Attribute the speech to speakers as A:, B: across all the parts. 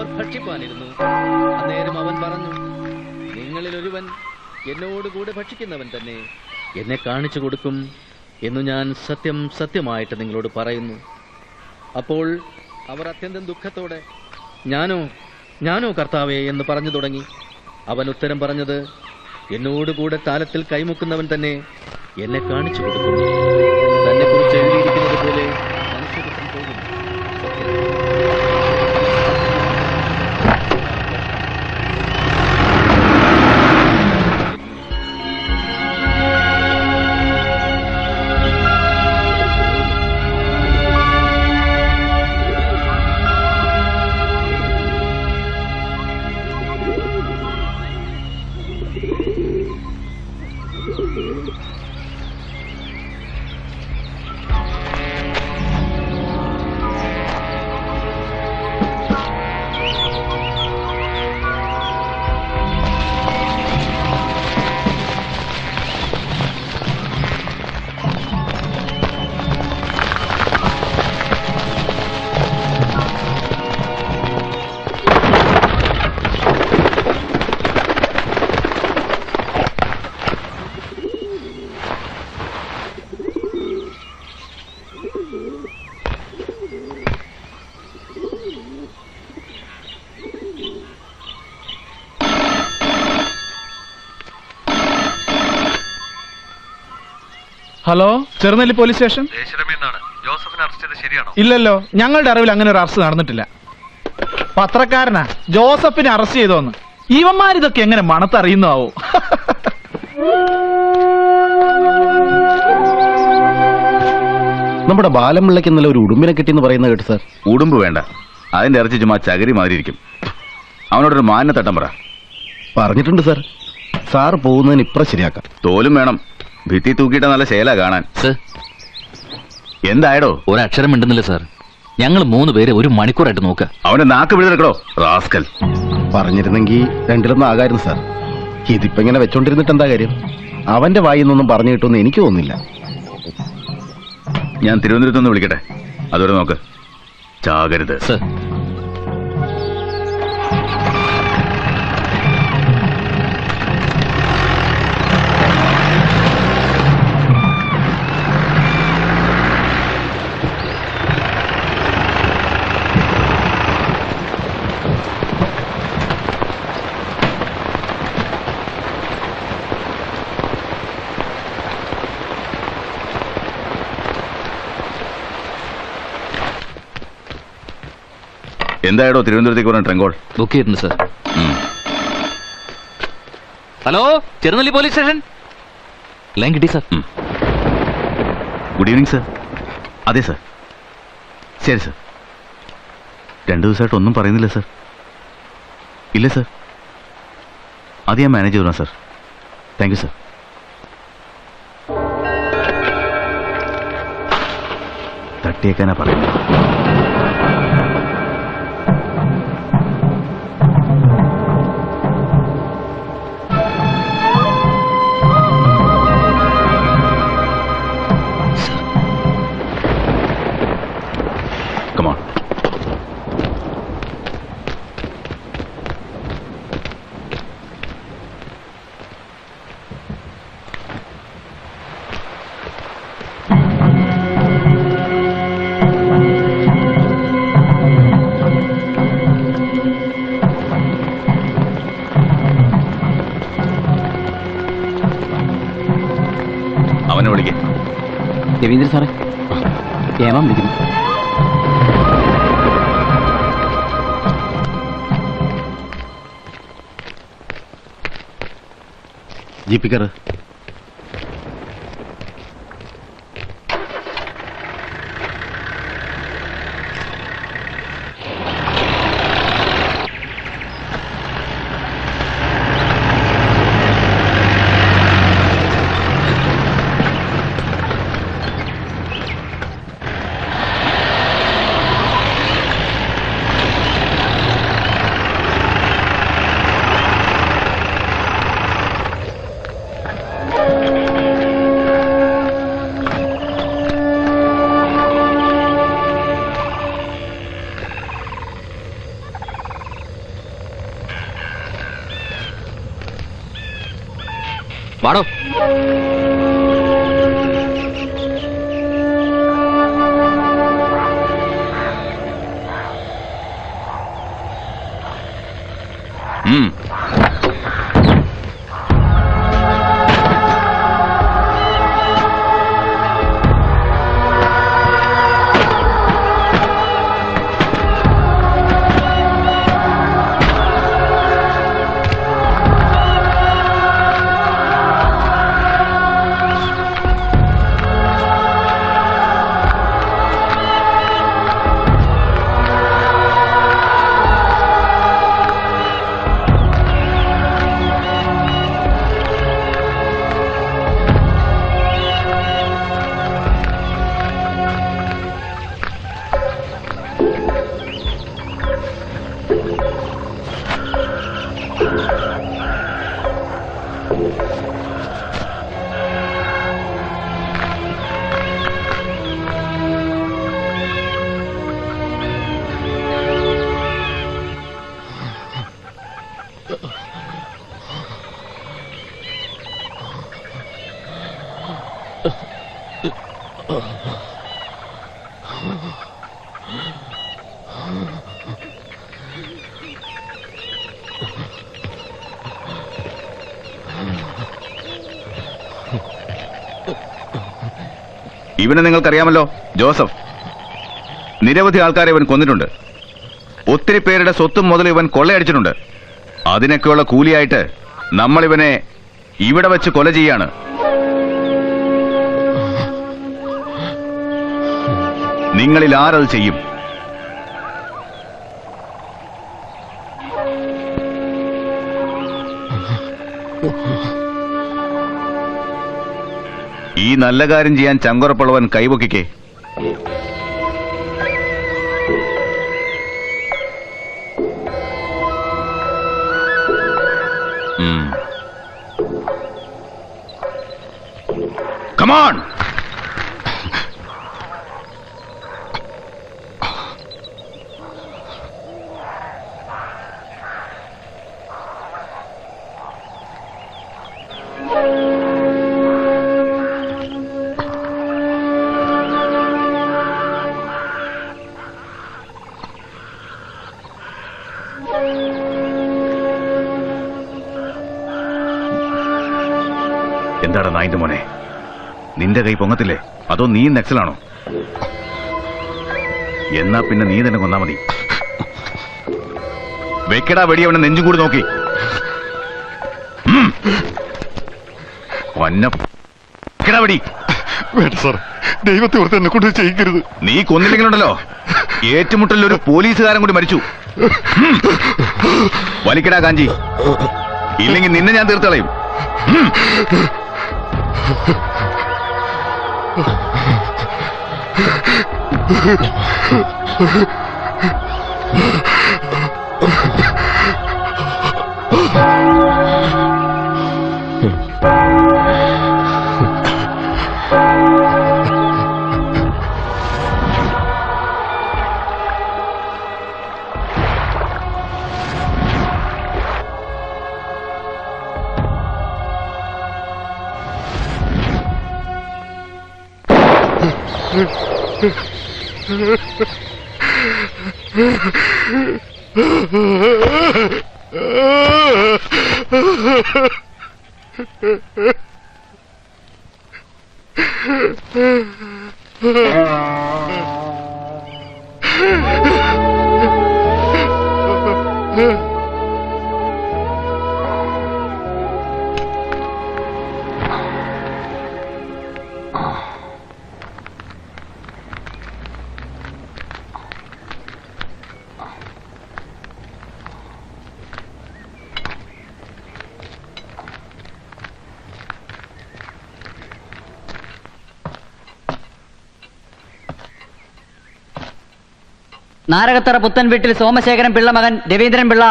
A: അവർ ഭക്ഷിപ്പാനിരുന്നു. അന്നേരം അവൻ പറഞ്ഞു, നിങ്ങളിൽ ഒരുവൻ എന്നോടുകൂടെ ഭക്ഷിക്കുന്നവൻ തന്നെ എന്നെ കാണിച്ചു കൊടുക്കും എന്നു ഞാൻ സത്യം സത്യമായിട്ട് നിങ്ങളോട് പറയുന്നു. അപ്പോൾ അവർ അത്യന്തം ദുഃഖത്തോടെ, ഞാനോ കർത്താവേ എന്ന് പറഞ്ഞു തുടങ്ങി. അവൻ ഉത്തരം പറഞ്ഞത്, എന്നോടുകൂടെ താലത്തിൽ കൈമുക്കുന്നവൻ തന്നെ എന്നെ കാണിച്ചു കൊടുക്കും. തന്നെ കുറിച്ച് എഴുതിയിരിക്കുന്നത് പോലെ മനുഷ്യപുത്രൻ പോകുന്നു.
B: Hello, Cherunelli police station.
C: ജോസഫിനെ അറസ്റ്റ് ചെയ്തത് ശരിയാണോ?
B: ഇല്ലല്ലോ, ഞങ്ങളുടെ അറിവിൽ അങ്ങനെ ഒരു അറസ്റ്റ് നടന്നിട്ടില്ല. പത്രക്കാരനാ ജോസഫിനെ അറസ്റ്റ് ചെയ്തോന്ന്. ഇവന്മാരിതൊക്കെ എങ്ങനെ മണത്തറിയുന്നാവോ?
D: നമ്മുടെ ബാലമ്പിള്ളയ്ക്ക് ഇന്നലെ ഒരു ഉടുമ്പിനെ കിട്ടിയെന്ന് പറയുന്നത് കേട്ടു സാർ.
C: ഉടുമ്പ് വേണ്ട, അതിന്റെ ഇറച്ചി ചുമ്മാ ചകിരി മാതിരി ഇരിക്കും. അവനോടൊരു മാനിനെ തട്ടം പറ.
D: പറഞ്ഞിട്ടുണ്ട് സാർ. സാർ പോകുന്നതിന് ഇപ്പുറം ശരിയാക്കാം.
C: തോലും വേണം, ഭിത്തി തൂക്കിയിട്ട നല്ല ശേല കാണാൻ. എന്തായടോ?
A: ഒരക്ഷരം മിണ്ടുന്നില്ല സാർ. ഞങ്ങൾ 3 പേര് 1 മണിക്കൂറായിട്ട് നോക്കുക.
C: അവന്റെ നാക്ക് പിടിച്ചെടുക്കടോ റാസ്കൽ.
D: പറഞ്ഞിരുന്നെങ്കിൽ രണ്ടിലൊന്നും ആകായിരുന്നു സാർ. ഇതിപ്പോ ഇങ്ങനെ വെച്ചോണ്ടിരുന്നിട്ട് എന്താ കാര്യം? അവന്റെ വായിൽ നിന്നൊന്നും പറഞ്ഞു കിട്ടുമെന്ന് എനിക്ക് തോന്നുന്നില്ല.
C: ഞാൻ തിരുവനന്തപുരത്തൊന്ന് വിളിക്കട്ടെ, അതുവരെ നോക്ക്. ചാകരുത്.
A: സർ,
C: എന്തായടോ തിരുവനന്തപുരത്തേക്ക് പറഞ്ഞ ട്രങ്കോൾ?
A: ബുക്ക് ചെയ്തിട്ടുണ്ട് sir. Hello, Cherunelli police station. Line കിട്ടി സാർ.
C: Good evening sir. അതെ സർ. ശരി സർ. 2 ദിവസമായിട്ട് ഒന്നും പറയുന്നില്ല സർ. ഇല്ല സർ, അത് ഞാൻ മാനേജ് ചെയ്തോളാം സർ. Thank you sir. തട്ടിയേക്കാനാ പറയുന്നത്. Come on. അവനെ വിളിക്കേ.
A: രവീന്ദ്രൻ സാറേ, ഏമാൻ വിളിക്കുന്നു.
D: ജീപ്പിക്കറ്.
A: വാടോ.
C: ഇവനെ നിങ്ങൾക്കറിയാമല്ലോ, ജോസഫ്. നിരവധി ആൾക്കാരെ ഇവൻ കൊന്നിട്ടുണ്ട്. ഒത്തിരി പേരുടെ സ്വത്തും മുതൽ ഇവൻ കൊള്ളയടിച്ചിട്ടുണ്ട്. അതിനൊക്കെയുള്ള കൂലിയായിട്ട് നമ്മൾ ഇവനെ ഇവിടെ വെച്ച് കൊല ചെയ്യാണ്. നിങ്ങളിൽ ആരത് ചെയ്യും? ഈ നല്ല കാര്യം ചെയ്യാൻ ചങ്കുറപ്പുള്ളവൻ കൈപൊക്കിക്കേ. കമോൺ. എന്താടാ നായിന്റെ മോനെ, നിന്റെ കൈ പൊങ്ങത്തില്ലേ? അതോ നീ നക്സലാണോ? എന്നാ പിന്നെ നീ തന്നെ കൊന്നാ മതി. വെക്കടാ വെടി അവനെ നെഞ്ചും കൂടി നോക്കി. വെടി.
E: വേണ്ട സാർ, ദൈവത്തെ ഓർത്ത് എന്നെ കൊണ്ട് ചെയ്യിക്കരുത്.
C: നീ കൊന്നില്ലെങ്കിലുണ്ടല്ലോ, ഏറ്റുമുട്ടലിൽ ഒരു പോലീസുകാരൻ കൂടി മരിച്ചു. വലിക്കടാ കാഞ്ചി, ഇല്ലെങ്കിൽ നിന്നെ ഞാൻ തീർത്തളയും.
F: നാരകത്തറ പുത്തൻ വീട്ടിൽ സോമശേഖരൻ പിള്ള മകൻ രവീന്ദ്രൻ പിള്ള.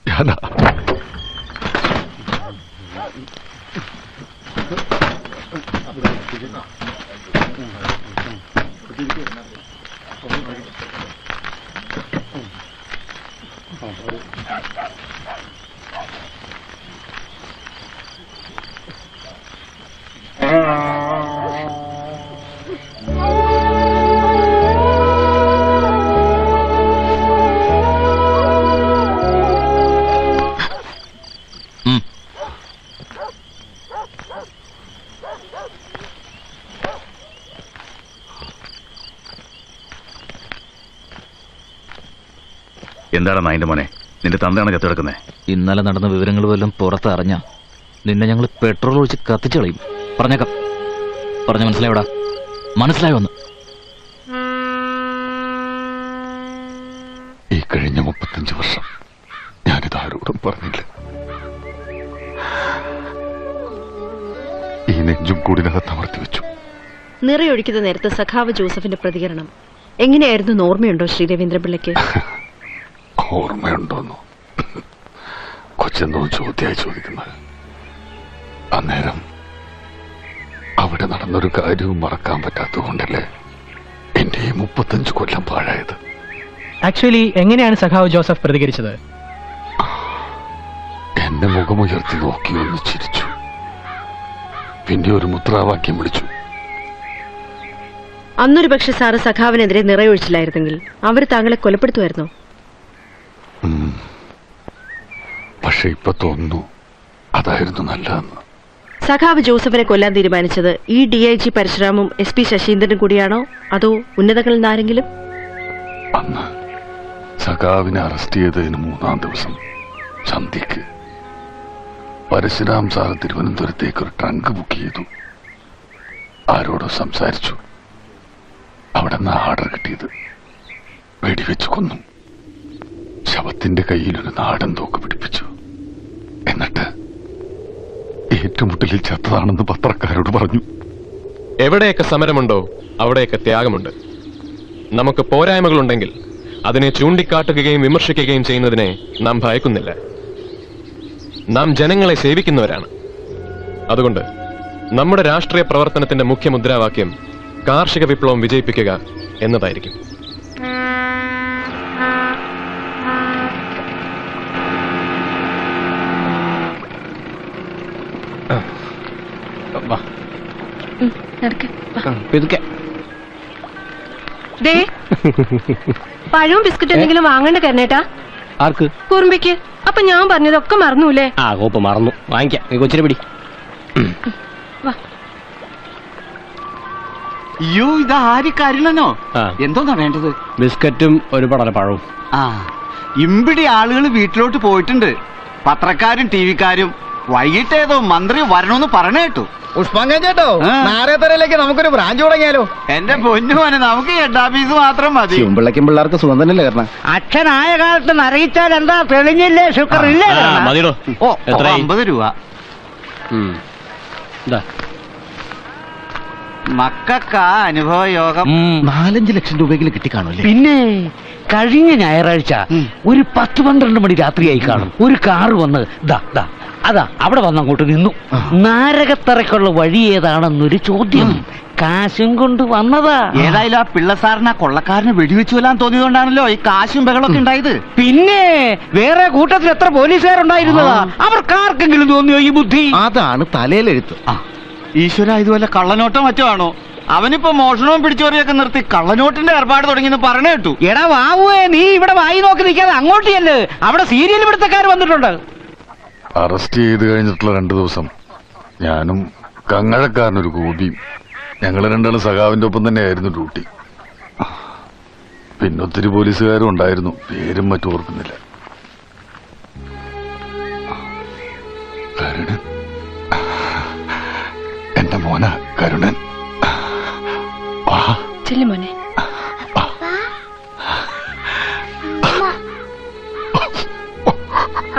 E: ഞാനാ
C: എന്താണ് നായിന്റെ മോനെ, നിന്റെ തന്തയാണ് കത്തെടുക്കുന്നത്?
A: ഇന്നലെ നടന്ന വിവരങ്ങൾ വല്ലതും പുറത്തറിഞ്ഞ നിന്നെ ഞങ്ങൾ പെട്രോൾ ഒഴിച്ച് കത്തിച്ചു കളയും. പറഞ്ഞേക്കാം. പറഞ്ഞ മനസ്സിലായോടാ? മനസ്സിലായോ? ഒന്ന്
E: ഈ കഴിഞ്ഞ 35 വർഷം ഞാനിത് ആരോടും പറഞ്ഞില്ല. ഈ നെഞ്ചും കൂടിനകത്ത് അമർത്തി വെച്ചു.
G: നിറയൊഴിക്കുന്ന നേരത്തെ സഖാവ് ജോസഫിന്റെ പ്രതികരണം എങ്ങനെയായിരുന്നു ഓർമ്മയുണ്ടോ ശ്രീ രവീന്ദ്രപിള്ളയ്ക്ക്?
E: ഓർമ്മയുണ്ടോന്നോ? കൊച്ചെന്തോ ചോദ്യമായി ചോദിക്കുന്നത്. അന്നേരം അവിടെ നടന്നൊരു കാര്യവും മറക്കാൻ പറ്റാത്തതുകൊണ്ടല്ലേ എന്റെ ഈ 35 കൊല്ലം പാഴായത്.
B: ആക്ച്വലി എങ്ങനെയാണ് സഖാവ് ജോസഫ് പ്രതികരിച്ചത്?
E: എന്നെ മുഖമുയർത്തി നോക്കി ഒന്ന് ചിരിച്ചു. പിന്നെ ഒരു മുദ്രാവാക്യം വിളിച്ചു.
G: അന്നൊരു പക്ഷെ സാറ് സഖാവിനെതിരെ നിറയൊഴിച്ചില്ലായിരുന്നെങ്കിൽ അവർ താങ്കളെ കൊലപ്പെടുത്തുമായിരുന്നോ?
E: പക്ഷെ ഇപ്പൊ തോന്നുന്നു അതായിരുന്നു നല്ലതെന്ന്.
G: സഖാവ് ജോസഫിനെ കൊല്ലാൻ തീരുമാനിച്ചത് ഈ DIG പരശുരാമും SP ശശീന്ദ്രനും കൂടിയാണോ, അതോ ഉന്നതങ്ങളിൽ നിന്നാരെങ്കിലും?
E: അന്ന് സഖാവിനെ അറസ്റ്റ് ചെയ്തതിന് 3-ാം ദിവസം സന്ധ്യക്ക് പരശുരാം സാർ തിരുവനന്തപുരത്തേക്ക് ഒരു ട്രങ്ക് ബുക്ക് ചെയ്തു. ആരോടോ സംസാരിച്ചു. അവിടെ നിന്ന് ആർഡർ കിട്ടിയത് വെടിവെച്ച് കൊന്നു. ശവത്തിന്റെ കയ്യിലൊരു നാടൻ തോക്ക് പിടിപ്പിച്ചു. എന്നിട്ട് ഏറ്റുമുട്ടലിൽ ചത്തതാണെന്ന് പത്രക്കാരോട് പറഞ്ഞു.
H: എവിടെയൊക്കെ സമരമുണ്ടോ അവിടെയൊക്കെ ത്യാഗമുണ്ട്. നമുക്ക് പോരായ്മകളുണ്ടെങ്കിൽ അതിനെ ചൂണ്ടിക്കാട്ടുകയും വിമർശിക്കുകയും ചെയ്യുന്നതിനെ നാം ഭയക്കുന്നില്ല. നാം ജനങ്ങളെ സേവിക്കുന്നവരാണ്. അതുകൊണ്ട് നമ്മുടെ രാഷ്ട്രീയ പ്രവർത്തനത്തിന്റെ മുഖ്യ മുദ്രാവാക്യം കാർഷിക വിപ്ലവം വിജയിപ്പിക്കുക എന്നതായിരിക്കും.
G: പഴവും ബിസ്ക്കറ്റ് എന്തെങ്കിലും വാങ്ങണ്ട കരണേട്ടാ.
F: ആർക്ക്?
G: കുറുമ്പിക്ക്. അപ്പൊ ഞാൻ പറഞ്ഞതൊക്കെ മറന്നൂല്ലേ?
F: ആ കോപ്പ് മറന്നു. വാങ്ങിക്കാം. കൊച്ചിനെ പിടി.
I: അയ്യോ, ഇത് ആര് കരുളനോ? എന്തോന്നാ വേണ്ടത്?
F: ബിസ്ക്കറ്റും ഒരു പടല പഴവും.
I: ആ, ഇമ്പിടി ആളുകൾ വീട്ടിലോട്ട് പോയിട്ടുണ്ട്. പത്രക്കാരും TV-ക്കാരും. വൈകിട്ട് ഏതോ മന്ത്രി വരണമെന്ന് പറഞ്ഞ കേട്ടു.
B: പുഷ്പങ്ക ചേട്ടോ, നാരേത്തരയിലേക്ക് നമുക്കൊരു ബ്രാഞ്ച് തുടങ്ങിയാലോ?
I: എന്റെ പൊന്നുമോനെ, നമുക്ക് ഹെഡ് ഓഫീസ് മാത്രം മതി.
D: പിള്ളേക്കും പിള്ളേർക്ക് സുഖം തന്നെയല്ലേ കാരണം?
F: അച്ഛനായ കാലത്ത് നരകിച്ചാൽ എന്താ തെളിഞ്ഞില്ലേ? ശുക്ർ ഇല്ലേ?
H: മതിയോ?
I: ഓ, 50 രൂപ. മക്കൾക്കാ അനുഭവ യോഗം.
D: 4-5 ലക്ഷം രൂപയെങ്കിലും കിട്ടിക്കാണല്ലേ?
F: പിന്നെ കഴിഞ്ഞ ഞായറാഴ്ച ഒരു 10-12 മണി രാത്രിയായി കാണും. ഒരു കാറ് വന്ന് അതാ അവിടെ വന്നങ്ങോട്ട് നിന്നു. നാരകത്തറയ്ക്കുള്ള വഴി ഏതാണെന്നൊരു ചോദ്യം. കാശും കൊണ്ട് വന്നതാ.
I: ഏതായാലും ആ പിള്ള സാറിന് ആ കൊള്ളക്കാരന് വെടിവെച്ചു കൊല്ലാൻ തോന്നിയതുകൊണ്ടാണല്ലോ ഈ കാശും ബഹളമൊക്കെ ഉണ്ടായത്.
F: പിന്നെ വേറെ കൂട്ടത്തിൽ എത്ര പോലീസുകാരുണ്ടായിരുന്നതാ? അവർക്കാർക്കെങ്കിലും തോന്നിയോ ഈ ബുദ്ധി?
D: അതാണ് തലയിലെഴുത്ത്.
I: ഈശ്വര, ഇതുപോലെ കള്ളനോട്ടോ മറ്റോ ആണോ? അവനിപ്പോ മോഷണവും പിടിച്ചോറിയൊക്കെ നിർത്തി കള്ളനോട്ടിന്റെ ഏർപ്പാട് തുടങ്ങിയെന്ന് പറഞ്ഞു കേട്ടു.
F: എടാ വാവുവേ, നീ ഇവിടെ വായി നോക്കി നിൽക്കാതെ അങ്ങോട്ട് ചെല്ല്. അവിടെ സീരിയൽ പിടുത്തക്കാർ വന്നിട്ടുണ്ട്.
E: അറസ്റ്റ് ചെയ്ത് കഴിഞ്ഞിട്ടുള്ള 2 ദിവസം ഞാനും കങ്ങഴക്കാരനൊരു ഗോപിയും ഞങ്ങൾ രണ്ടാളും സഖാവിന്റെ ഒപ്പം തന്നെയായിരുന്നു ഡ്യൂട്ടി. പിന്നെ ഒത്തിരി പോലീസുകാരും ഉണ്ടായിരുന്നു. പേരും മറ്റും ഓർക്കുന്നില്ല. കരുണൻ, എന്റെ മോന കരുണൻ.
G: മോനെ.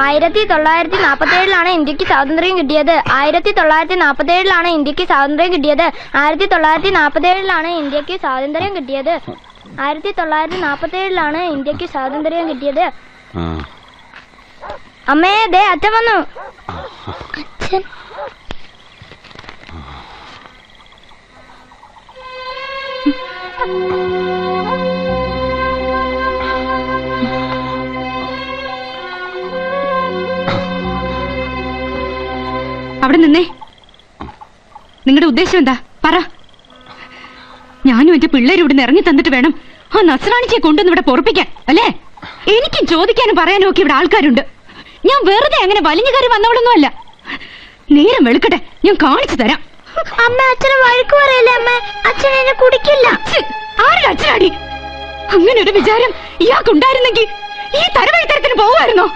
J: 1947 ഇന്ത്യക്ക് സ്വാതന്ത്ര്യം കിട്ടിയത്. 1947 ഇന്ത്യക്ക് സ്വാതന്ത്ര്യം കിട്ടിയത്. 1947 ഇന്ത്യക്ക് സ്വാതന്ത്ര്യം കിട്ടിയത്. 1947 ഇന്ത്യക്ക് സ്വാതന്ത്ര്യം കിട്ടിയത്. അമ്മേ, ദേ അച്ഛൻ വന്നു.
K: അവിടെ നിന്നേ. നിങ്ങളുടെ ഉദ്ദേശം എന്താ പറ. ഞാനും എന്റെ പിള്ളേരും ഇവിടുന്ന് ഇറങ്ങി തന്നിട്ട് വേണം ആ നസ്രാണിച്ചിയെ കൊണ്ടുവന്ന് ഇവിടെ പൊറപ്പിക്കാൻ അല്ലേ? എനിക്കും ചോദിക്കാനും പറയാനും ഒക്കെ ഇവിടെ ആൾക്കാരുണ്ട്. ഞാൻ വെറുതെ അങ്ങനെ വലിഞ്ഞു കയറി വന്നവളൊന്നുമല്ല. നേരം വെളുക്കട്ടെ, ഞാൻ കാണിച്ചു തരാം.
J: അമ്മ അച്ഛനെ വഴക്ക് പറയില്ലേ അമ്മ? അച്ഛൻ എന്നെ കുടിക്കില്ല.
K: ആരുടെ അച്ഛനാടി? അങ്ങനെ ഒരു വിചാരം ഇയാൾക്കുണ്ടായിരുന്നെങ്കിൽ ഈ തരവഴിത്തരത്തിന് പോവായിരുന്നോ?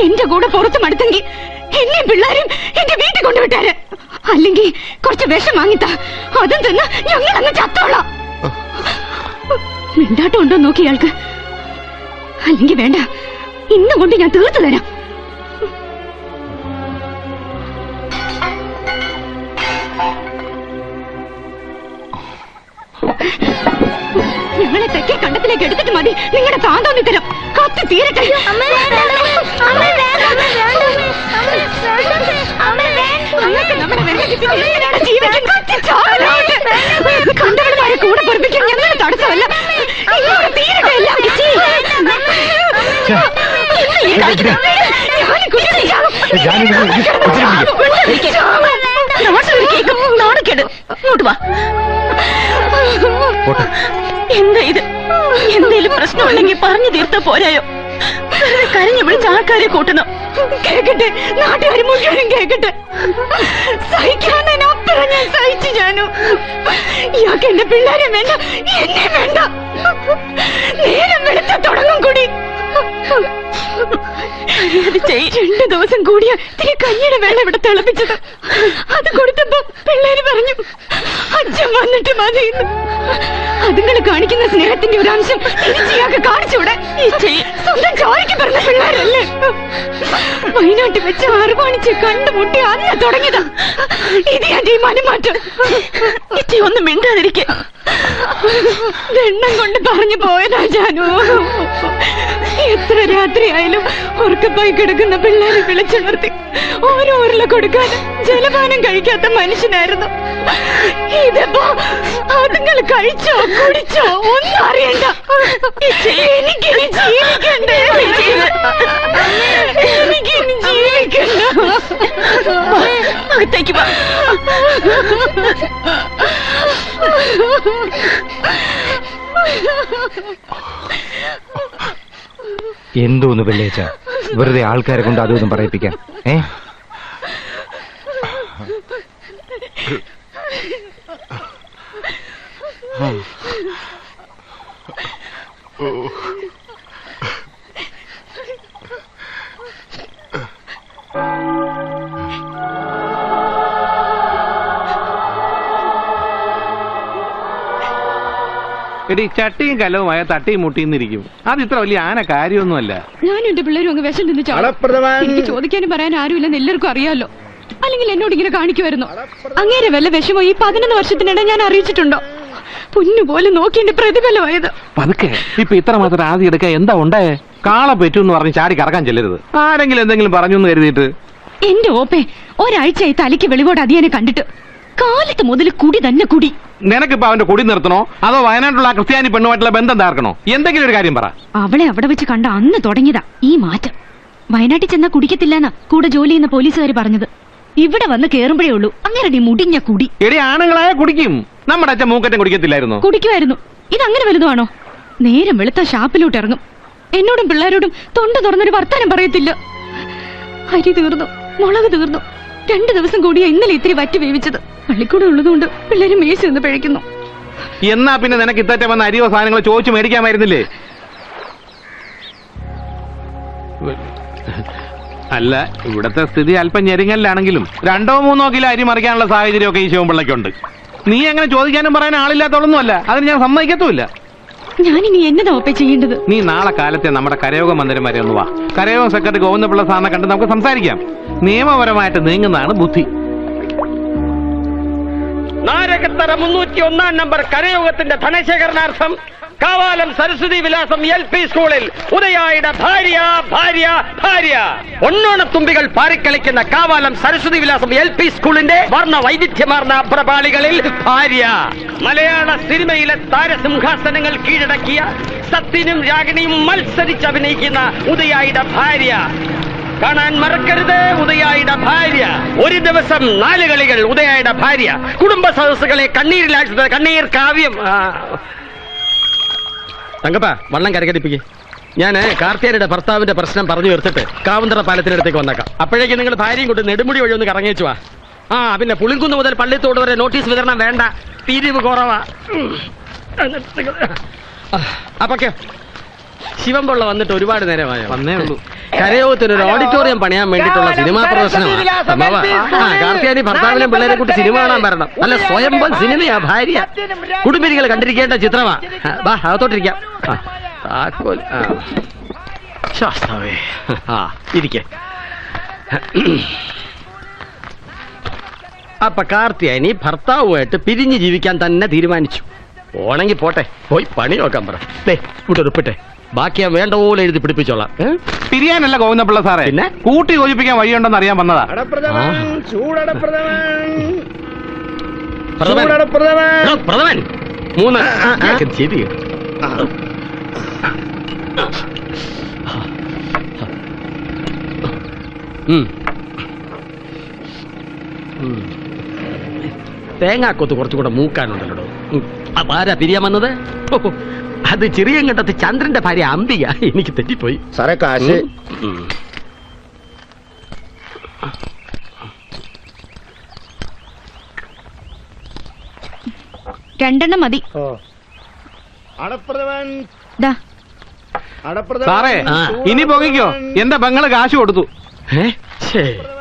K: എന്റെ കൂടെ പുറത്തു മടുത്തെങ്കിൽ എന്നെയും പിള്ളേരും എന്റെ വീട്ടിൽ കൊണ്ടുവിട്ടാര്. അല്ലെങ്കിൽ കുറച്ച് വിഷം വാങ്ങിത്താ, അതും തിന്ന് ഞങ്ങൾ അങ്ങ് ചത്തോളാം. മിണ്ടാട്ടം ഉണ്ടോ നോക്കി ഇയാൾക്ക്. അല്ലെങ്കിൽ വേണ്ട, ഇന്നും കൊണ്ട് ഞാൻ തീർത്തു തരാം. ഞങ്ങളെ തെക്കേ കണ്ടത്തിലേക്ക് എടുത്തിട്ട് മതി നിങ്ങളുടെ താന്തോന്നി തരം. കത്തി തീരട്ടെ. കണ്ടവന്മാരെ കൂടെ പൊറപ്പിക്കാൻ ഞങ്ങൾ തടസ്സമല്ല. തീരട്ടെ എല്ലാം. എന്താ ഇത്? എന്തേലും പ്രശ്നമുണ്ടെങ്കിൽ പറഞ്ഞു തീർത്താ പോരായോ? കരഞ്ഞു വിളിച്ച് ആൾക്കാരെ കൂട്ടണം. കേക്കട്ടെ, നാട്ടുകാർ മുഴുവനും കേക്കട്ടെ. സഹിക്കാനപ്പുറം ഞാൻ സഹിച്ചു. ഞാനും ഇയാൾക്ക് എന്റെ പിള്ളേരെ വേണ്ട, എന്നെ വേണ്ട. നേരം വെളുത്ത തുടങ്ങും കൂടി. 2 ദിവസം കൂടിയ ഇത്തിരി കഞ്ഞിയുടെ വെള്ളം ഇവിടെ തിളപ്പിച്ചത്. അത് കൊടുത്തപ്പോ പിള്ളേര് പറഞ്ഞു അച്ഛൻ വന്നിട്ട് മതിയെന്ന്. അതുങ്ങൾ കാണിക്കുന്ന സ്നേഹത്തിന്റെ ഒരു അംശം തിരിച്ചിയാൾക്ക് കാണിച്ചൂടെ? സ്വന്തം ചോരയ്ക്ക് പറഞ്ഞ പിള്ളേരല്ലേ? വയനാട്ടിൽ വെച്ച് അറുപാണിച്ച് കണ്ടുമുട്ടി അന്ന് തുടങ്ങിയതാ ഇത് എന്റെ ഈ മനമാറ്റം. ഇച്ചി ഒന്നും മിണ്ടാതിരിക്കെ. വെണ്ണം കൊണ്ട് പറഞ്ഞു പോയതാ ജാനു. എത്ര രാത്രിയായാലും ഉറക്കപ്പായി കിടക്കുന്ന പിള്ളേരെ വിളിച്ചുണർത്തി ഓരോ ഉരുള കൊടുക്കാൻ ജലപാനം കഴിക്കാത്ത മനുഷ്യനായിരുന്നു. ഇതിപ്പോ അതുങ്ങൾ കഴിച്ചോ കുടിച്ചോ ഒന്നും അറിയണ്ട. എനിക്കിനി ജീവിക്കണ്ടേ? എനിക്കിനി ജീവിക്കണ്ട. അകത്തേക്ക് വാ.
L: എന്തോന്ന് വെള്ളിയാഴ്ച വെറുതെ ആൾക്കാരെ കൊണ്ട് അതൊന്നും പറയിപ്പിക്കാൻ.
M: എടി ചട്ടിയും കലവുമായ തട്ടിയും മുട്ടിന്നിരിക്കും. അത് ഇത്ര വലിയ ആന കാര്യമൊന്നുമല്ല.
K: ഞാനും എന്റെ പിള്ളേരും അങ്ങ് വിഷം നിന്ന് എനിക്ക് ചോദിക്കാനും പറയാൻ ആരുമില്ലെന്ന് എല്ലാവർക്കും അറിയാലോ. അല്ലെങ്കിൽ എന്നോട് ഇങ്ങനെ കാണിക്കുമായിരുന്നു. അങ്ങേരെ വല്ല വിഷമോ ഈ 11 വർഷത്തിനിടെ ഞാൻ അറിയിച്ചിട്ടുണ്ടോ? പൊന്നുപോലെ നോക്കി എന്റെ പ്രതിഫലമായത്.
M: പതുക്കെ ഇപ്പൊ ഇത്ര മാത്രം ആദ്യം എടുക്കാൻ എന്താ ഉണ്ടായേ? കാള പെറ്റൂന്ന് പറഞ്ഞ് ചാടി കറക്കാൻ ചെല്ലരുത്. ആരെങ്കിലും എന്തെങ്കിലും പറഞ്ഞു എന്ന് കരുതിയിട്ട്.
K: എന്റെ ഓപ്പേ, ഒരാഴ്ചയായി തലയ്ക്ക് വെളിവോട് അതിയനെ കണ്ടിട്ട്. കാലത്ത് മുതൽ കുടി തന്നെ കുടി.
M: നിനക്കിപ്പോ അവന്റെ കുടി നിർത്തണോ അതോ വയനാട്ടിലുള്ള ക്രിസ്ത്യാനി പെണ്ണുമായിട്ടുള്ള ബന്ധം തകർക്കണോ? എന്തെങ്കിലും ഒരു കാര്യം പറ.
K: അവളെ അവിടെ വെച്ച് കണ്ട അന്ന് തുടങ്ങിയതാ ഈ മാറ്റം. വയനാട്ടിൽ ചെന്നാ കുടിക്കത്തില്ലെന്നാ കൂടെ ജോലി ചെയ്യുന്ന പോലീസുകാർ പറഞ്ഞത്. ഇവിടെ വന്ന് കേറുമ്പോഴേ ഉള്ളൂ അങ്ങനെ മുടിഞ്ഞ കുടി.
M: എടി ആണുങ്ങളായ കുടിക്കും. നമ്മുടെ അച്ഛൻ മൂക്കറ്റം കുടിക്കത്തില്ലായിരുന്നു?
K: കുടിക്കുമായിരുന്നു. ഇതങ്ങനെ വലുതുമാണോ? നേരം വെളുത്ത ഷാപ്പിലോട്ട് ഇറങ്ങും. എന്നോടും പിള്ളേരോടും തൊണ്ട തുറന്നൊരു വർത്താനം പറയത്തില്ല. അരി തീർന്നു, മുളക് തീർന്നു. 2 ദിവസം കൂടിയാ ഇന്നലെ ഇത്തിരി വറ്റി വേവിച്ചത്. പള്ളിക്കൂടെ ഉള്ളതുകൊണ്ട് പിള്ളേര് മേശ നിന്ന് പിഴയ്ക്കുന്നു.
M: എന്നാ പിന്നെ നിനക്ക് ഇത്തറ്റ വന്ന അരിയോ സാധനങ്ങൾ ചോദിച്ചു മേടിക്കാമായിരുന്നില്ലേ? അല്ല, ഇവിടത്തെ സ്ഥിതി അല്പം ഞെരുങ്ങലിലാണെങ്കിലും 2-3 കിലോ അരി മറിക്കാനുള്ള സാഹചര്യമൊക്കെ ഈ ശിവൻപിള്ളയ്ക്കുണ്ട്. നീ അങ്ങനെ ചോദിക്കാനും പറയാൻ ആളില്ലാത്തോളൊന്നുമല്ല. അതിന് ഞാൻ സമ്മതിക്കത്തുമില്ല.
K: ഞാനിനി എന്നതാ ഒപ്പേ ചെയ്യേണ്ടത്?
M: നീ നാളെ കാലത്തെ നമ്മുടെ കരയോഗ മന്ദിരം വരെ ഒന്ന് വാ. കരയോഗ സെക്രട്ടറി ഗോവിന്ദപിള്ള സാറിനെ കണ്ട് നമുക്ക് സംസാരിക്കാം. നിയമപരമായിട്ട് നീങ്ങുന്നതാണ് ബുദ്ധി.
N: നാരകത്തറ 301 നമ്പർ കരയോഗത്തിന്റെ ധനശേഖരണാർത്ഥം കാവാലം സരസ്വതി വിലാസം LP സ്കൂളിൽ ഉദയായുടെ ഭാര്യ ഭാര്യ ഭാര്യ ഒന്നോണത്തുമ്പികൾ പാറിക്കളിക്കുന്ന കാവാലം സരസ്വതി വിലാസം LP സ്കൂളിന്റെ വർണ്ണ വൈവിധ്യമാർന്ന പ്രപാളികളിൽ ഭാര്യ. മലയാള സിനിമയിലെ താരസിംഹാസനങ്ങൾ കീഴടക്കിയ സത്യനും രാഗിണിയും മത്സരിച്ച് അഭിനയിക്കുന്ന ഉദയായുടെ ഭാര്യ. കാണാൻ മറക്കരുത് ഉദയായുടെ ഭാര്യ. ഒരു ദിവസം 4 കളികൾ ഉദയായുടെ ഭാര്യ. കുടുംബ സദസ്സുകളെ കണ്ണീരിലാഴ്ച കണ്ണീർ കാവ്യം. തങ്കപ്പ വള്ളം കരകടിപ്പിക്കേ. ഞാൻ കാർത്തിയാനിയുടെ ഭർത്താവിന്റെ പ്രശ്നം പറഞ്ഞു തീർത്തിട്ട് കാവന്തറ പാലത്തിനടുത്തേക്ക് വന്നേക്കാം. അപ്പോഴേക്കും നിങ്ങൾ ഭാര്യയും കൊണ്ട് നെടുമുടി വഴി ഒന്ന് കറങ്ങിച്ചു വാ. പിന്നെ പുളിങ്കുന്ന് മുതൽ പള്ളിത്തോട് വരെ നോട്ടീസ് വിതരണം വേണ്ട, പിരിവ് കുറവാ. അപ്പൊക്കെ ശിവൻപിള്ള വന്നിട്ട് ഒരുപാട് നേരമായ വന്നേ ഉള്ളൂ. കരയോഗത്തിന് ഒരു ഓഡിറ്റോറിയം പണിയാൻ വേണ്ടിയിട്ടുള്ള സിനിമാ പ്രദർശനമാണ്. കാർത്തിയാനി ഭർത്താവിനെ പിള്ളേരെ കൂട്ടി സിനിമ കാണാൻ വരണം. അല്ല സ്വയംഭം സിനിമയാ ഭാര്യ. കുടുംബിനികൾ കണ്ടിരിക്കേണ്ട ചിത്രമാ. വാ അകത്തോട്ടിരിക്കാം. താക്കോൽ ശാസ്താവേ. ഇരിക്കേ. അപ്പൊ കാർത്തിയാനി ഭർത്താവുമായിട്ട് പിരിഞ്ഞ് ജീവിക്കാൻ തന്നെ തീരുമാനിച്ചു. പോണെങ്കിൽ പോട്ടെ, പോയി പണി നോക്കാൻ പറ. ഇവിടെ ഉറപ്പിട്ടെ, ബാക്കി ഞാൻ വേണ്ട പോലെ എഴുതി പിടിപ്പിച്ചോളാം.
M: പിരിയാനല്ല ഗോവിന്ദപിള്ള സാറേ, പിന്നെ കൂട്ടി യോജിപ്പിക്കാൻ വഴിയുണ്ടെന്ന് അറിയാൻ വന്നതാ.
N: പ്രഥമൻ 3 ശരി. തേങ്ങാക്കൊത്ത് കുറച്ചുകൂടെ മൂക്കാനുണ്ടല്ലോ. ആരാ പിരിയാൻ വന്നത്? അത് ചെറിയങ്കണ്ടത്ത് ചന്ദ്രന്റെ ഭാര്യ അംബിക. എനിക്ക് തെറ്റിപ്പോയി
D: സാറേ. കാശ്
K: 2 മതി.
M: സാറേ ഇനി പോകിക്കോ, എന്റെ പെങ്ങള് കാശ് കൊടുത്തു.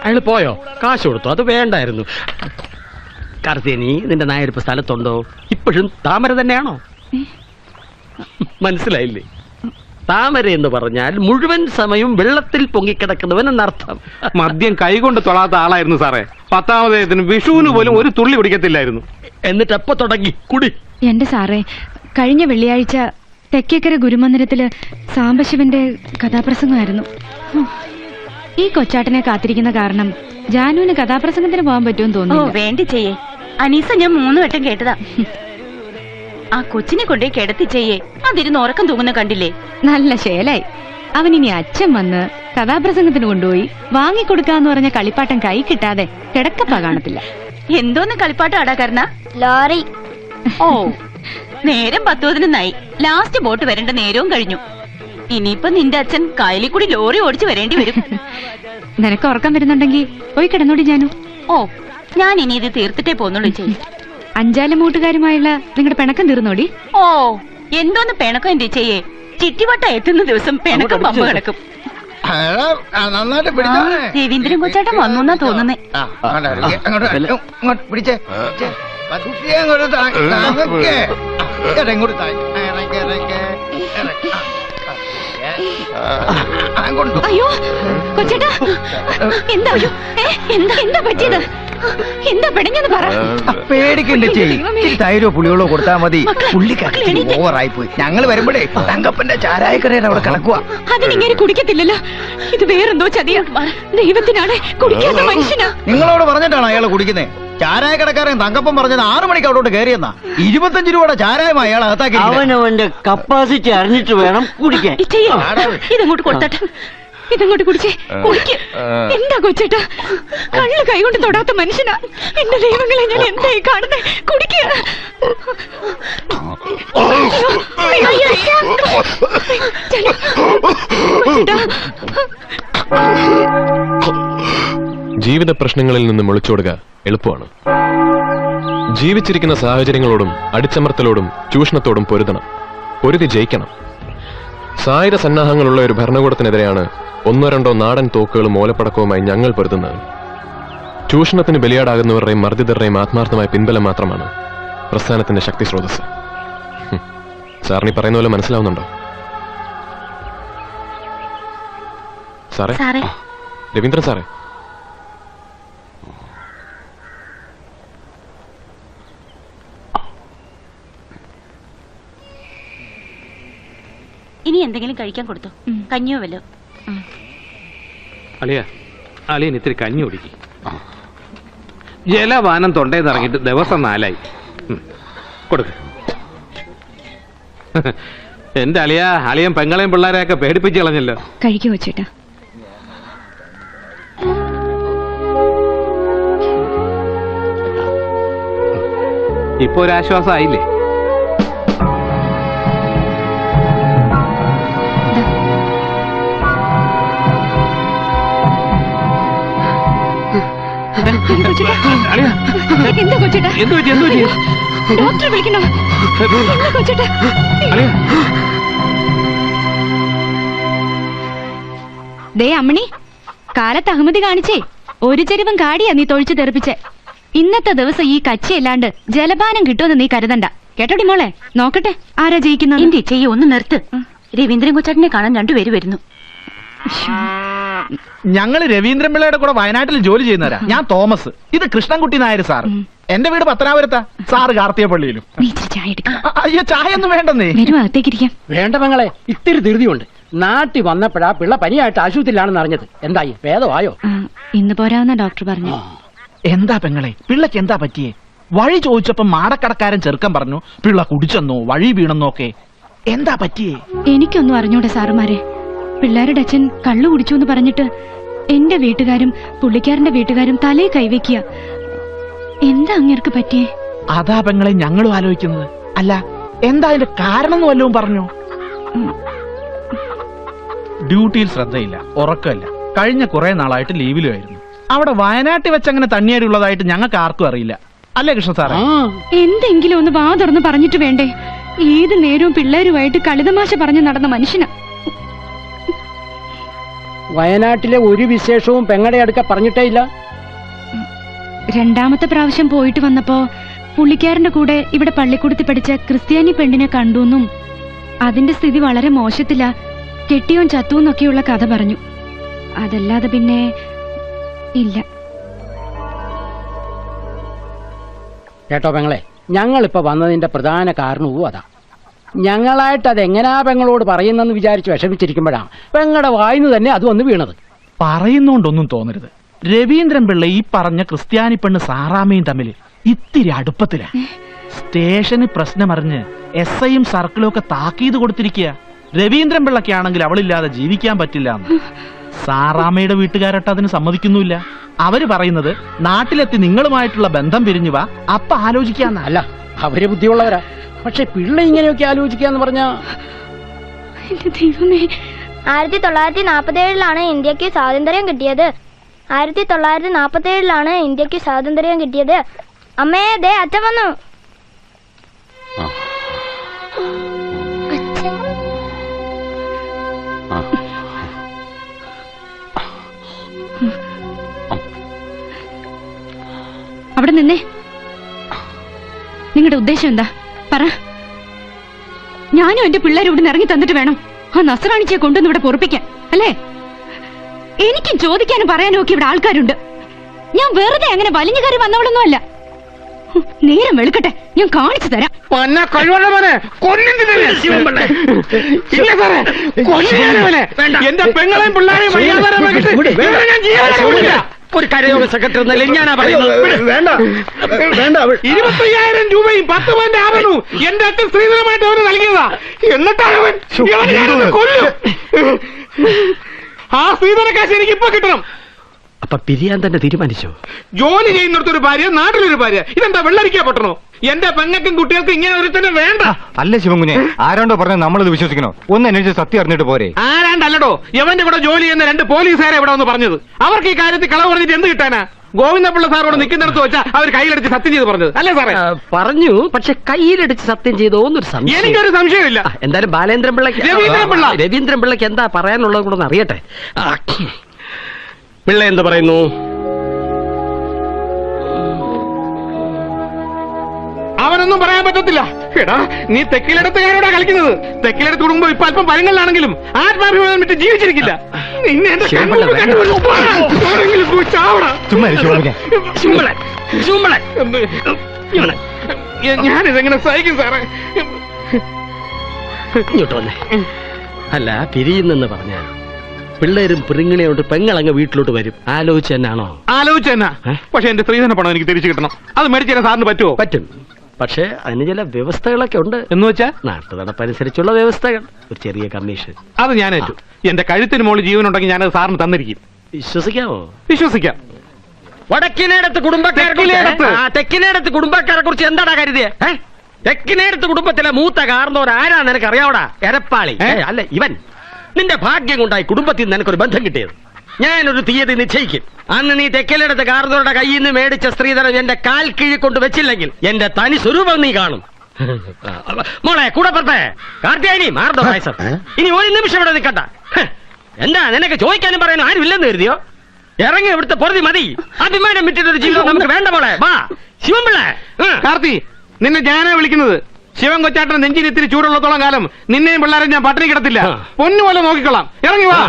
N: അയാള് പോയോ? കാശ് കൊടുത്തു? അത് വേണ്ടായിരുന്നു. കാർത്തിയാനി, നിന്റെ നായരിപ്പ് സ്ഥലത്തുണ്ടോ? ഇപ്പോഴും താമര തന്നെയാണോ? മനസ്സിലായില്ലേ? താമര എന്ന് പറഞ്ഞാൽ മുഴുവൻ സമയം വെള്ളത്തിൽ പൊങ്ങിക്കിടക്കുന്നവൻ എന്നർത്ഥം.
M: മദ്യം കൈകൊണ്ട് തൊടാത്ത ആളായിരുന്നു സാറേ. 10ാമതേതിന് വിഷുവിന് പോലും ഒരു തുള്ളി പിടിക്കത്തില്ലായിരുന്നു.
N: എന്നിട്ട് എപ്പോ തുടങ്ങി കുടി?
K: എന്റെ സാറേ, കഴിഞ്ഞ വെള്ളിയാഴ്ച തെക്കേക്കര ഗുരുമന്ദിരത്തില് സാംബശിവന്റെ കഥാപ്രസംഗമായിരുന്നു. ഈ കൊച്ചാട്ടനെ കാത്തിരിക്കുന്ന കാരണം ജാനുവിന് കഥാപ്രസംഗത്തിന് പോകാൻ പറ്റുമെന്ന് തോന്നുന്നു.
J: വേണ്ടി ചെയ്യേ അനീസ, ഞാൻ 3 വട്ടം കേട്ടതാ. ആ കൊച്ചിനെ കൊണ്ടേ കിടത്തി ചെയ്യേ, അതിരുന്ന് ഉറക്കം തൂങ്ങുന്ന കണ്ടില്ലേ?
K: നല്ല ശേലായി. അവനിനി അച്ഛൻ വന്ന് കഥാപ്രസംഗത്തിന് കൊണ്ടുപോയി വാങ്ങിക്കൊടുക്കാന്ന് പറഞ്ഞ കളിപ്പാട്ടം കൈ കിട്ടാതെ കിടക്കപ്പാ കാണത്തില്ല.
J: എന്തോന്ന് കളിപ്പാട്ടം ആടാ? ലോറി. ഓ, നേരം 10:15 ലാസ്റ്റ് ബോട്ട് വരേണ്ട നേരവും കഴിഞ്ഞു. ഇനിയിപ്പൊ നിന്റെ അച്ഛൻ കായലിൽ കൂടി ലോറി ഓടിച്ചു വരേണ്ടി വരും.
K: നിനക്ക് ഉറക്കം വരുന്നുണ്ടെങ്കിൽ പോയി കിടന്നോടി ജാനു.
J: ഓ, ഞാൻ ഇനി ഇത് തീർത്തിട്ടേ പോന്നുള്ളൂ ചെയ്യും.
K: 5 മൂട്ടുകാരുമായുള്ള നിങ്ങളുടെ പിണക്കം തീർന്നോടി.
J: ഓ, എന്തോന്ന് പിണക്കം എന്റെ ചെയ്യേ? ചിട്ടിവട്ട എത്തുന്ന ദിവസം പിണക്കം പമ്പ് കിടക്കും. രവീന്ദ്രൻ കൊച്ചാട്ടൻ വന്നു എന്നാ തോന്നുന്നേ.
K: അയ്യോ കൊച്ചേട്ടാ, എന്താ എന്താ പറ്റിയത്? എന്താ പെടഞ്ഞെന്ന് പറ.
L: പേടിക്കണ്ടേ ചേച്ചി, തൈരോ പുളികളോ കൊടുത്താൽ മതി. പുള്ളിക്കാക്കി ഓവറായി പോയി. ഞങ്ങൾ വരുമ്പോഴേ തങ്കപ്പന്റെ ചാരായക്കടയിൽ അവിടെ കിടക്കുക.
K: അതിനിങ്ങനെ കുടിക്കത്തില്ലല്ലോ. ഇത് വേറെന്തോ ചതിയാ. ദൈവത്തിനാണ് കുടിക്കാത്ത മനുഷ്യനാ.
L: നിങ്ങളോട് പറഞ്ഞിട്ടാണ് അയാൾ കുടിക്കുന്നത്. ചാരായ കടക്കാരൻ തങ്കപ്പൻ പറഞ്ഞത് 6 മണിക്ക് അവിടോട്ട് കയറിയെന്നാ. 25 രൂപയുടെ ചാരായമായി അയാൾ അകത്താക്കി.
F: അവനവന്റെ കപ്പാസിറ്റി അറിഞ്ഞിട്ട് വേണം കുടിക്കാൻ.
K: ഇതങ്ങോട്ട് കൊടുത്തട്ടെ, ഇതങ്ങോട്ട് കുടിച്ചേ. കുടിക്ക്. എന്താ കൊച്ചേട്ടാ, കള്ള് കൈകൊണ്ട് തൊടാത്ത മനുഷ്യനാ. എന്റെ ദൈവങ്ങളെ, ഞാൻ എന്തായി കാണുന്നേ? കുടിക്കുക.
H: ജീവിത പ്രശ്നങ്ങളിൽ നിന്നും ഒളിച്ചോടുക എളുപ്പമാണ്. ജീവിച്ചിരിക്കുന്ന സാഹചര്യങ്ങളോടും അടിച്ചമർത്തലോടും ചൂഷണത്തോടും പൊരുതണം. പൊരുതി ജയിക്കണം. സായുധ സന്നാഹങ്ങളുള്ള ഒരു ഭരണകൂടത്തിനെതിരെയാണ് 1-2 നാടൻ തോക്കുകളും ഓലപ്പടക്കവുമായി ഞങ്ങൾ പൊരുതുന്നത്. ചൂഷണത്തിന് ബലിയാടാകുന്നവരുടെയും മർദ്ദിതരുടെയും ആത്മാർത്ഥമായ പിൻബലം മാത്രമാണ് പ്രസ്ഥാനത്തിന്റെ ശക്തി സ്രോതസ്. സാറിന് ഈ പറയുന്ന പോലെ മനസ്സിലാവുന്നുണ്ടോ? സാറേ, രവീന്ദ്രൻ സാറേ.
J: ഇനി എന്തെങ്കിലും കഴിക്കാൻ കൊടുത്തോ? കഞ്ഞിയോ വല്ലോ?
M: അളിയൻ ഇത്തിരി കഞ്ഞി കുടിക്കും. ജലപാനം തൊണ്ടയിൽ ഇറങ്ങിയിട്ട് ദിവസം 4ആയി. കൊടുക്ക. എന്റെ അളിയൻ പെങ്ങളെയും പിള്ളേരെയൊക്കെ പേടിപ്പിച്ച് കളഞ്ഞല്ലോ.
K: കഴിക്കു വെച്ചേട്ടാ.
M: ഇപ്പൊ ഒരു ആശ്വാസമായില്ലേ?
K: എന്താ കൊച്ചേട്ടാ? ഡോക്ടറെ വിളിക്കണോ? എന്താ കൊച്ചേട്ടാ? ദേ അമ്മണി, കാലത്ത് അഹമ്മതി കാണിച്ചേ ഒരു ചെരുവം കാടിയാ നീ തൊഴിച്ചു തെറിപ്പിച്ചേ. ഇന്നത്തെ ദിവസം ഈ കച്ചിയല്ലാണ്ട് ജലപാനം കിട്ടുമെന്ന് നീ കരുതണ്ട. കേട്ടോടി മോളെ, നോക്കട്ടെ ആരാ ജയിക്കുന്നത്.
J: എന്റെ ചെയ്യ ഒന്ന് നിർത്ത്. രവീന്ദ്രൻ കൊച്ചേട്ടനെ കാണാൻ രണ്ടുപേര് വരുന്നു.
B: ഞങ്ങള് രവീന്ദ്രൻ പിള്ളയുടെ കൂടെ വയനാട്ടിൽ ജോലി ചെയ്യുന്നവരാ. ഞാൻ തോമസ്, ഇത് കൃഷ്ണൻകുട്ടി നായർ സാർ. എന്റെ വീട് പത്തനാപുരത്താ, സാറ് കാർത്തികപ്പള്ളിയിലും. അയ്യോ, ചായ ഒന്നും വേണ്ടെന്നേ.
K: അകത്തേക്കിരിക്കാം.
N: വേണ്ട മങ്ങളെ, ഇത്തിരി ധൃതിയുണ്ട്. നാട്ടിൽ വന്നപ്പോഴാ പിള്ള പനിയായിട്ട് ആശുപത്രിയിലാണെന്ന് അറിഞ്ഞത്. എന്തായി, ഭേദമായോ?
K: ഇന്ന് പോരാന്ന ഡോക്ടർ പറഞ്ഞു.
B: എന്താ പെങ്ങളെ, പിള്ളക്ക് എന്താ പറ്റിയേ? വഴി ചോദിച്ചപ്പോ മാടക്കടക്കാരൻ ചെറുക്കം പറഞ്ഞു പിള്ള കുടിച്ചെന്നോ വഴി വീണെന്നോക്കെ. എന്താ പറ്റിയേ?
K: എനിക്കൊന്നും അറിഞ്ഞൂടെ സാറുമാരെ. പിള്ളേരുടെ അച്ഛൻ കള്ളു കുടിച്ചു എന്ന് പറഞ്ഞിട്ട് എന്റെ വീട്ടുകാരും പുള്ളിക്കാരന്റെ വീട്ടുകാരും തലേ കൈവയ്ക്കുക. എന്താ അങ്ങേർക്ക് പറ്റിയേ?
B: അതാ പെങ്ങളെ ഞങ്ങളും ആലോചിക്കുന്നത്. അല്ല, എന്താ അതിന്റെ കാരണം വല്ലതും പറഞ്ഞോ? ഡ്യൂട്ടിയിൽ ശ്രദ്ധയില്ല, ഉറക്കമില്ല. കഴിഞ്ഞ കുറെ നാളായിട്ട് ലീവിലുമായിരുന്നു. അവിടെ വയനാട്ടിൽ വെച്ചങ്ങനെ തണ്ണിയേടി ഉള്ളതായിട്ട് ഞങ്ങൾക്ക് ആർക്കും അറിയില്ല. അല്ലേ കൃഷ്ണ സാറേ?
K: എന്തെങ്കിലും ഒന്ന് വാ തുറന്ന് പറഞ്ഞിട്ട് വേണ്ടേ? ഏത് നേരവും പിള്ളേരുമായിട്ട് കളിതമാശ പറഞ്ഞു നടന്ന മനുഷ്യനാ.
N: വയനാട്ടിലെ ഒരു വിശേഷവും പെങ്ങടെ അടുക്ക പറഞ്ഞിട്ടേ ഇല്ല.
K: രണ്ടാമത്തെ പ്രാവശ്യം പോയിട്ട് വന്നപ്പോ പുള്ളിക്കാരന്റെ കൂടെ ഇവിടെ പള്ളിക്കൂടത്തിൽ പഠിച്ച ക്രിസ്ത്യാനി പെണ്ണിനെ കണ്ടുവെന്നും അതിന്റെ സ്ഥിതി വളരെ മോശത്തിലാ, കെട്ടിയോൻ ചത്തുവെന്നൊക്കെയുള്ള കഥ പറഞ്ഞു. അതല്ലാതെ പിന്നെ ഇല്ല.
N: കേട്ടോ പെങ്ങളെ, ഞങ്ങളിപ്പോ വന്നതിന്റെ പ്രധാന കാരണവും അതാ. ഞങ്ങളായിട്ട് അതെങ്ങനാ പെങ്ങളോട് പറയുന്നെന്ന് വിചാരിച്ച് വിഷമിച്ചിരിക്കുമ്പോഴാണ് പെങ്ങളുടെ വായിന്ന് തന്നെ അത് വന്ന് വീണത്.
B: പറയുന്നോണ്ടൊന്നും തോന്നരുത്. രവീന്ദ്രൻ പിള്ള ഈ പറഞ്ഞ ക്രിസ്ത്യാനി പെണ്ണ് സാറാമ്മയും തമ്മിൽ ഇത്തിരി അടുപ്പത്തിലാ. സ്റ്റേഷന് പ്രശ്നമറിഞ്ഞ് SIയും സർക്കിളും ഒക്കെ താക്കീത് കൊടുത്തിരിക്കുക. രവീന്ദ്രൻ പിള്ളക്കാണെങ്കിൽ അവളില്ലാതെ ജീവിക്കാൻ പറ്റില്ല. സാറാമ്മയുടെ വീട്ടുകാരട്ട് അതിന് സമ്മതിക്കുന്നുമില്ല. അവര് പറയുന്നത് നാട്ടിലെത്തി നിങ്ങളുമായിട്ടുള്ള ബന്ധം പിരിഞ്ഞുവാ, അപ്പ ആലോചിക്കാന്ന.
N: അല്ല, അവര് ബുദ്ധിയുള്ളവരാ. പക്ഷെ പിള്ള ഇങ്ങനെയൊക്കെ ആലോചിക്കാന്ന് പറഞ്ഞാ
O: 1947 ഇന്ത്യക്ക് സ്വാതന്ത്ര്യം കിട്ടിയത്. 1947 ഇന്ത്യക്ക് സ്വാതന്ത്ര്യം കിട്ടിയത്. അമ്മേ, ദേ അച്ഛൻ വന്നു.
K: അവിടെ നിന്നേ. നിങ്ങളുടെ ഉദ്ദേശം എന്താ പറ. ഞാനും എന്റെ പിള്ളേരും ഇവിടെ ഇറങ്ങി തന്നിട്ട് വേണം ആ നസ്രാണിച്ചെ കൊണ്ടുവന്ന് ഇവിടെ പൊറപ്പിക്കാൻ, അല്ലേ? എനിക്കും ചോദിക്കാനും പറയാനും ഒക്കെ ഇവിടെ ആൾക്കാരുണ്ട്. ഞാൻ വെറുതെ അങ്ങനെ വലിഞ്ഞു കയറി വന്നവളൊന്നും അല്ല. നേരം വെളുക്കട്ടെ, ഞാൻ കാണിച്ചു തരാം.
M: എന്റെ പെങ്ങളെയും പിള്ളേരെയും
N: ഒരു കരയോഗ സെക്രട്ടറി എന്നല്ലേ ഞാനാ പറയുന്നത്.
M: 25,000 രൂപയും 10 പവന്റെ ആഭരണവും എന്റെ അച്ഛൻ സ്ത്രീധനമായിട്ട് അവന് നൽകിയതാ. എന്നിട്ടാണ് അവൻ കൊല്ലും. ആ സ്ത്രീധന കാശ് എനിക്ക് ഇപ്പൊ കിട്ടണം.
N: അപ്പൊ പിരിയാൻ തന്നെ തീരുമാനിച്ചോ?
M: ജോലി ചെയ്യുന്നിടത്തൊരു ഭാര്യ, നാട്ടിലൊരു ഭാര്യ. ഇതെന്താ വെള്ളരിക്കാ പൊട്ടണോ? എന്റെ പെങ്ങൾക്കും കുട്ടികൾക്കും ഇങ്ങനെ ഒരു തന്നെ വേണ്ട.
L: അല്ല ശിവൻകുഞ്ഞെ, ആരാണ്ടോ പറഞ്ഞ നമ്മളിത് വിശ്വസിക്കണോ? ഒന്ന് അന്വേഷിച്ച് സത്യം അറിഞ്ഞിട്ട് പോരെ.
M: ആരാണ്ടല്ലോ, യവന്റെ കൂടെ ജോലി ചെയ്യുന്ന 2 പോലീസുകാരെ ഇവിടെ വന്ന് പറഞ്ഞത്. അവർക്ക് ഈ കാര്യത്തിൽ കളവ് പറഞ്ഞിട്ട് എന്ത് കിട്ടാനാ? ഗോവിന്ദപിള്ള സാറോട് നിൽക്കുന്നിടത്ത് വെച്ചാ അവർ കയ്യിലടിച്ച് സത്യം ചെയ്ത് പറഞ്ഞത്, അല്ലേ സാറേ?
N: പറഞ്ഞു, പക്ഷെ കയ്യിലടിച്ച് സത്യം ചെയ്തോന്നൊരു സംശയം.
M: എനിക്കൊരു സംശയമില്ല.
N: എന്തായാലും ബാലേന്ദ്രൻ പിള്ളക്ക് രവീന്ദ്രൻ പിള്ളക്ക് എന്താ പറയാനുള്ളത് കൂടെ ഒന്ന് അറിയട്ടെ. പിള്ള എന്ത് പറയുന്നു?
M: അവനൊന്നും പറയാൻ പറ്റത്തില്ല. എടാ, നീ തെക്കിലെടുത്തുകാരോടാ കളിക്കുന്നത്. തെക്കിലെടുത്ത് കുടുംബം ഇപ്പൊ അല്പം പരങ്ങളിലാണെങ്കിലും ആത്മാഭിമാനം വിട്ട് ജീവിച്ചിരിക്കില്ല. നിന്നെ ഞാനിതെങ്ങനെ സഹിക്കും സാറേ?
N: ഇങ്ങോട്ട് വന്നേ. അല്ല, പിരിയുന്നെന്ന് പറഞ്ഞ പിള്ളേരും പിറിങ്ങളിയോട്ട് പെങ്ങളങ്ങ് വീട്ടിലോട്ട് വരും. ആലോചിച്ച് തന്നെയാണോ?
M: ആലോചിച്ച് തന്നെ. പക്ഷെ എന്റെ സ്ത്രീധന പണം എനിക്ക് തിരിച്ചു കിട്ടണം. അത് മേടിച്ചു തരാൻ സാറിന് പറ്റുമോ?
N: പറ്റും. പക്ഷെ അതിന് ചില വ്യവസ്ഥകളൊക്കെ ഉണ്ട്.
M: എന്ന് വെച്ചാ
N: നാട്ടു നടപ്പനുസരിച്ചുള്ള വ്യവസ്ഥകൾ. ഒരു ചെറിയ കമ്മീഷൻ.
M: അത് ഞാൻ ഏറ്റു. എന്റെ കഴുത്തിന് മുകളിൽ ജീവനുണ്ടെങ്കിൽ ഞാനത് സാറിന് തന്നിരിക്കും.
N: വിശ്വസിക്കാമോ?
M: വിശ്വസിക്കാം.
N: വടക്കിനേടത്ത് തെക്കിനേടത്ത് കുടുംബക്കാരെ കുറിച്ച് എന്താടാ കരുതിയേ? തെക്കിനേടത്ത് കുടുംബത്തിലെ മൂത്ത കാർന്നോർ ആരാ നിനക്ക് അറിയാവടാ? എരപ്പാളി അല്ല ഇവൻ. നിന്റെ ഭാഗ്യം കൊണ്ടായി കുടുംബത്തിൽ നിന്ന് നിനക്കൊരു ബന്ധം കിട്ടിയത്. ഞാനൊരു തീയതി നിശ്ചയിക്കും. അന്ന് നീ തെക്കിലെടുത്ത് കാർന്നോരുടെ കയ്യിൽ നിന്ന് മേടിച്ച സ്ത്രീധനം എന്റെ കാൽ കീഴിൽ കൊണ്ട് വെച്ചില്ലെങ്കിൽ എന്റെ തനി സ്വരൂപം നീ കാണും. മോളെ കൂടെ പുറത്തെ കാർത്തിയാനി മാർദ്ദോ പായസം. ഇനി ഒരു നിമിഷം ഇവിടെ നിൽക്കണ്ട. എന്താ നിനക്ക് ചോദിക്കാനും പറയാനും ആരും ഇല്ലെന്ന് കരുതിയോ? ഇറങ്ങി ഇവിടുത്തെ പൊറുതി മതി. അഭിമാനം വിട്ടിട്ടൊരു ജീവിതം നമുക്ക് വേണ്ട മോളെ. വാ ശിവൻപിള്ള.
M: കാർത്തി, നിന്നെ ഞാനാ വിളിക്കുന്നത്. ശിവൻ കൊച്ചാട്ടൻ നെഞ്ചിന് ഇത്തിരി ചൂടുള്ളത്തോളം കാലം നിന്നെയും പിള്ളേരെ ഞാൻ പട്ടിണി കിടത്തില്ല. പൊന്നുപോലെ നോക്കിക്കൊള്ളാം. ഇറങ്ങി വാ.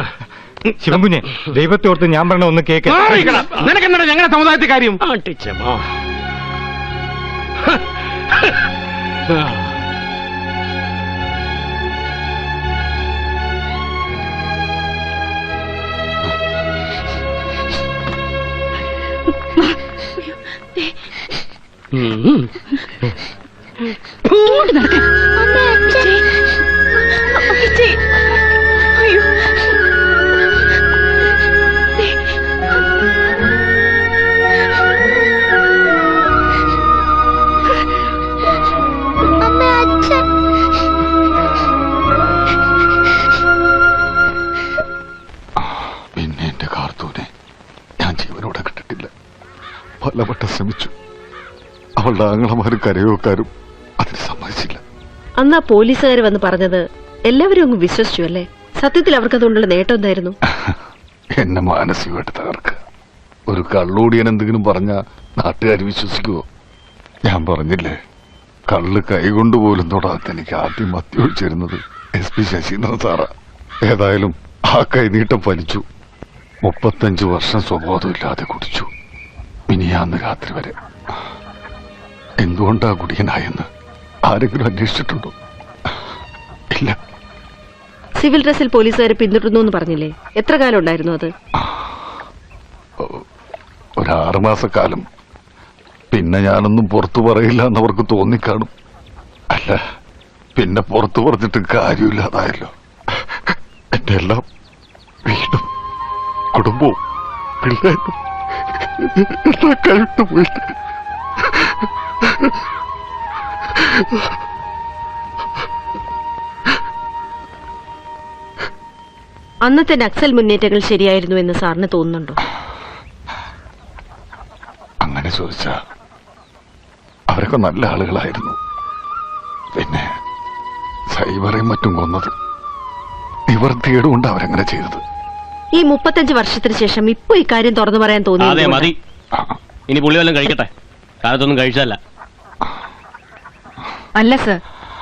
P: ശിവൻകുഞ്ഞെ, ദൈവത്തെ ഓർത്ത് ഞാൻ പറഞ്ഞ ഒന്ന് കേക്ക്.
M: നിനക്കെന്താ ഞങ്ങളുടെ സമുദായത്തിൽ കാര്യം?
E: പിന്നെ എന്റെ കാർത്തൂനെ ഞാൻ ജീവനോടെ കിട്ടിട്ടില്ല. പലവട്ടം ശ്രമിച്ചു. അവളുടെ ആങ്ങളമാരും കരയോക്കാരും അതിന് സമ്മതിച്ചില്ല.
G: അന്നാ പോലീസുകാർ വന്ന് പറഞ്ഞത് എല്ലാവരും അങ്ങ് വിശ്വസിച്ചു അല്ലേ? സത്യത്തിൽ അവർക്കതുകൊണ്ടുള്ള നേട്ടം എന്തായിരുന്നു?
E: എന്നെ മാനസികമായിട്ട് തകർക്കുക. ഒരു കള്ളൂടിയൻ എന്തെങ്കിലും പറഞ്ഞ നാട്ടുകാർ വിശ്വസിക്കുവോ? ഞാൻ പറഞ്ഞില്ലേ, കള്ള് കൈകൊണ്ട് പോലും തൊടാത്ത എനിക്ക് ആദ്യം മത്തി ഒഴിച്ചിരുന്നത് SP ശശീന്ദ്രൻ സാറാ. ഏതായാലും ആ കൈനീട്ടം ഫലിച്ചു. 35 വർഷം സ്വബോധമില്ലാതെ കുടിച്ചു. മിനിയാന്ന് രാത്രി വരെ. എന്തുകൊണ്ടാ കുടിയനായെന്ന് ആരെങ്കിലും അന്വേഷിച്ചിട്ടുണ്ടോ? ഇല്ല.
G: സിവിൽ ഡ്രസ്സിൽ പോലീസുകാർ പിന്തുടർന്നു എന്ന് പറഞ്ഞില്ലേ? എത്ര കാലം ഉണ്ടായിരുന്നു അത്?
E: ഒരു 6 മാസക്കാലം. പിന്നെ ഞാനൊന്നും പുറത്തു പറയില്ല എന്നവർക്ക് തോന്നിക്കാണും. അല്ല, പിന്നെ പുറത്തു പറഞ്ഞിട്ട് കാര്യമില്ലാതായല്ലോ. എന്റെ എല്ലാം വീണ്ടും കുടുംബവും പിള്ളേരും എല്ലാം കഴിഞ്ഞു പോയിട്ട്.
G: അന്നത്തെ നക്സൽ മുന്നേറ്റങ്ങൾ ശരിയായിരുന്നു എന്ന് സാറിന് തോന്നുന്നുണ്ടോ?
E: അങ്ങനെ ചോദിച്ചാ അവരൊക്കെ നല്ല ആളുകളായിരുന്നു. പിന്നെ സൈബറേയും മറ്റും കൊന്നത് നിവർത്തികേടുകൊണ്ട് അവരങ്ങനെ ചെയ്തത്.
G: ഈ 35 വർഷത്തിന് ശേഷം ഇപ്പൊ ഇക്കാര്യം തുറന്നു പറയാൻ തോന്നി.
N: മതി. ഇനി പുള്ളി വല്ലതും കഴിക്കട്ടെ. കാലത്തൊന്നും കഴിച്ചല്ല.
K: അല്ല സർ,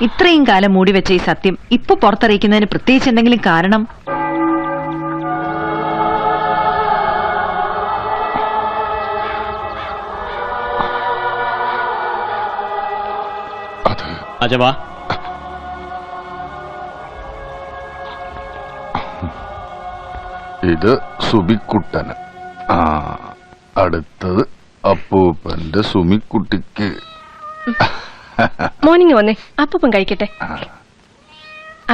K: ഇത്രയും കാലം മൂടി വെച്ച ഈ സത്യം ഇപ്പൊ പുറത്തറിയിക്കുന്നതിന് പ്രത്യേകിച്ച് എന്തെങ്കിലും കാരണം?
N: അജവാ,
E: ഇത് സുബിക്കുട്ടന്. അടുത്തത് അപ്പൂപ്പന്റെ സുമിക്കുട്ടിക്ക്.
K: മോർണിംഗ് വന്നേ, അപ്പൂപ്പൻ കഴിക്കട്ടെ.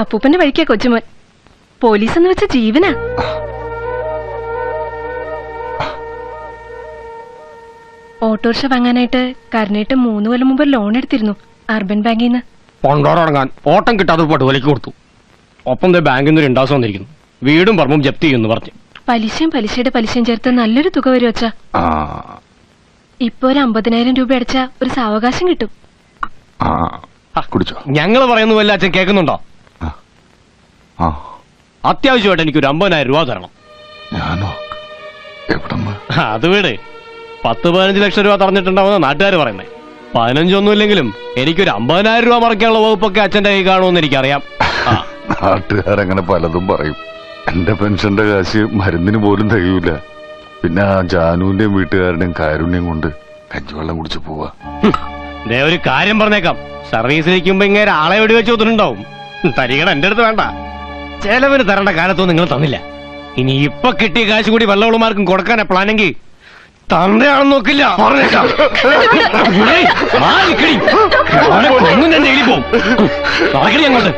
K: അപ്പൂപ്പന്റെ വഴിക്കാ കൊച്ചുമോൻ. പോലീസ് എന്ന് വെച്ച ജീവനാ. ഓട്ടോറിക്ഷ വാങ്ങാനായിട്ട് കരുണേട്ട് 3 കൊല്ലം മുമ്പ് ലോൺ എടുത്തിരുന്നു അർബൻ ബാങ്കിൽ നിന്ന്.
N: കൊണ്ടോടങ്ങാൻ ഓട്ടം കിട്ടാതെ പോട്ട് വിലക്ക് കൊടുത്തു. ഒപ്പം ബാങ്കിൽ നിന്ന് 2 ദിവസം വന്നിരിക്കുന്നു. വീടും പറമ്പും ജപ്തി ചെയ്യുന്നു പറഞ്ഞു.
K: പലിശയും പലിശയുടെ പലിശയും ചേർത്ത് നല്ലൊരു തുക വരും അച്ഛാ. ഇപ്പൊ ഒരു 50,000 രൂപ അടച്ചാ ഒരു സാവകാശം കിട്ടും.
N: ഞങ്ങൾ പറയുന്നു വല്ല അച്ഛൻ കേൾക്കുന്നുണ്ടോ? അത്യാവശ്യമായിട്ട് എനിക്കൊരു 50,000 രൂപ തരണം. അത് വീട് 10-15 ലക്ഷം രൂപ തറഞ്ഞിട്ടുണ്ടാവുന്ന നാട്ടുകാർ പറയുന്നേ. 15 ഒന്നുമില്ലെങ്കിലും എനിക്കൊരു 50,000 രൂപ മറിക്കാനുള്ള വകുപ്പൊക്കെ അച്ഛന്റെ കൈ കാണുമെന്ന് എനിക്കറിയാം.
E: നാട്ടുകാരങ്ങനെ പലതും പറയും. എന്റെ പെൻഷന്റെ കാശ് മരുന്നിന് പോലും തികയൂല. പിന്നെ ആ ജാനുവിന്റെയും വീട്ടുകാരുടെയും കാരുണ്യം കൊണ്ട് കഞ്ഞിവെള്ളം കുടിച്ചു പോവാ.
N: ഒരു കാര്യം പറഞ്ഞേക്കാം, സർവീസിലിരിക്കുമ്പോ ഇങ്ങനെ ആളെ വെടിവെച്ച് ഒത്തുണ്ടാവും. തരികട എന്റെ അടുത്ത് വേണ്ട. ചെലവിന് തരേണ്ട കാലത്തൊന്നും നിങ്ങൾ തന്നില്ല. ഇനി ഇപ്പൊ കിട്ടിയ കാശ് കൂടി വെള്ളവളുമാർക്കും കൊടുക്കാനാ പ്ലാനെങ്കിൽ തന്നെയാണെന്ന് നോക്കില്ല. പറഞ്ഞേക്കാം. അങ്ങോട്ട്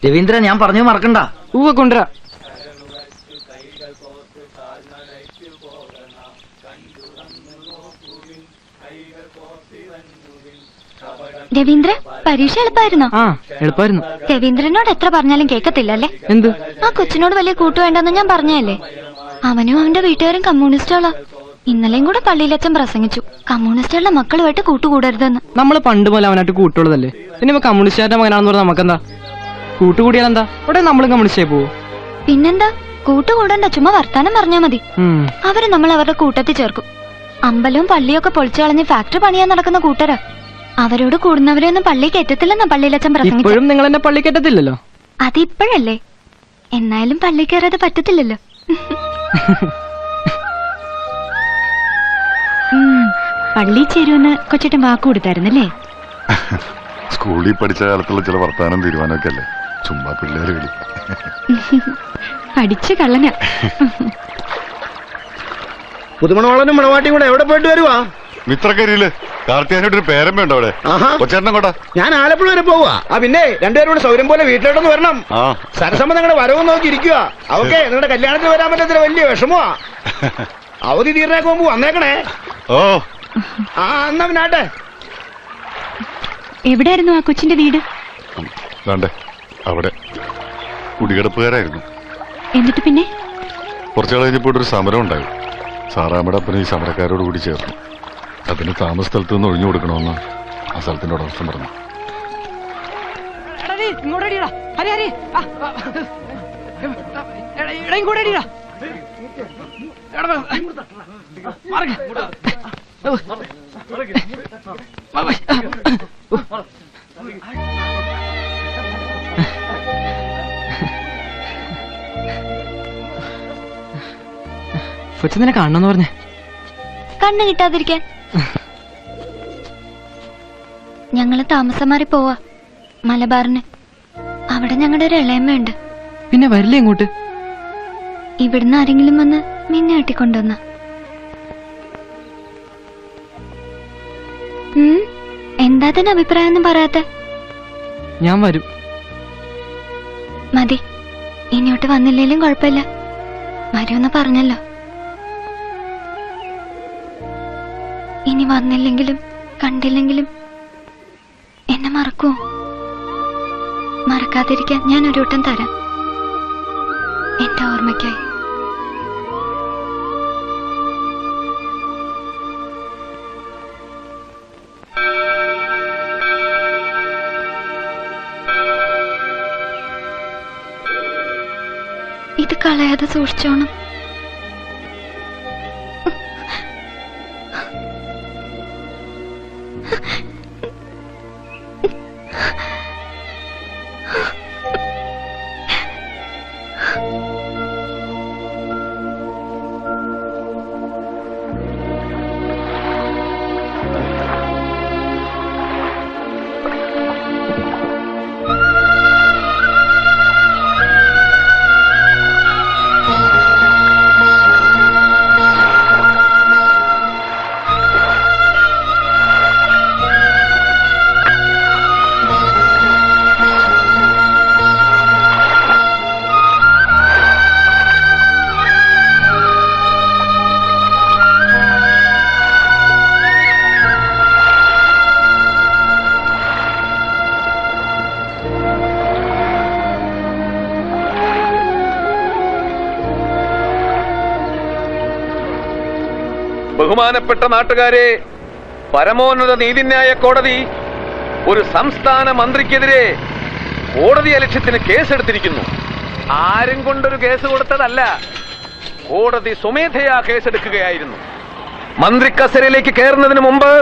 L: രവീന്ദ്ര, ഞാൻ പറഞ്ഞു മറക്കണ്ട.
N: കൊണ്ടുവരാ.
O: രവീന്ദ്ര, പരീക്ഷ എളുപ്പമായിരുന്നോ?
N: എളുപ്പമായിരുന്നു.
O: രവീന്ദ്രനോട് എത്ര പറഞ്ഞാലും കേൾക്കത്തില്ലല്ലേ?
N: എന്ത്?
O: ആ കൊച്ചിനോട് വലിയ കൂട്ടു വേണ്ടെന്ന് ഞാൻ പറഞ്ഞല്ലേ. അവനും അവന്റെ വീട്ടുകാരും കമ്മ്യൂണിസ്റ്റുകളാ. ഇന്നലെയും കൂടെ പള്ളിയിലച്ഛൻ പ്രസംഗിച്ചു, കമ്മ്യൂണിസ്റ്റുകളുടെ മക്കളുമായിട്ട് കൂട്ടുകൂടരുതെന്ന്.
N: നമ്മള് പണ്ട് പോലെ അവനായിട്ട് കൂട്ടുള്ളതല്ലേ. പിന്നെ കമ്മ്യൂണിസ്റ്റുകാരുടെ മകനാണെന്ന് പറഞ്ഞാൽ നമുക്കെന്താ? കൂട്ടുകൂടിയാൽ എന്താ? ഉടനെ നമ്മളും കമ്മ്യൂണിസ്റ്റായി പോവോ?
O: പിന്നെന്താ, കൂട്ടുകൂടണ്ട, ചുമ്മാ വർത്താനം പറഞ്ഞാ മതി. അവര് നമ്മൾ അവരുടെ കൂട്ടത്തിൽ ചേർക്കും. അമ്പലവും പള്ളിയും ഒക്കെ പൊളിച്ചു കളഞ്ഞ് ഫാക്ടറി പണിയാൻ നടക്കുന്ന കൂട്ടരാ. അവരോട് കൂടുന്നവരെയൊന്നും പള്ളി കയറ്റത്തില്ലെന്നാ പള്ളിയിലച്ഛൻ പ്രസംഗിച്ചു.
N: ഇപ്പോഴും നിങ്ങൾ എന്നെ പള്ളി കയറ്റത്തില്ലല്ലോ.
O: അതിപ്പോഴല്ലേ, എന്നാലും പള്ളി കയറാതെ പറ്റത്തില്ലല്ലോ.
K: പള്ളി ചേരുമെന്ന് കൊച്ചേട്ടൻ വാക്ക് കൊടുത്തായിരുന്നല്ലേ?
E: സ്കൂളിൽ പഠിച്ച കാലത്തുള്ള ചില വർത്താനം തീരുമാനമൊക്കെ അല്ലേ, ചുമ്മാ പിള്ളേര് കളി.
K: പഠിച്ച കള്ളന.
L: പുതുമണവാളനും മണവാട്ടിയും കൂടെ എവിടെ പോയിട്ട് വരുവാ?
E: മിത്രക്കരിയില് കാർത്തിയാനായിട്ട് ഒരു പേരമ്മ ഉണ്ടോ അവിടെ? കൊച്ചേട്ടൻ കൊണ്ടാ.
L: ഞാൻ ആലപ്പുഴ വരെ പോവാ. പിന്നെ രണ്ടുപേരും കൂടെ സൗകര്യം പോലെ വീട്ടിലോട്ടൊന്ന് വരണം. സരസമ്മ നിങ്ങളുടെ വരവും നോക്കി ഇരിക്കുക. അവക്കെ നിങ്ങളുടെ കല്യാണത്തിന് വരാൻ പറ്റത്തില്ല, വലിയ വിഷമമാ. അവധി തീർന്നേക്ക് മുമ്പ് വന്നേക്കണേ.
E: ഓ
L: എന്നാ പിന്നാട്ടെ.
K: എവിടെയായിരുന്നു ആ കൊച്ചിന്റെ വീട്?
E: വേണ്ടേ അവിടെ കുടികിടപ്പുകാരായിരുന്നു.
K: എന്നിട്ട് പിന്നെ
E: കുറച്ചുകൾ കഴിഞ്ഞപ്പോൾ ഒരു സമരം ഉണ്ടായി. സാറാമ്മയുടെ അപ്പനെ ഈ സമരക്കാരോട് കൂടി ചേർന്നു. അതിന് താമസ സ്ഥലത്ത് നിന്ന് ഒഴിഞ്ഞു കൊടുക്കണമെന്ന് ആ സ്ഥലത്തിന്റെ ഉടമസ്ഥൻ പറഞ്ഞു.
N: കൊച്ചിനെ കാണണമെന്ന് പറഞ്ഞേ.
O: കണ്ണ് കിട്ടാതിരിക്കാൻ ഞങ്ങള് താമസം മാറി പോവാ മലബാറിന്. അവിടെ ഞങ്ങളുടെ ഒരു ഇളയമ്മയുണ്ട്.
N: പിന്നെ വരില്ലേ ഇങ്ങോട്ട്?
O: ഇവിടുന്ന് ആരെങ്കിലും വന്ന് മിന്നെ കെട്ടിക്കൊണ്ടുവന്ന. എന്താ തന്നെ അഭിപ്രായം ഒന്നും പറയാത്ത?
N: ഞാൻ വരും.
O: മതി, ഇനിയോട്ട് വന്നില്ലേലും കുഴപ്പമില്ല. വരുമെന്ന് പറഞ്ഞല്ലോ. ഇനി വന്നില്ലെങ്കിലും കണ്ടില്ലെങ്കിലും എന്നെ മറക്കുമോ? മറക്കാതിരിക്കാൻ ഞാൻ ഒരു വട്ടം തരാം, എന്റെ ഓർമ്മയ്ക്കായി. ഇത് കളയാതെ സൂക്ഷിച്ചോണം.
Q: ബഹുമാനപ്പെട്ട നാട്ടുകാരെ, പരമോന്നത നീതിന്യായ കോടതി ഒരു സംസ്ഥാന മന്ത്രിക്കെതിരെ കോടതി അലക്ഷ്യത്തിന് കേസെടുത്തിരിക്കുന്നു. ആരും കൊണ്ടൊരു കേസ് കൊടുത്തതല്ല, കോടതി സ്വമേധയാ കേസെടുക്കുകയായിരുന്നു. മന്ത്രി കസേരയിലേക്ക് കയറുന്നതിന് മുമ്പ്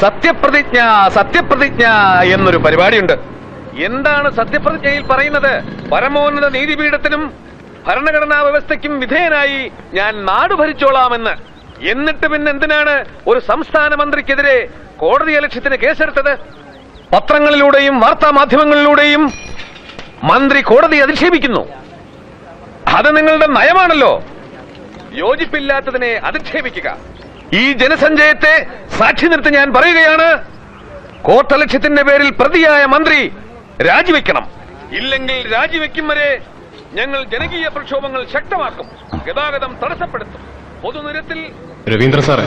Q: സത്യപ്രതിജ്ഞ എന്നൊരു പരിപാടിയുണ്ട്. എന്താണ് സത്യപ്രതിജ്ഞയിൽ പറയുന്നത്? പരമോന്നത നീതിപീഠത്തിനും ഭരണഘടനാ വ്യവസ്ഥയ്ക്കും വിധേയനായി ഞാൻ നാട് ഭരിച്ചോളാമെന്ന്. എന്നിട്ട് പിന്നെ എന്തിനാണ് ഒരു സംസ്ഥാന മന്ത്രിക്കെതിരെ കോടതി അലക്ഷ്യത്തിന് കേസെടുത്തത്? പത്രങ്ങളിലൂടെയും വാർത്താ മാധ്യമങ്ങളിലൂടെയും മന്ത്രി കോടതി അധിക്ഷേപിക്കുന്നു. അത് നിങ്ങളുടെ നയമാണല്ലോ. യോജിപ്പില്ലാത്തതിനെ അധിക്ഷേപിക്കുക. ഈ ജനസഞ്ചയത്തെ സാക്ഷി നിർത്തി ഞാൻ പറയുകയാണ്, കോർട്ടലക്ഷ്യത്തിന്റെ പേരിൽ പ്രതിയായ മന്ത്രി രാജിവെക്കണം. ഇല്ലെങ്കിൽ രാജിവെക്കും വരെ ഞങ്ങൾ ജനകീയ പ്രക്ഷോഭങ്ങൾ ശക്തമാക്കും, ഗതാഗതം തടസ്സപ്പെടുത്തും, പൊതുനിരത്തിൽ.
H: രവീന്ദ്ര സാറേ,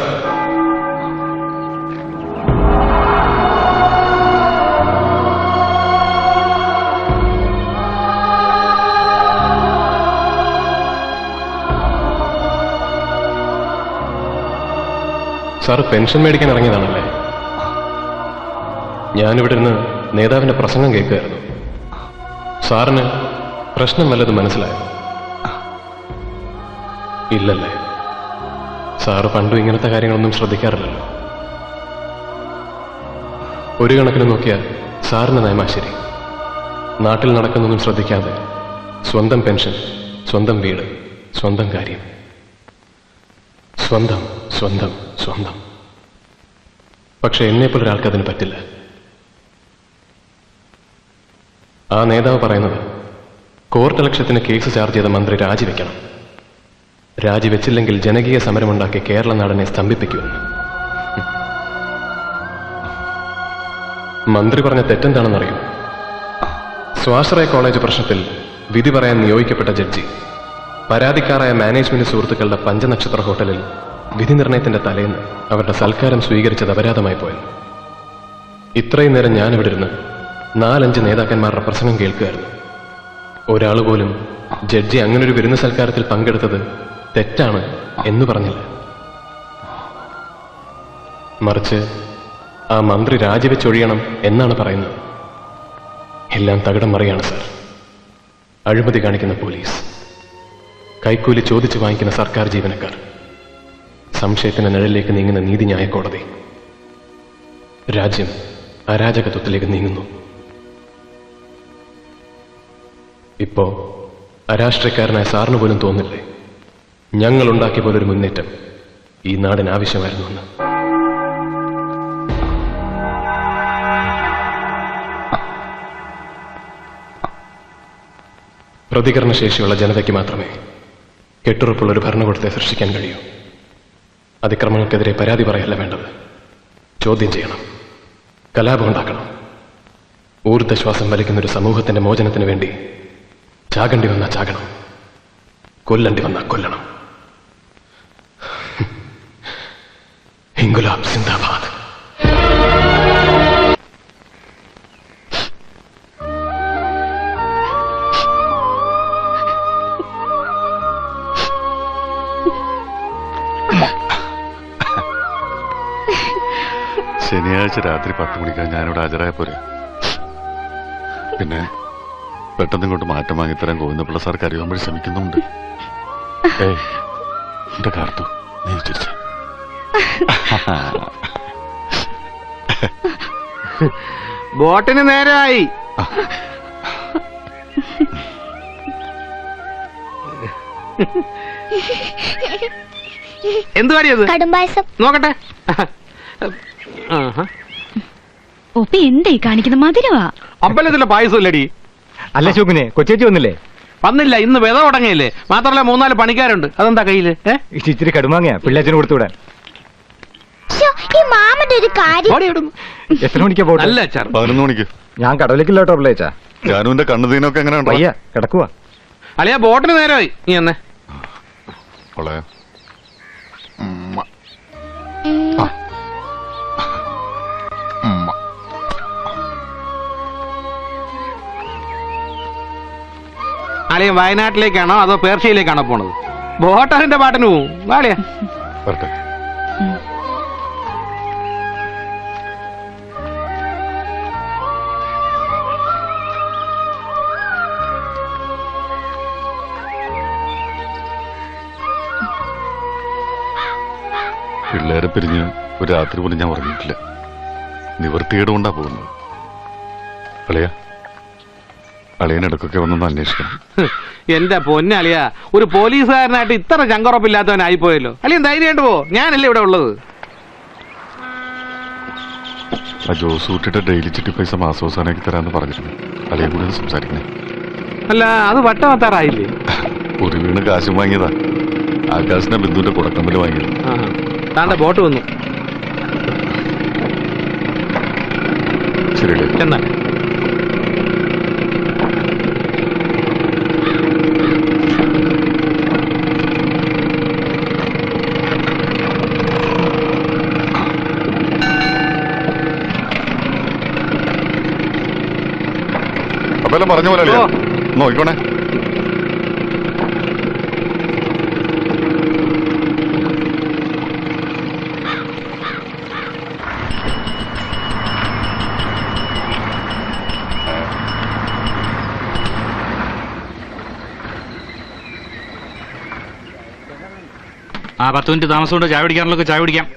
H: സാറ് പെൻഷൻ മേടിക്കാൻ ഇറങ്ങിയതാണല്ലേ? ഞാനിവിടെ നിന്ന് നേതാവിന്റെ പ്രസംഗം കേൾക്കുകയായിരുന്നു. സാറിന് പ്രശ്നം വല്ലതും മനസ്സിലായോ? ഇല്ലല്ലേ? സാറ് പണ്ടും ഇങ്ങനത്തെ കാര്യങ്ങളൊന്നും ശ്രദ്ധിക്കാറില്ലല്ലോ. ഒരു കണക്കിന് നോക്കിയാൽ സാറിന്റെ നയമാ ശരി. നാട്ടിൽ നടക്കുന്നൊന്നും ശ്രദ്ധിക്കാതെ സ്വന്തം പെൻഷൻ, സ്വന്തം വീട്, സ്വന്തം കാര്യം, സ്വന്തം സ്വന്തം സ്വന്തം. പക്ഷെ എന്നെപ്പോലെ ഒരാൾക്ക് അതിന് പറ്റില്ല. ആ നേതാവ് പറയുന്നത് കോർട്ട് ലക്ഷ്യത്തിന് കേസ് ചാർജ് ചെയ്ത മന്ത്രി രാജിവെക്കണം. രാജിവെച്ചില്ലെങ്കിൽ ജനകീയ സമരമുണ്ടാക്കി കേരള നാടിനെ സ്തംഭിപ്പിക്കുമെന്ന്. മന്ത്രി പറഞ്ഞ തെറ്റെന്താണെന്നറിയോ? സ്വാശ്രയ കോളേജ് പ്രശ്നത്തിൽ വിധി പറയാൻ നിയോഗിക്കപ്പെട്ട ജഡ്ജി പരാതിക്കാരായ മാനേജ്മെന്റ് സുഹൃത്തുക്കളുടെ പഞ്ചനക്ഷത്ര ഹോട്ടലിൽ വിധി നിർണയത്തിന്റെ തലേന്ന് അവരുടെ സൽക്കാരം സ്വീകരിച്ചത് അപരാധമായി പോയത്. ഇത്രയും നേരം ഞാനിവിടെ ഇരുന്ന് 4-5 നേതാക്കന്മാരുടെ പ്രസംഗം കേൾക്കുകയായിരുന്നു. ഒരാൾ പോലും ജഡ്ജി അങ്ങനൊരു വിരുന്ന് സൽക്കാരത്തിൽ പങ്കെടുത്തത് തെറ്റാണ് എന്ന് പറഞ്ഞില്ല. മറിച്ച് ആ മന്ത്രി രാജിവെച്ചൊഴിയണം എന്നാണ് പറയുന്നത്. എല്ലാം തകിടം മറിയാണ് സാർ. അഴിമതി കാണിക്കുന്ന പോലീസ്, കൈക്കൂലി ചോദിച്ചു വാങ്ങിക്കുന്ന സർക്കാർ ജീവനക്കാർ, സംശയത്തിന് നിഴലിലേക്ക് നീങ്ങുന്ന നീതിന്യായ കോടതി. രാജ്യം അരാജകത്വത്തിലേക്ക് നീങ്ങുന്നു. ഇപ്പോ അരാഷ്ട്രീയക്കാരനായ സാറിന് പോലും തോന്നില്ലേ ഞങ്ങൾ ഉണ്ടാക്കിയ പോലൊരു മുന്നേറ്റം ഈ നാടിന് ആവശ്യമായിരുന്നു എന്ന്? പ്രതികരണശേഷിയുള്ള ജനതയ്ക്ക് മാത്രമേ കെട്ടുറപ്പുള്ള ഒരു ഭരണകൂടത്തെ സൃഷ്ടിക്കാൻ കഴിയൂ. അതിക്രമങ്ങൾക്കെതിരെ പരാതി പറയല്ല വേണ്ടത്, ചോദ്യം ചെയ്യണം, കലാപം ഉണ്ടാക്കണം. ഊർദ്ധശ്വാസം വലിക്കുന്ന ഒരു സമൂഹത്തിന്റെ മോചനത്തിന് വേണ്ടി ചാകണ്ടി വന്നാ ചാകണം, കൊല്ലണ്ടി വന്നാ കൊല്ലണം. ഇൻകുലാബ് സിന്ദാബാദ്.
E: ശനിയാഴ്ച രാത്രി 10 മണിക്കാൻ ഞാനിവിടെ ഹാജരായ പോരെ. പിന്നെ പെട്ടെന്ന് ഇങ്ങോട്ട് മാറ്റം വാങ്ങിത്തരാൻ ഗോവിന്ദപിള്ള സാർ കരുവാൻ വഴി ശ്രമിക്കുന്നുണ്ട്. എന്റെ കാർത്തു നീ വിചാരിച്ച
M: ബോട്ടിന് നേരമായി. എന്ത് കാര്യത്?
O: കടുംപായസം
M: നോക്കട്ടെ.
K: ഒപ്പി എന്തായി കാണിക്കുന്ന മധുരവാ.
M: അമ്പലത്തിലെ പായസം ഇല്ലടി.
P: അല്ല ശോകനെ, കൊച്ചേച്ചി വന്നില്ലേ?
M: വന്നില്ല, ഇന്ന് വിത തുടങ്ങിയില്ലേ. മാത്രമല്ല 3-4 പണിക്കാരുണ്ട്. അതെന്താ കയ്യില്?
P: ഇച്ചിരി കടുമാങ്ങയാ പിള്ളേച്ചന് കൊടുത്തുവിടാൻ. എത്ര മണിക്കാ പോട്ടെ?
M: നല്ല അച്ചാർ.
E: 11 മണിക്ക്.
P: ഞാൻ കടവിലേക്കില്ല കേട്ടോ പിള്ളേച്ചാ.
E: ജാനുവിന്റെ കണ്ണുതീനൊക്കെ എങ്ങനെയുണ്ടോ?
P: അയ്യ കിടക്കുവാ.
M: അളിയാ ബോട്ടിന് നേരമായി. നീ എന്നെ അളിയൻ വയനാട്ടിലേക്കാണോ അതോ പേർഷ്യയിലേക്കാണോ പോണത്? ബോട്ടറിന്റെ പാട്ടിന് പോവും. വാളിയാ
E: വരട്ടെ. പിള്ളേരെ പിരിഞ്ഞ് ഒരു രാത്രി പോലും ഞാൻ ഉറങ്ങിയിട്ടില്ല. നിവൃത്തികേട് കൊണ്ടാ പോകുന്നത്. അളിയനിടക്കൊക്കെ വന്നൊന്ന് അന്വേഷിക്കണം.
M: എന്റെ പൊന്നളിയ, ഒരു പോലീസുകാരനായിട്ട് ഇത്ര ചങ്കുറപ്പില്ലാത്തവനായി പോയല്ലോ. അളിയൻ ധൈര്യമായിട്ട് പോ, ഞാനല്ലേ ഇവിടെ ഉള്ളത്.
E: ആ ജോസ് കൂട്ടിട്ട് ഡെയിലി ചിട്ടി പൈസ മാസവസാനാക്കി തരാന്ന് പറഞ്ഞിട്ടുണ്ട്. അളിയെ കൂടി സംസാരിക്കണേ.
M: അല്ല, അത് വട്ടവത്താറായില്ലേ?
E: ഒരു വീണ് കാശും വാങ്ങിയതാ. ആകാശിനെ ബിന്ദുവിന്റെ കുടക്കമ്പിൽ വാങ്ങിയത്.
M: താണ്ട ബോട്ട് വന്നു.
E: ശരിയല്ലേ?
M: ചെന്നാ
E: അപ്പൊ എല്ലാം പറഞ്ഞ പോലെ നോക്കിക്കോണേ.
B: ആ 10 മിനിറ്റ് താമസം കൊണ്ട് ചായ പിടിക്കാനുള്ളൊക്കെ ചായ പിടിക്കാം.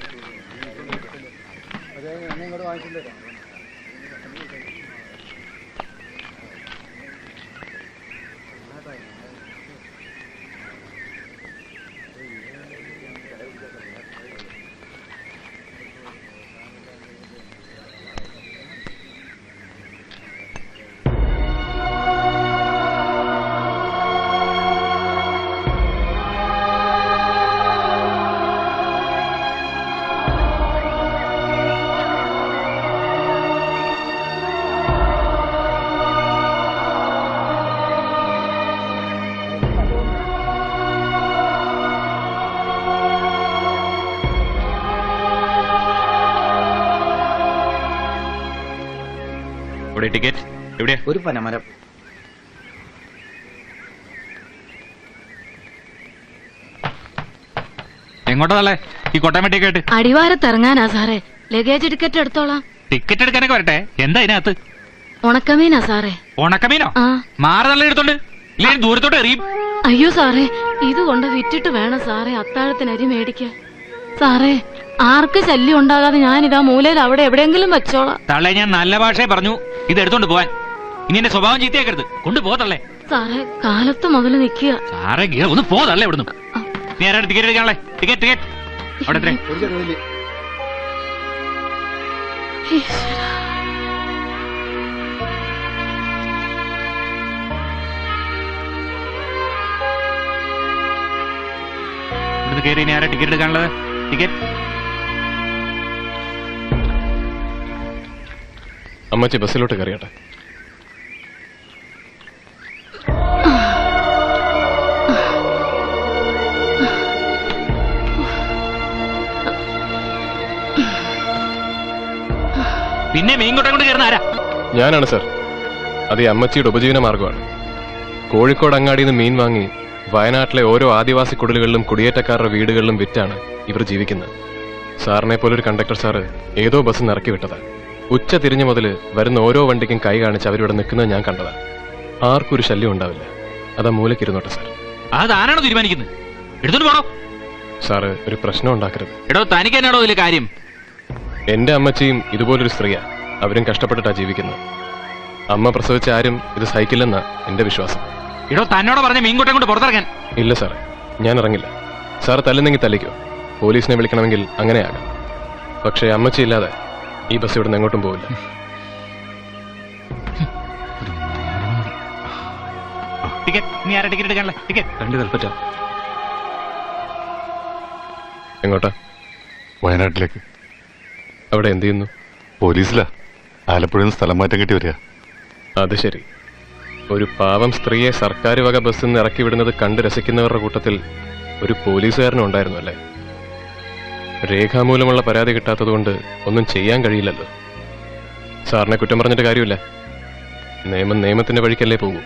C: എവിടെ ടിക്കറ്റ്? എവിടെ?
L: ഒരു പനമരം.
C: എങ്ങോട്ടല്ലേ ഈ കോട്ടയം ടിക്കറ്റ്?
K: അടിവാരത്തിറങ്ങാനാ സാറേ. ലഗേജ് ടിക്കറ്റ് എടുത്തോളാം.
C: ടിക്കറ്റ് എടുക്കാനൊക്കെ വരട്ടെ. എന്താ ഇതിനകത്ത്?
K: ഉണക്കമീനാ സാറേ.
C: ഉണക്കമീനോ?
K: ആ.
C: മാറി നല്ല എടുത്തോണ്ട് ഇല്ലെങ്കിൽ ദൂരത്തോട്ട് എറിയും.
K: അയ്യോ സാറേ, ഇത് കൊണ്ട് വിറ്റിട്ട് വേണം സാറേ അത്താഴത്തിന് അരി മേടിക്കാൻ. സാറേ, ആർക്ക് ശല്യം ഉണ്ടാകാതെ ഞാനിതാ മൂലയിൽ അവിടെ എവിടെയെങ്കിലും വെച്ചോളാം.
C: തള്ളേ, ഞാൻ നല്ല ഭാഷയെ പറഞ്ഞു ഇത് എടുത്തോണ്ട് പോവാൻ. ഇനി എന്റെ സ്വഭാവം ചീത്തയാക്കരുത്. കൊണ്ടുപോകത്തള്ളേ.
K: സാറേ, കാലത്ത് മുതൽ നിൽക്കുക.
C: സാറേ ഗീത ഒന്ന് പോതല്ലേ ഇവിടുന്ന്. നീ ആരാണ് ടിക്കറ്റ് എടുക്കാനല്ലേ? ടിക്കറ്റ് ടിക്കറ്റ് അവിടെ എത്രേ?
K: ഈശ്വരാ.
C: ഇവിടുന്ന് കയറി ഇനി ആരാ ടിക്കറ്റ് എടുക്കാനുള്ളത്? ടിക്കറ്റ്.
H: അമ്മച്ചി ബസ്സിലോട്ട് കയറിയട്ടെ.
C: പിന്നെ മീൻകൊട്ടം കൊണ്ട് കയറുന്ന ആരാ?
H: ഞാനാണ് സർ. അത് ഈ അമ്മച്ചിയുടെ ഉപജീവന മാർഗമാണ്. കോഴിക്കോട് അങ്ങാടിയിൽ നിന്ന് മീൻ വാങ്ങി വയനാട്ടിലെ ഓരോ ആദിവാസി കുടിലുകളിലും കുടിയേറ്റക്കാരുടെ വീടുകളിലും വിറ്റാണ് ഇവർ ജീവിക്കുന്നത്. സാറിനെ പോലൊരു കണ്ടക്ടർ സാറ് ഏതോ ബസ് ഇറക്കി വിട്ടതാ. ഉച്ച തിരിഞ്ഞു മുതൽ വരുന്ന ഓരോ വണ്ടിക്കും കൈ കാണിച്ച് അവരിവിടെ നിൽക്കുന്നത് ഞാൻ കണ്ടതാ. ആർക്കും ഒരു ശല്യം ഉണ്ടാവില്ല. അതാ മൂലക്കിരുന്നോട്ടെ സാർ.
C: അതാരാണോ തീരുമാനിക്കുന്നത്? എടുത്തോണ്ട് പോണോ?
H: സാറ് ഒരു പ്രശ്നം ഉണ്ടാക്കരുത്.
C: എടോ, തനിക്ക് എന്നാടോ ഇതിൽ കാര്യം?
H: എന്റെ അമ്മച്ചിയും ഇതുപോലൊരു സ്ത്രീയാ. അവരും കഷ്ടപ്പെട്ടിട്ടാ ജീവിക്കുന്നത്. അമ്മ പ്രസവിച്ച ആരും ഇത് സഹിക്കില്ലെന്നാ എന്റെ വിശ്വാസം.
C: എടോ, തന്നോട് പറഞ്ഞ മീൻകൊട്ടം കൊണ്ട് പുറത്തിറങ്ങാൻ.
H: ഇല്ല സാറേ, ഞാൻ ഇറങ്ങില്ല. സാർ തല്ലുന്നെങ്കിൽ തല്ലിക്കോ. പോലീസിനെ വിളിക്കണമെങ്കിൽ അങ്ങനെയാകാം. പക്ഷേ അമ്മച്ചി ഇല്ലാതെ ഈ ബസ് ഇവിടെ നിന്ന് എങ്ങോട്ടും പോവില്ല.
C: നീ ആരാ ടിക്കറ്റ് എടുക്കാനല്ലേ? ടിക്കറ്റ്
E: രണ്ട് കൽപ്പറ്റ.
H: എങ്ങോട്ടാ?
E: വയനാട്ടിലേക്ക്.
H: അവിടെ എന്ത് ചെയ്യുന്നു?
E: പോലീസിലാ. ആലപ്പുഴയിൽ നിന്ന് സ്ഥലം മാറ്റം കിട്ടി വരിക.
H: അത് ശരി. ഒരു പാവം സ്ത്രീയെ സർക്കാർ വക ബസ്സിൽ നിന്ന് ഇറക്കി വിടുന്നത് കണ്ട് രസിക്കുന്നവരുടെ കൂട്ടത്തിൽ ഒരു പോലീസുകാരനും ഉണ്ടായിരുന്നു അല്ലേ? രേഖാമൂലമുള്ള പരാതി കിട്ടാത്തതുകൊണ്ട് ഒന്നും ചെയ്യാൻ കഴിയില്ലല്ലോ. സാറിനെ കുറ്റം പറഞ്ഞിട്ട് കാര്യമില്ല. നിയമം നിയമത്തിന്റെ വഴിക്കല്ലേ പോകൂ.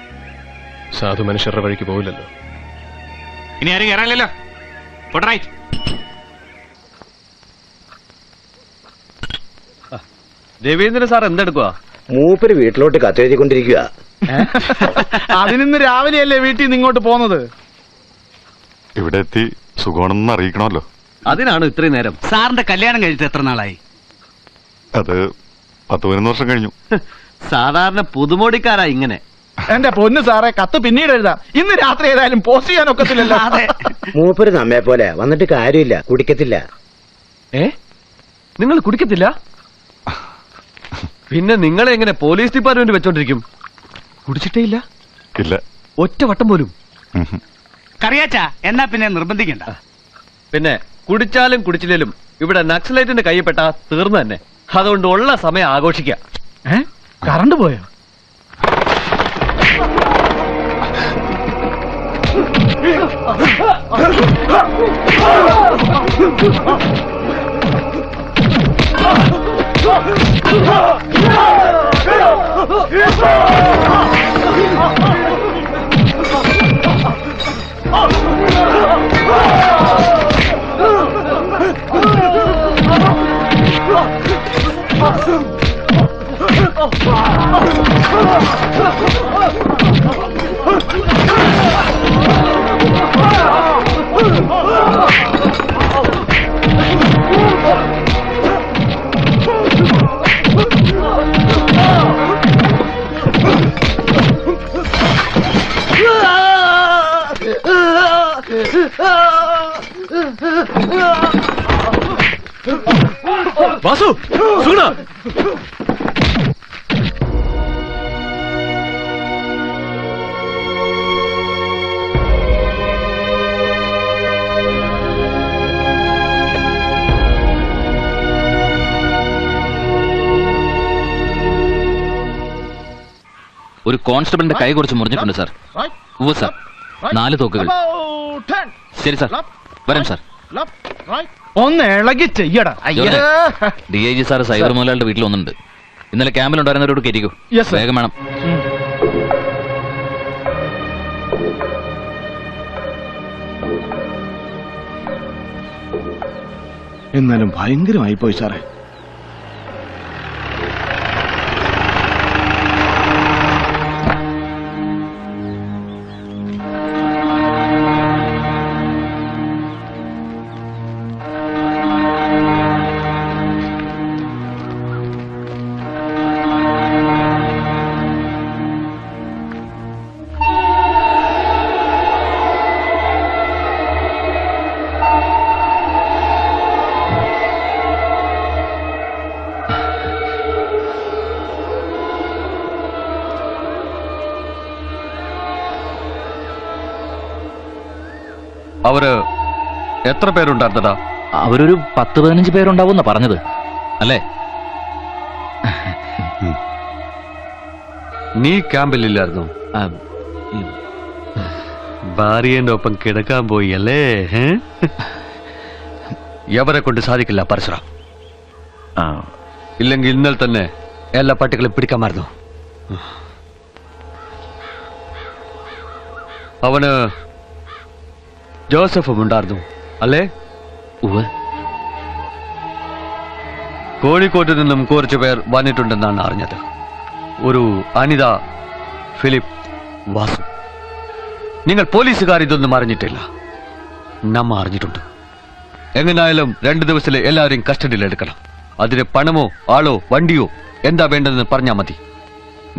H: സാധു മനുഷ്യരുടെ വഴിക്ക് പോകില്ലല്ലോ.
C: ഇനി ആരും കയറാനില്ലല്ലോ.
N: രവീന്ദ്രൻ സാർ എന്തെടുക്കുവാ?
L: മൂപ്പര് വീട്ടിലോട്ട് കത്തെഴുതിക്കൊണ്ടിരിക്കുക.
B: അതിനിന്ന് രാവിലെയല്ലേ വീട്ടിൽ നിന്ന് ഇങ്ങോട്ട് പോകുന്നത്?
E: ഇവിടെ എത്തി സുഖമാണെന്ന് അറിയിക്കണമല്ലോ.
N: അതിനാണ് ഇത്രയും നേരം. സാറിന്റെ കല്യാണം കഴിച്ചിട്ട് എത്ര നാളായി?
E: അത് 10-11 വർഷം കഴിഞ്ഞു.
N: സാധാരണ പുതുമോടിക്കാരാ ഇങ്ങനെ.
B: എന്റെ പൊന്നു സാറേ, കത്ത് പിന്നീട് എഴുതാം. ഇന്ന് രാത്രി ഏതായാലും പോസ്റ്റ് ചെയ്യാൻ ഒക്കത്തില്ലല്ലോ.
L: മൂപ്പര് നമ്മെ പോലെ വന്നിട്ട് കാര്യമില്ല, കുടിക്കത്തില്ല.
N: നിങ്ങൾ കുടിക്കത്തില്ല? പിന്നെ നിങ്ങളെ എങ്ങനെ പോലീസ് ഡിപ്പാർട്ട്മെന്റ് വെച്ചോണ്ടിരിക്കും? കുടിച്ചിട്ടേ ഇല്ല?
E: ഇല്ല,
N: ഒറ്റ വട്ടം പോലും.
I: കറിയാച്ചാ, എന്നാ പിന്നെ നിർബന്ധിക്കണ്ട.
N: പിന്നെ കുടിച്ചാലും കുടിച്ചില്ലേലും ഇവിടെ നക്സലൈറ്റിന്റെ കയ്യിൽപ്പെട്ടാ തീർന്നു തന്നെ. അതുകൊണ്ട് ഉള്ള സമയം ആഘോഷിക്കാം.
B: കറണ്ട് പോയോ?
N: വാസു, സുഗുണ,
C: ഒരു കോൺസ്റ്റബിളിന്റെ കൈ കുറച്ച് മുറിഞ്ഞിട്ടുണ്ട് സാർ. ഓ സാർ, 4 തോക്കുകൾ. ശരി സാർ, വരാം സാർ.
B: ഒന്ന് ഇളകി ചെയ്യടാ.
C: DIG സാർ സൈബർ മോലാളുടെ വീട്ടിൽ ഒന്നുണ്ട്. ഇന്നലെ ക്യാമ്പിലുണ്ടായിരുന്നവരോട് കയറ്റിക്കോ.
B: Yes, sir.
C: വേഗം വേണം.
L: എന്നാലും ഭയങ്കരമായി പോയി സാറേ.
Q: അവര് എത്ര പേരുണ്ടായിരുന്നടാ?
C: അവരൊരു 10-15 പേരുണ്ടാവുന്ന പറഞ്ഞത് അല്ലേ?
Q: നീ ക്യാമ്പിലില്ലായിരുന്നു? ഭാര്യന്റെ ഒപ്പം കിടക്കാൻ പോയി അല്ലേ? എവരെ കൊണ്ട് സാധിക്കില്ല പരശുറാം. ഇല്ലെങ്കിൽ ഇന്നലെ തന്നെ എല്ലാ പട്ടികളും പിടിക്കാമായിരുന്നു. അവന് ജോസഫും ഉണ്ടായിരുന്നു അല്ലേ? കോഴിക്കോട്ട് നിന്നും കുറച്ചു പേർ വന്നിട്ടുണ്ടെന്നാണ് അറിഞ്ഞത്. ഒരു അനിത, ഫിലിപ്പ്, വാസു. നിങ്ങൾ പോലീസുകാർ ഇതൊന്നും അറിഞ്ഞിട്ടില്ല. നമ്മ അറിഞ്ഞിട്ടുണ്ട്. എങ്ങനായാലും 2 ദിവസത്തില് എല്ലാവരെയും കസ്റ്റഡിയിൽ എടുക്കണം. അതിന് പണമോ ആളോ വണ്ടിയോ എന്താ വേണ്ടതെന്ന് പറഞ്ഞാൽ മതി.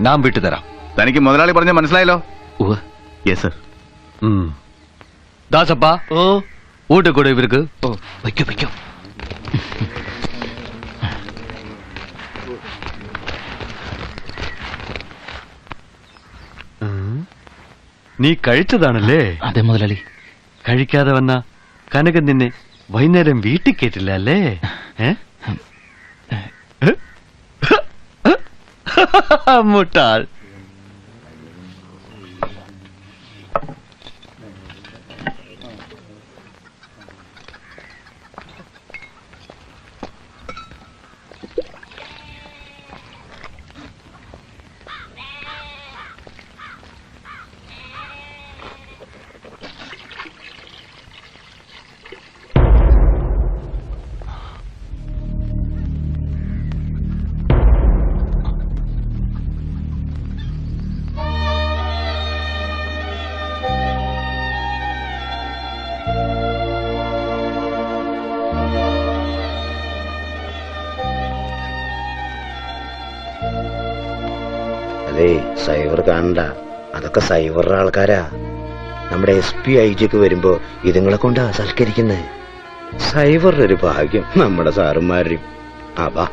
Q: നാം വിട്ടുതരാം.
C: തനിക്ക് മുതലാളി പറഞ്ഞ മനസ്സിലായല്ലോ? Yes sir.
Q: ദാസപ്പ, ഊട്ട് കൂടെ ഇവർക്ക്.
F: വയ്ക്കോ വയ്ക്കോ.
Q: നീ കഴിച്ചതാണല്ലേ?
C: അതെ മുതലാളി.
Q: കഴിക്കാതെ വന്ന കനകൻ നിന്നെ വൈകുന്നേരം വീട്ടിൽ കേട്ടില്ല അല്ലേ? മുട്ടാൾ.
L: അതെ, സൈബർ കാണണ്ട. അതൊക്കെ സൈബറുടെ ആൾക്കാരാ. നമ്മുടെ SP IG ഒക്കെ വരുമ്പോ ഇതുങ്ങളെ കൊണ്ടാ സൽക്കരിക്കുന്നത്. സൈബറിന്റെ ഒരു ഭാഗ്യം നമ്മുടെ സാറുമാരും. അവാ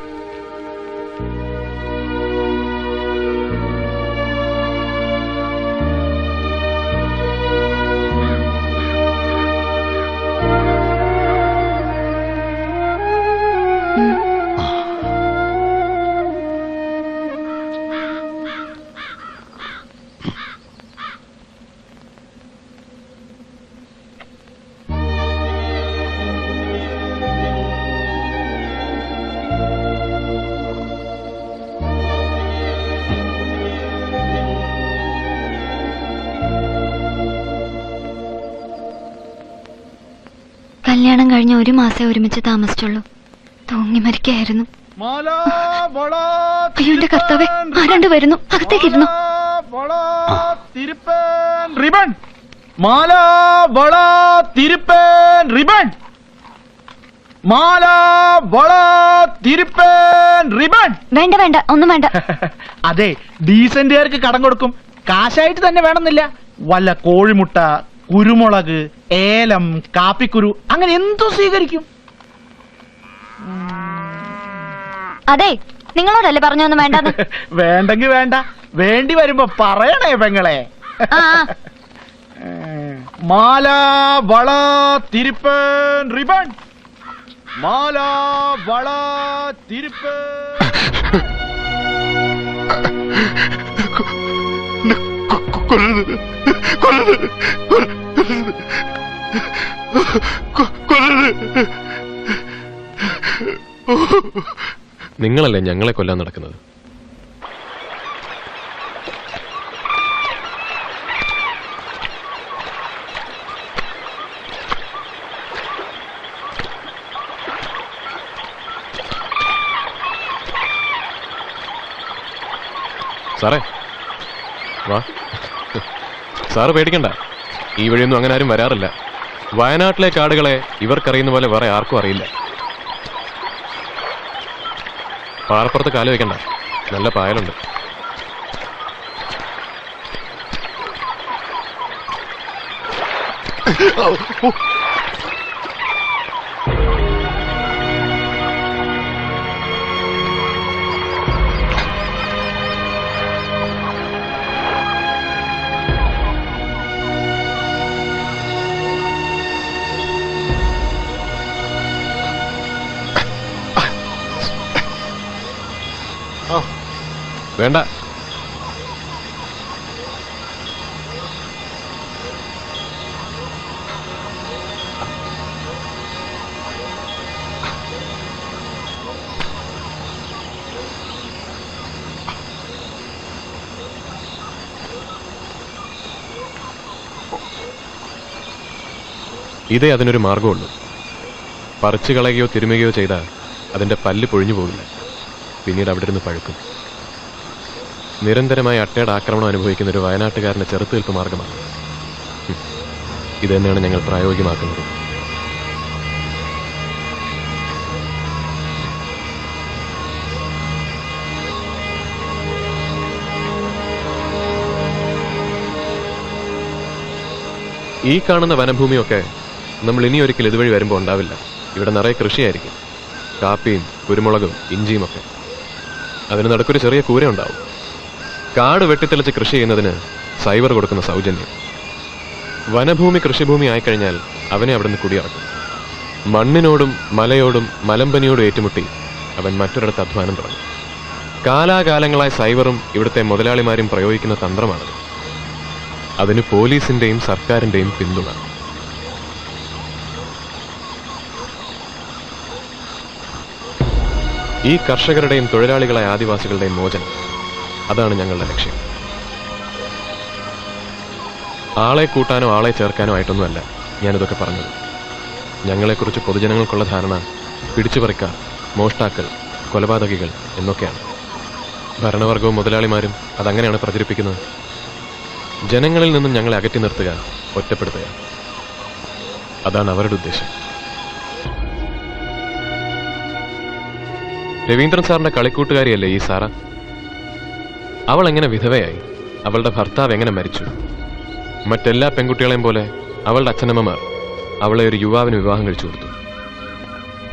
O: കല്യാണം കഴിഞ്ഞ 1 മാസേ ഒരുമിച്ച് താമസിച്ചുള്ളൂ. തൂങ്ങി മരിക്കായിരുന്നു. അയ്യോ എന്റെ കർത്താവേ, ആരാണ്ട് വരുന്നു. അകത്തേക്കിരുന്നു.
B: റിബൺ മാല വള തിരുപ്പൻ റിബൺ മാല വള തിരുപ്പൻ റിബൺ.
O: വേണ്ട വേണ്ട, ഒന്നും വേണ്ട.
B: അതെ, ഡീസന്റുകാർക്ക് കടം കൊടുക്കും. കാശായിട്ട് തന്നെ വേണമെന്നില്ല. വല്ല കോഴിമുട്ട, കുരുമുളക്, ഏലം, കാപ്പിക്കുരു, അങ്ങനെ എന്തോ സ്വീകരിക്കും.
O: അതെ, നിങ്ങളോടല്ലേ പറഞ്ഞൊന്നും വേണ്ടെന്ന്.
B: വേണ്ടെങ്കി വേണ്ട, വേണ്ടി വരുമ്പോ പറയണേ പെങ്ങളെ. മാല വള തിരുപ്പൻ റിബൺ മാല വള തിരുപ്പൻ.
H: നിങ്ങളല്ലേ ഞങ്ങളെ കൊല്ലാൻ നടക്കുന്നത്? സാറേ വാ. സാറ് പേടിക്കണ്ട, ഈ വഴിയൊന്നും അങ്ങനെ ആരും വരാറില്ല. വയനാട്ടിലെ കാടുകളെ ഇവർക്കറിയുന്ന പോലെ വേറെ ആർക്കും അറിയില്ല. പാറപ്പുറത്ത് കാല് വെക്കണ്ട, നല്ല പായലുണ്ട്. വേണ്ട, ഇതേ അതിനൊരു മാർഗമുള്ളൂ. പറിച്ചു കളയുകയോ തിരുമുകയോ ചെയ്താൽ അതിൻ്റെ പല്ല് പൊഴിഞ്ഞു പോകില്ല, പിന്നീട് അവിടെ ഇരുന്ന് പഴുക്കും. നിരന്തരമായി അട്ടയുടെ ആക്രമണം അനുഭവിക്കുന്ന ഒരു വയനാട്ടുകാരൻ്റെ ചെറുത്തുനിൽപ്പ് മാർഗമാണ് ഇത് തന്നെയാണ് ഞങ്ങൾ പ്രായോഗികമാക്കുന്നത്. ഈ കാണുന്ന വനഭൂമിയൊക്കെ നമ്മൾ ഇനിയൊരിക്കൽ ഇതുവഴി വരുമ്പോൾ ഉണ്ടാവില്ല. ഇവിടെ നിറയെ കൃഷിയായിരിക്കും, കാപ്പിയും കുരുമുളകും ഇഞ്ചിയും ഒക്കെ. അതിന് നടുക്കൊരു ചെറിയ കൂര ഉണ്ടാവും. കാട് വെട്ടിത്തെളിച്ച് കൃഷി ചെയ്യുന്നതിന് സൈവർ കൊടുക്കുന്ന സൗജന്യം. വനഭൂമി കൃഷിഭൂമി ആയിക്കഴിഞ്ഞാൽ അവനെ അവിടെ നിന്ന് കുടിയിറക്കും. മണ്ണിനോടും മലയോടും മലമ്പനിയോടും ഏറ്റുമുട്ടി അവൻ മറ്റൊരിടത്ത് അധ്വാനം തുടങ്ങും. കാലാകാലങ്ങളായി സൈവറും ഇവിടുത്തെ മുതലാളിമാരും പ്രയോഗിക്കുന്ന തന്ത്രമാണത്. അതിന് പോലീസിന്റെയും സർക്കാരിന്റെയും പിന്തുണ. ഈ കർഷകരുടെയും തൊഴിലാളികളായ ആദിവാസികളുടെയും മോചനം, അതാണ് ഞങ്ങളുടെ ലക്ഷ്യം. ആളെ കൂട്ടാനോ ആളെ ചേർക്കാനോ ആയിട്ടൊന്നുമല്ല ഞാനിതൊക്കെ പറഞ്ഞത്. ഞങ്ങളെക്കുറിച്ച് പൊതുജനങ്ങൾക്കുള്ള ധാരണ പിടിച്ചുപറിക്കാർ, മോഷ്ടാക്കൾ, കൊലപാതകികൾ എന്നൊക്കെയാണ്. ഭരണവർഗവും മുതലാളിമാരും അതങ്ങനെയാണ് പ്രചരിപ്പിക്കുന്നത്. ജനങ്ങളിൽ നിന്നും ഞങ്ങളെ അകറ്റി നിർത്തുക, ഒറ്റപ്പെടുത്തുക, അതാണ് അവരുടെ ഉദ്ദേശം. രവീന്ദ്രൻ സാറിന്റെ കളിക്കൂട്ടുകാരിയല്ലേ ഈ സാറ? അവൾ എങ്ങനെ വിധവയായി? അവളുടെ ഭർത്താവ് എങ്ങനെ മരിച്ചു? മറ്റെല്ലാ പെൺകുട്ടികളെയും പോലെ അവളുടെ അച്ഛനമ്മമാർ അവളെ ഒരു യുവാവിന് വിവാഹം കഴിച്ചു കൊടുത്തു.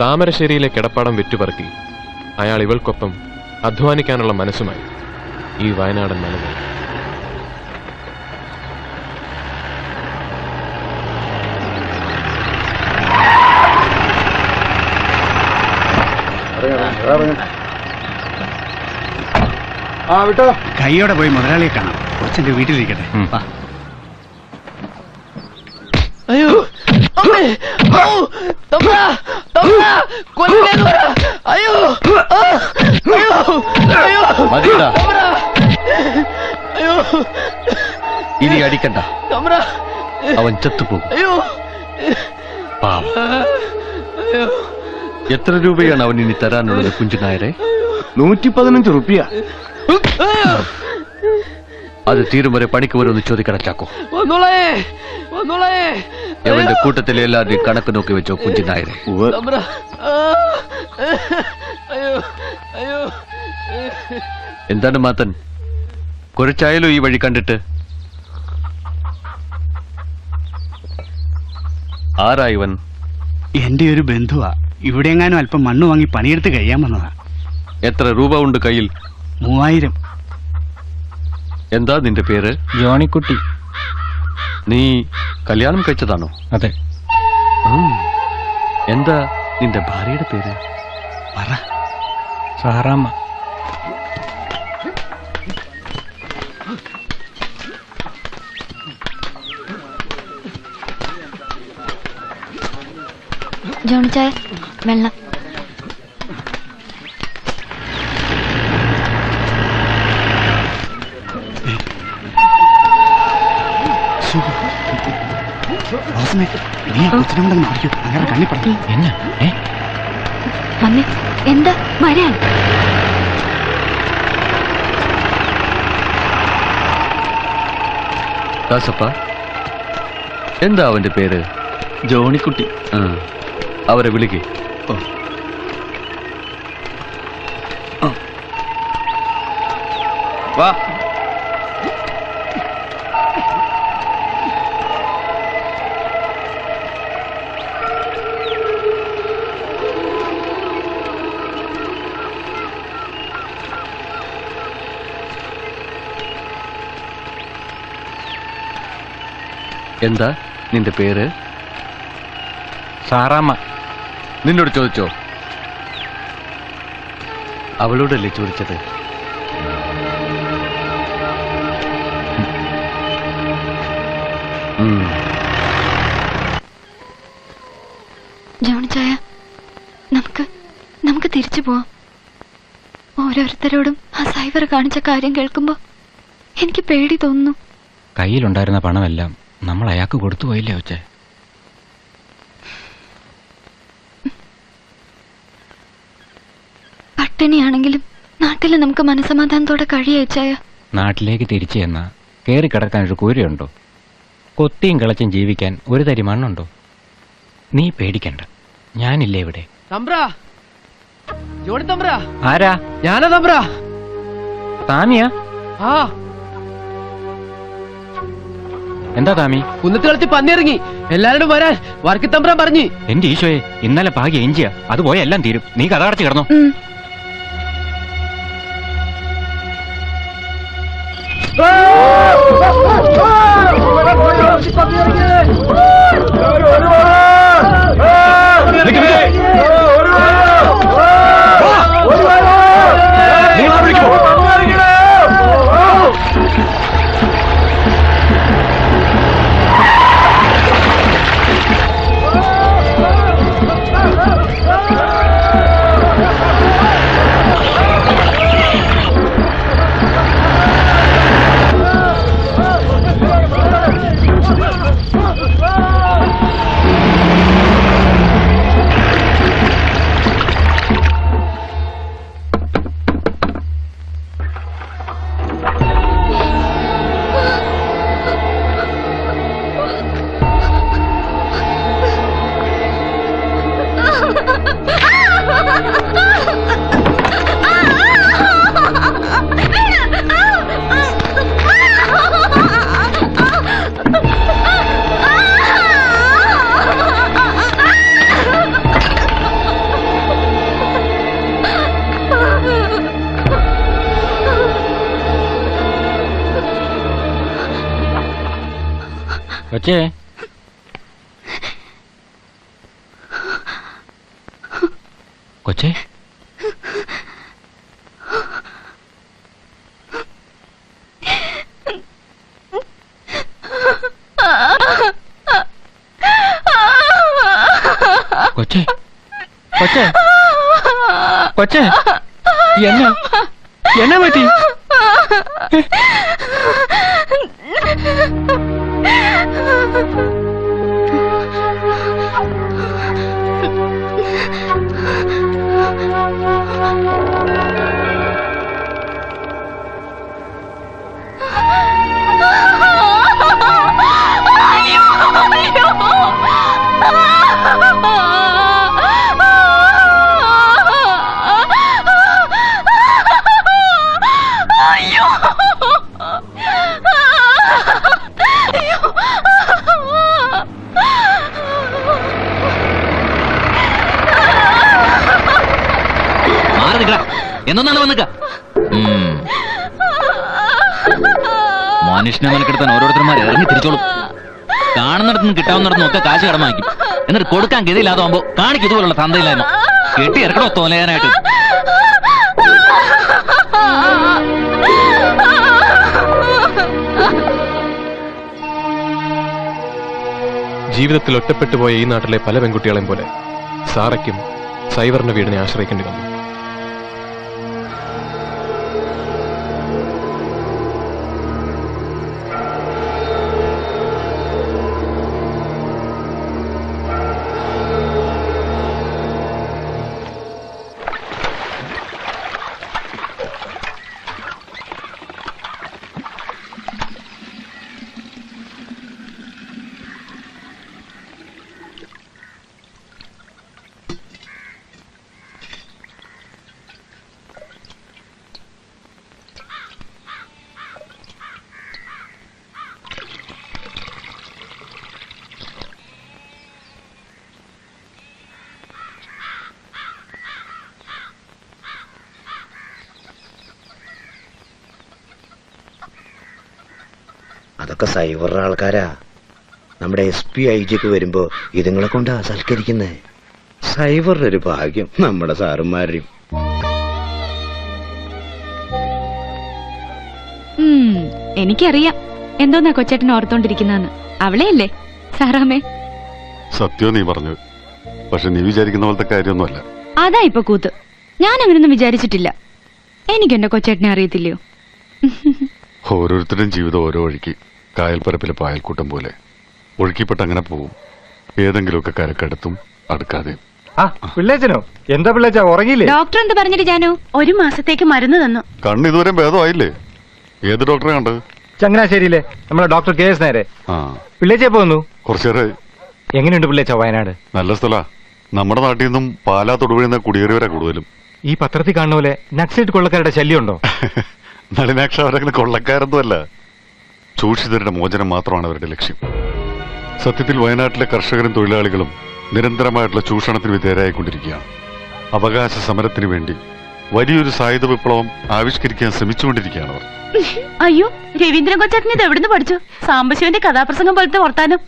H: താമരശ്ശേരിയിലെ കിടപ്പാടം വിറ്റുപറക്കി അയാൾ ഇവൾക്കൊപ്പം അധ്വാനിക്കാനുള്ള മനസ്സുമായി ഈ വയനാടൻ മലകൾ.
I: ആ വിട്ടോ, കൈയോടെ പോയി മുതലാളിയെ കാണാം. കുറച്ചെന്റെ വീട്ടിലിരിക്കട്ടെ.
N: അയ്യോ അമ്മേ, ഔ, തമ്പ്രാ, തമ്പ്രാ, കൊല്ലില്ലെന്ന് പറ. അയ്യോ, ആ, അയ്യോ, അയ്യോ,
Q: മതിയെടാ.
N: തമ്പ്രാ, അയ്യോ,
Q: ഇനി അടിക്കണ്ട,
N: തമ്പ്രാ,
Q: അവൻ ചത്തുപോകും.
N: അയ്യോ,
Q: പാവം.
N: അയ്യോ.
Q: എത്ര രൂപയാണ് അവൻ ഇനി തരാനുള്ളത് കുഞ്ചുനായരെ?
D: 115 റുപ്യ.
Q: അത് തീരും വരെ പണിക്ക് വരുമെന്ന് ചോദിക്കണ ചാക്കോ.
N: വന്നോളേ, വന്നോളേ.
Q: അവന്റെ കൂട്ടത്തിലെ എല്ലാവരുടെയും കണക്ക് നോക്കി വെച്ചോ കുഞ്ചുനായരെ.
N: തമ്പ്രാ, ആ, അയ്യോ, അയ്യോ.
Q: എന്താണ് മാത്തൻ, കുറച്ചായാലോ ഈ വഴി കണ്ടിട്ട്? ആരാ ഇവൻ?
I: എന്റെ ഒരു ബന്ധുവാ. ഇവിടെ എങ്ങാനും അല്പം മണ്ണ് വാങ്ങി പണിയെടുത്ത് കഴിയാൻ വന്നതാ.
Q: എത്ര രൂപ ഉണ്ട് കയ്യിൽ?
I: 3000.
Q: എന്താ നിന്റെ പേര്?
P: ജോണിക്കുട്ടി.
Q: നീ കല്യാണം കഴിച്ചതാണോ?
P: അതെ.
Q: എന്താ നിന്റെ ഭാര്യയുടെ പേര്?
I: പറ.
P: സാറാമ്മ.
O: ജോണിച്ചായ, വെള്ളം.
I: നീ കൊച്ചിനുണ്ടെന്ന് അറിയൂ, അങ്ങനെ കണ്ണിപ്പട.
O: വന്നേ. എന്താ വരാൻ?
Q: ദാസപ്പ, എന്താ അവന്റെ പേര്?
C: ജോണിക്കുട്ടി.
Q: അവരെ വിളിക്ക്.
N: വാ.
Q: എന്താ നിന്റെ പേര്?
P: സാറാമ്മ.
Q: നിന്നോട് ചോദിച്ചോ? അവളോടല്ലേ ചോദിച്ചത്?
O: ജോണി ചായ, നമുക്ക് തിരിച്ചു പോവാം. ഓരോരുത്തരോടും ആ സൈവർ കാണിച്ച കാര്യം കേൾക്കുമ്പോ എനിക്ക് പേടി തോന്നുന്നു.
P: കയ്യിലുണ്ടായിരുന്ന പണമെല്ലാം നമ്മൾ അയാൾക്ക് കൊടുത്തു പോയില്ലേ ഒച്ചേ?
O: പട്ടിണിയാണെങ്കിലും നാട്ടിൽ നമുക്ക് മനസമാധാനത്തോടെ കഴിയച്ചായ.
P: നാട്ടിലേക്ക് തിരിച്ചു ചെന്നാ കയറി കിടക്കാൻ ഒരു കൂരയുണ്ടോ? കൊത്തിയും കിളച്ചും ജീവിക്കാൻ ഒരു തരി മണ്ണുണ്ടോ? നീ പേടിക്കണ്ട, ഞാനില്ലേ ഇവിടെ. ആരാ?
N: ഞാനാ തമ്പ്രാ.
P: താമിയാ? എന്താ താമി?
N: കുന്നത്ത് കളിച്ച് പന്നിയിറങ്ങി, എല്ലാവരോടും വരാൻ വർക്കി തമ്പ്രാൻ പറഞ്ഞു.
P: എന്റെ ഈശോയെ, ഇന്നലെ ഭാഗ്യ എഞ്ചിയ, അത് പോയ എല്ലാം തീരും. നീ കഥ അടച്ച് കിടന്നോ. കൊച്ചേ, കൊച്ചേ, കൊച്ചേ, കൊച്ചേ, കൊച്ചേ, എന്നാ പറ്റി?
C: എന്നൊന്നാണ് വന്നിക്ക. മനുഷ്യനെ നിലക്കെടുത്താൻ ഓരോരുത്തന്മാർ ഇറങ്ങി തിരിച്ചോളും. കാണുന്നിടത്തുനിന്ന് കിട്ടാവുന്നിടത്തുനിന്ന് ഒക്കെ കാശ് കടം വാങ്ങിക്കും. എന്നിട്ട് കൊടുക്കാൻ ഗതിയില്ലാതാവുമ്പോ കാണിക്കും ഇതുപോലുള്ള തന്തയില്ലായ്മ. കെട്ടി ഇറക്കണോ തോലയാനായിട്ട്.
H: ജീവിതത്തിൽ ഒറ്റപ്പെട്ടു പോയ ഈ നാട്ടിലെ പല പെൺകുട്ടികളെയും പോലെ സാറയ്ക്കും സൈവറിന്റെ വീടിനെ ആശ്രയിക്കേണ്ടി വന്നു.
L: അതൊക്കെ സൈവറുടെ ആൾക്കാരാ. നമ്മുടെ SP IG വരുമ്പോ ഇതുങ്ങളെ കൊണ്ടാ സൽക്കരിക്കുന്നേ. സൈവറുടെ ഒരു ഭാഗ്യം നമ്മുടെ സാറുമാരും.
K: എനിക്കറിയാം എന്തോന്നാ കൊച്ചേട്ടൻ ഓർത്തോണ്ടിരിക്കുന്നെന്ന്. അവളെയല്ലേ സാറാമേ?
E: സത്യം നീ പറഞ്ഞത്. പക്ഷെ നീ വിചാരിക്കുന്ന പോലത്തെ കാര്യമൊന്നുമല്ല.
K: അതാ ഇപ്പൊ കൂത്ത്. ഞാൻ അങ്ങനൊന്നും വിചാരിച്ചിട്ടില്ല. എനിക്ക് എന്റെ കൊച്ചേട്ടനെ അറിയത്തില്ലയോ?
E: ഓരോരുത്തരുടെയും ജീവിതം ഓരോ വഴിക്ക്, കായൽപ്പരപ്പിലെ പായൽക്കൂട്ടം പോലെ ഒഴുക്കിപ്പെട്ട് അങ്ങനെ പോവും. ഏതെങ്കിലുമൊക്കെ കരക്കടുത്തും അടുക്കാതെയും.
M: പിള്ളേച്ചനോ? എന്താ പിള്ളേച്ച ഉറങ്ങിയില്ലേ?
K: ഡോക്ടർ എന്ത് പറഞ്ഞിട്ട് ജാനു?
J: 1 മാസത്തേക്ക് മരുന്ന് തന്നു.
E: കണ്ണ് ഇതുവരെ ഭേദമായില്ലേ? ഏത് ഡോക്ടറെ കണ്ടത്?
M: ചങ്ങനാശ്ശേരിയിലെ നമ്മളെ ഡോക്ടർ KS നേരെ. പിള്ളേച്ച പോന്നു
E: കുറച്ചേരെ.
M: എങ്ങനെയുണ്ട് പിള്ളേച്ച വയനാട്?
E: നല്ല സ്ഥലാ. നമ്മുടെ നാട്ടിൽ നിന്നും പാലാ തൊടുപുഴ കുടിയേറിയവരാ കൂടുതലും.
M: ഈ പത്രത്തിൽ കാണുന്ന പോലെ നക്സലൈറ്റ് കൊള്ളക്കാരുടെ ശല്യം ഉണ്ടോ?
E: നളിനാക്ഷ അവരങ്ങനെ കൊള്ളക്കാരൊന്നുമല്ല. ചൂഷിതരുടെ മോചനം മാത്രമാണ് അവരുടെ ലക്ഷ്യം. സത്യത്തിൽ വയനാട്ടിലെ കർഷകരും തൊഴിലാളികളും നിരന്തരമായിട്ടുള്ള ചൂഷണത്തിന് വിധേയരായിക്കൊണ്ടിരിക്കുകയാണ്. അവകാശ സമരത്തിന് വേണ്ടി വലിയൊരു സായുധ വിപ്ലവം ആവിഷ്കരിക്കാൻ ശ്രമിച്ചുകൊണ്ടിരിക്കുകയാണ് അവർ.
J: അയ്യോ, രവീന്ദ്രൻ കൊച്ചേട്ടൻ ഇത് എവിടുന്ന് പഠിച്ചു? സാംബശിവന്റെ കഥാപ്രസംഗം പോലത്തെ വർത്താനം.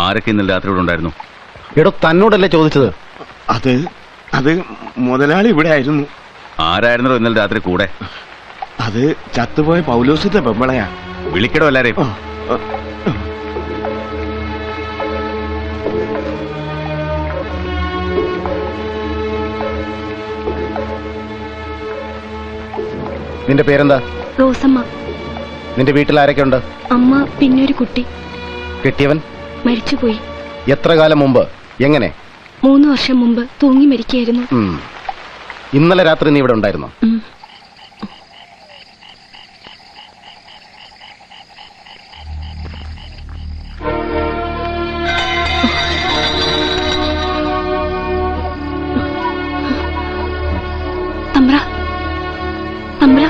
C: ആരൊക്കെ ഇന്നലെ രാത്രി ഇവിടെ ഉണ്ടായിരുന്നു?
D: എടോ തന്നോടല്ലേ ചോദിച്ചത്?
L: അത് മുതലാളി ഇവിടെ ആയിരുന്നു.
C: ആരായിരുന്നോ ഇന്നലെ രാത്രി കൂടെ?
L: അത് ചത്തുപോയ പൗലോസിന്റെ പെമ്പളയാ.
C: വിളിക്കടോ എല്ലാരെയും.
D: നിന്റെ പേരെന്താ?
K: റോസമ്മ.
D: നിന്റെ വീട്ടിൽ ആരൊക്കെ ഉണ്ട്?
K: അമ്മ, പിന്നെ ഒരു കുട്ടി.
D: കെട്ടിയവൻ
K: മരിച്ചുപോയി.
D: എത്ര കാലം മുമ്പ്? എങ്ങനെ?
K: 3 വർഷം മുമ്പ് തൂങ്ങി മരിക്കായിരുന്നു.
D: ഇന്നലെ രാത്രി നീ ഇവിടെ ഉണ്ടായിരുന്നോ?
K: തമ്പ്ര, തമ്പ്ര.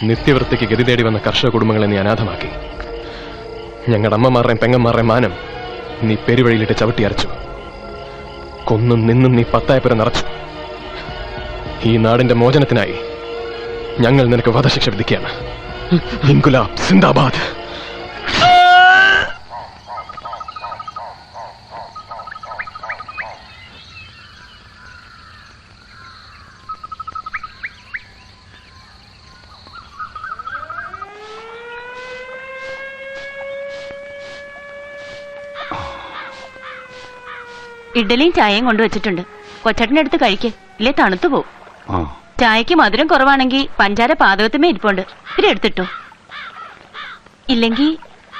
H: നിത്യവൃത്തിക്ക് ഗതി തേടി വന്ന കർഷക കുടുംബങ്ങളെ നീ അനാഥമാക്കി. ഞങ്ങളുടെ അമ്മമാരുടെയും പെങ്ങന്മാരുടെയും മാനം നീ പെരുവഴിയിലിട്ട് ചവിട്ടി അരച്ചു. കൊന്നും നിന്നും നീ 10 പേരെ നിറച്ചു. ഈ നാടിന്റെ മോചനത്തിനായി ഞങ്ങൾ നിനക്ക് വധശിക്ഷ വിധിക്കുകയാണ്. ഇൻകുലാബ് സിന്ദാബാദ്.
J: ഇഡ്ഡലിയും ചായയും കൊണ്ടുവച്ചിട്ടുണ്ട്. കൊച്ചട്ടനെടുത്ത് കഴിക്ക്, ഇല്ലേ തണുത്തു പോവും. ചായക്ക് മധുരം കുറവാണെങ്കിൽ പഞ്ചാര പാതകത്തുമേ ഇരിപ്പുണ്ട്, ഇത്തിരി എടുത്തിട്ടോ. ഇല്ലെങ്കിൽ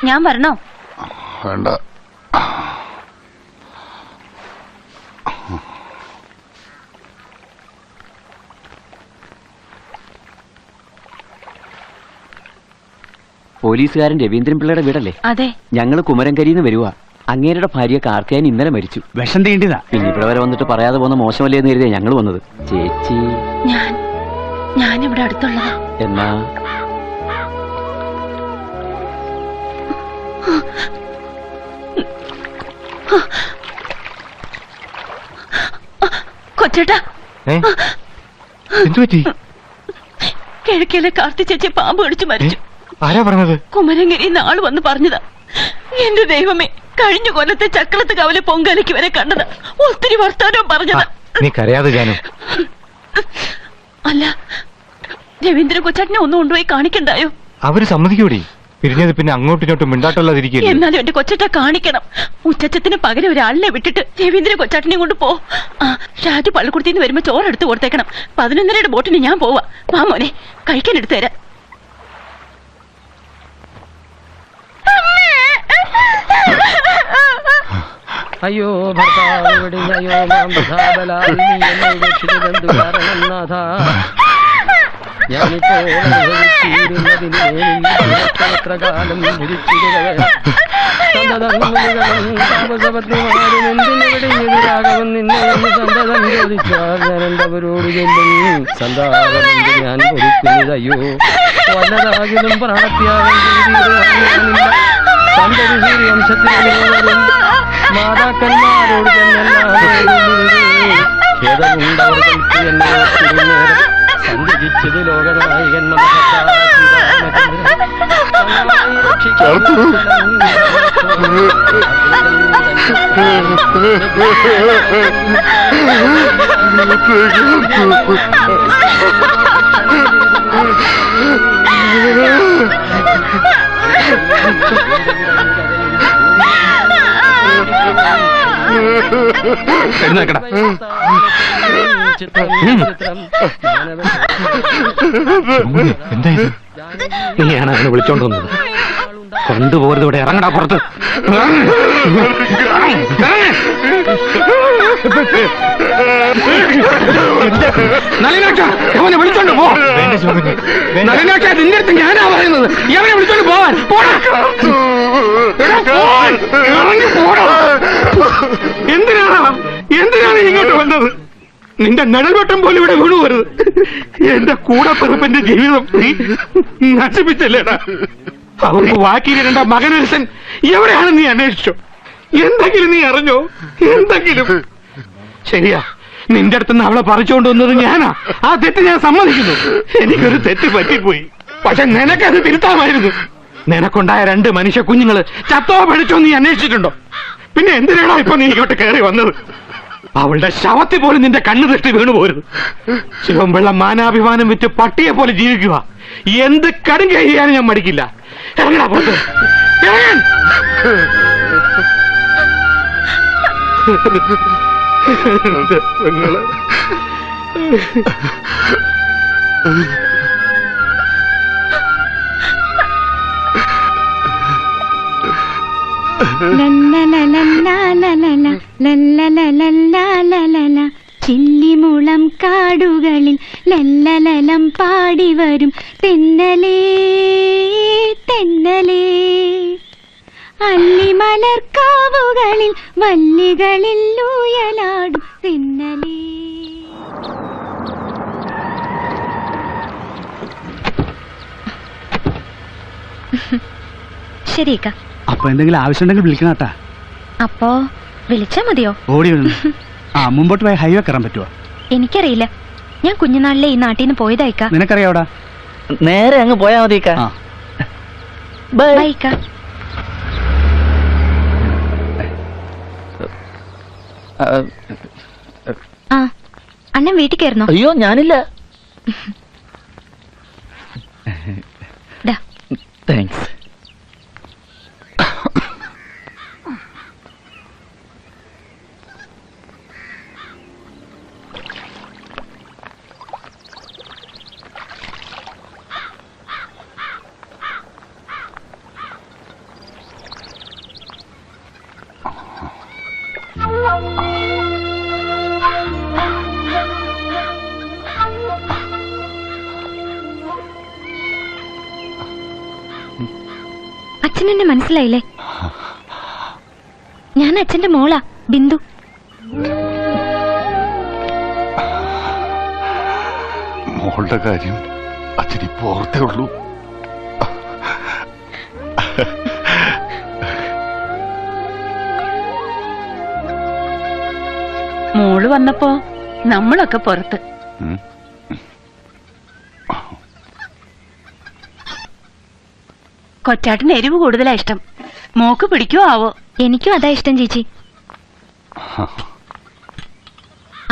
J: ഞാൻ വരണോ?
E: വേണ്ട.
N: പോലീസുകാരൻ രവീന്ദ്രൻ പിള്ളയുടെ വീടല്ലേ?
J: അതെ.
N: ഞങ്ങൾ കുമരംകരിന്ന് വരുവാ. അങ്ങേരുടെ ഭാര്യ കാർത്തിയാൻ ഇന്നലെ മരിച്ചു.
I: വിഷം തീണ്ടിതാ.
N: പിന്നെ ഇവിടെ വരെ വന്നിട്ട് പറയാതെ പോകുന്ന മോശമല്ലേ എന്ന് കരുതിയാ ഞങ്ങൾ വന്നത്. ചേച്ചി
J: ഞാൻ ഇവിടെ അടുത്തുള്ളതാ.
N: എന്നാ
J: കൊച്ചേട്ടാ,
B: എന്തുപറ്റി?
J: കിഴക്കേലെ കാർത്തി ചേച്ചി പാമ്പ് കടിച്ചു മരിച്ചു.
B: ആരാ പറഞ്ഞത്?
J: കുമരംഗിരി ആള് വന്ന് പറഞ്ഞതാ. എന്റെ ദൈവമേ, കഴിഞ്ഞ കൊല്ലത്തെ ചക്രത്ത് കവലെ പൊങ്കാലയ്ക്ക് വരെ കണ്ടതാ. ഒത്തിരി വർത്താനവും പറഞ്ഞതാ.
B: നീ കരയാതെ ജാനു.
J: അല്ല, രവീന്ദ്രൻ കൊച്ചാട്ടിനെ ഒന്നും കൊണ്ടുപോയി കാണിക്കണ്ടായോ?
B: അവര് സമ്മതിക്കൂടി. പിരിഞ്ഞത് പിന്നെ അങ്ങോട്ടും ഇങ്ങോട്ടും മിണ്ടാട്ടുള്ളതിരിക്കും.
J: എന്നാലും എന്റെ കൊച്ചട്ട കാണിക്കണം. ഉച്ചത്തിന് പകരം ഒരാളിനെ വിട്ടിട്ട് രവീന്ദ്രൻ കൊച്ചാട്ടിനെ കൊണ്ട് പോ. ഷാജു പള്ളിക്കുടത്തിന്ന് വരുമ്പോ ചോറെടുത്ത് കൊടുത്തേക്കണം. 11:30 ബോട്ടിന് ഞാൻ പോവാ. വാ മോനെ, കഴിക്കാൻ എടുത്തു തരാം.
N: അയ്യോ ഭർത്താവ് അയ്യോ മാംബലാൽ നീ എന്നെ രക്ഷിച്ചതെന്തു കാരണം നാഥ. ഞാനിപ്പോൾ എത്ര കാലം താമസപത്നിമാരും എന്തിനെവിടെ എതിരാകവൻ നിന്നെ എന്ന് സന്തതം ചോദിച്ചാൽ ഞാൻ എന്തവരോട് ചെല്ലും. സന്താപമെന്ത് ഞാൻ പൊരിക്കുന്നത്. അയ്യോ വല്ലതാകിലും പ്രാണത്യാഗം ചെയ്തില്ല. സന്തതി സൂര്യവംശത്തിന് മാതാക്കന്മാരോട് ഖേദമുണ്ടവർക്ക് എന്നെ തിരുനേരം സഞ്ചരിച്ചത് ലോകനായകൻ
B: എന്തായത്?
M: നീയാണ് അവനെ വിളിച്ചോണ്ട് വന്നത്. കൊണ്ടുപോകരുത്, ഇവിടെ ഇറങ്ങടാ പുറത്ത്. അവനെ വിളിച്ചോണ്ട് പോ. നളിനാക്ക, നിന്റെ അടുത്ത് ഞാനാ പറയുന്നത്. അവനെ വിളിച്ചോണ്ട് പോവാൻ. എന്തിനാണ് ഇങ്ങോട്ട് വന്നത്? നിന്റെ നിഴൽവട്ടം പോലും ഇവിടെ വീണു വരുത്. എന്റെ കൂടെ പിറപ്പന്റെ ജീവിതം നീ നശിപ്പിച്ചല്ലേടാ. അവർക്ക് വാക്കിയിരണ്ട മകനരസൻ എവിടെയാണ് നീ അന്വേഷിച്ചോ? എന്തെങ്കിലും നീ അറിഞ്ഞോ? എന്തെങ്കിലും? ശരിയാ, നിന്റെ അടുത്തുനിന്ന് അവളെ പറിച്ചുകൊണ്ട് വന്നത് ഞാനാ. ആ തെറ്റ് ഞാൻ സമ്മതിക്കുന്നു. എനിക്കൊരു തെറ്റ് പറ്റിപ്പോയി. പക്ഷെ നിനക്കത് തിരുത്താമായിരുന്നു. നിനക്കുണ്ടായ 2 മനുഷ്യ കുഞ്ഞുങ്ങള് ചത്തോ പഠിച്ചോ നീ അന്വേഷിച്ചിട്ടുണ്ടോ? പിന്നെ എന്തിനാണോ ഇപ്പൊ നീ ഇങ്ങോട്ട് കയറി വന്നത്? അവളുടെ ശവത്തിൽ പോലും നിന്റെ കണ്ണു ദൃഷ്ടി വീണു പോരുത്. ശിവൻപിള്ള മാനാഭിമാനം വിറ്റ് പട്ടിയെ പോലെ ജീവിക്കുക. എന്ത് കടും ചെയ്യാനും ഞാൻ മടിക്കില്ല. ഇറങ്ങടാ പുറത്ത്. ഇറങ്ങാൻ.
K: ചില്ലിമുളം കാടുകളിൽ ലല്ലലലം പാടി വരും തെന്നലേ തെന്നലേ, അല്ലിമലർക്കാവുകളിൽ വല്ലികളിൽ ഊയലാടും തെന്നലേ.
G: ശരിയേക്ക.
I: അപ്പൊ എന്തെങ്കിലും ആവശ്യമുണ്ടെങ്കിൽ വിളിക്കണട്ടാ.
G: അപ്പോ വിളിച്ചാ മതിയോ?
I: ഓടി വന്നു. മുമ്പോട്ട് പോയി ഹൈവേ കയറാൻ പറ്റുമോ?
G: എനിക്കറിയില്ല. ഞാൻ കുഞ്ഞുനാളിലെ ഈ നാട്ടിൽ നിന്ന് പോയതായിക്ക.
I: നിനക്കറിയാവടാ?
N: നേരെ അങ്ങ് പോയാ മതി.
G: ബൈക്ക. ആ അണ്ണൻ വീട്ടിൽ കയറുന്നോ?
N: അയ്യോ ഞാനില്ല. താങ്ക്സ്.
G: അച്ഛനെന്നെ മനസ്സിലായില്ലേ? ഞാൻ അച്ഛന്റെ മോളാ, ബിന്ദു.
E: മോളുടെ കാര്യം അച്ഛനിപ്പോ ഓർത്തേ ഉള്ളൂ.
J: മോള് വന്നപ്പോ നമ്മളൊക്കെ പുറത്ത്. കൊച്ചാട്ടിന് എരിവ് കൂടുതലാ ഇഷ്ടം. മോക്ക് പിടിക്കോ ആവോ?
G: എനിക്കും അതാ ഇഷ്ടം ചേച്ചി.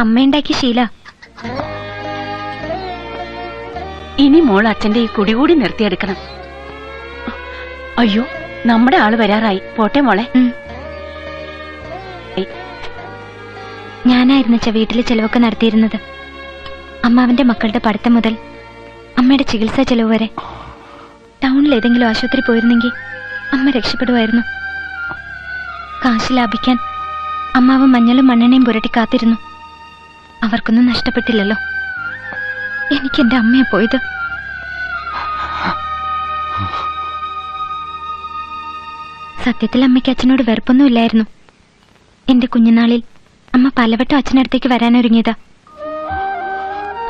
G: അമ്മയുണ്ടാക്കിയ ശീല.
J: ഇനി മോൾ അച്ഛന്റെ ഈ കുടികൂടി നിർത്തിയെടുക്കണം. അയ്യോ നമ്മുടെ ആള് വരാറായി. പോട്ടെ മോളെ.
G: ഞാനായിരുന്നു വീട്ടിലെ ചെലവൊക്കെ നടത്തിയിരുന്നത്. അമ്മാവന്റെ മക്കളുടെ പഠിത്തം മുതൽ അമ്മയുടെ ചികിത്സാ ചെലവ് വരെ. ടൗണിൽ ഏതെങ്കിലും ആശുപത്രി പോയിരുന്നെങ്കിൽ അമ്മ രക്ഷപ്പെടുമായിരുന്നു. കാശ് ലാഭിക്കാൻ അമ്മാവ് മഞ്ഞളും മണ്ണെണ്ണയും പുരട്ടി കാത്തിരുന്നു. അവർക്കൊന്നും നഷ്ടപ്പെട്ടില്ലല്ലോ. എനിക്ക് എന്റെ അമ്മയെ പോയത്. സത്യത്തിൽ അമ്മയ്ക്ക് അച്ഛനോട് വെറുപ്പൊന്നും ഇല്ലായിരുന്നു. എന്റെ കുഞ്ഞുനാളിൽ അമ്മ പലവട്ടം അച്ഛനടുത്തേക്ക് വരാനൊരുങ്ങിയതാ.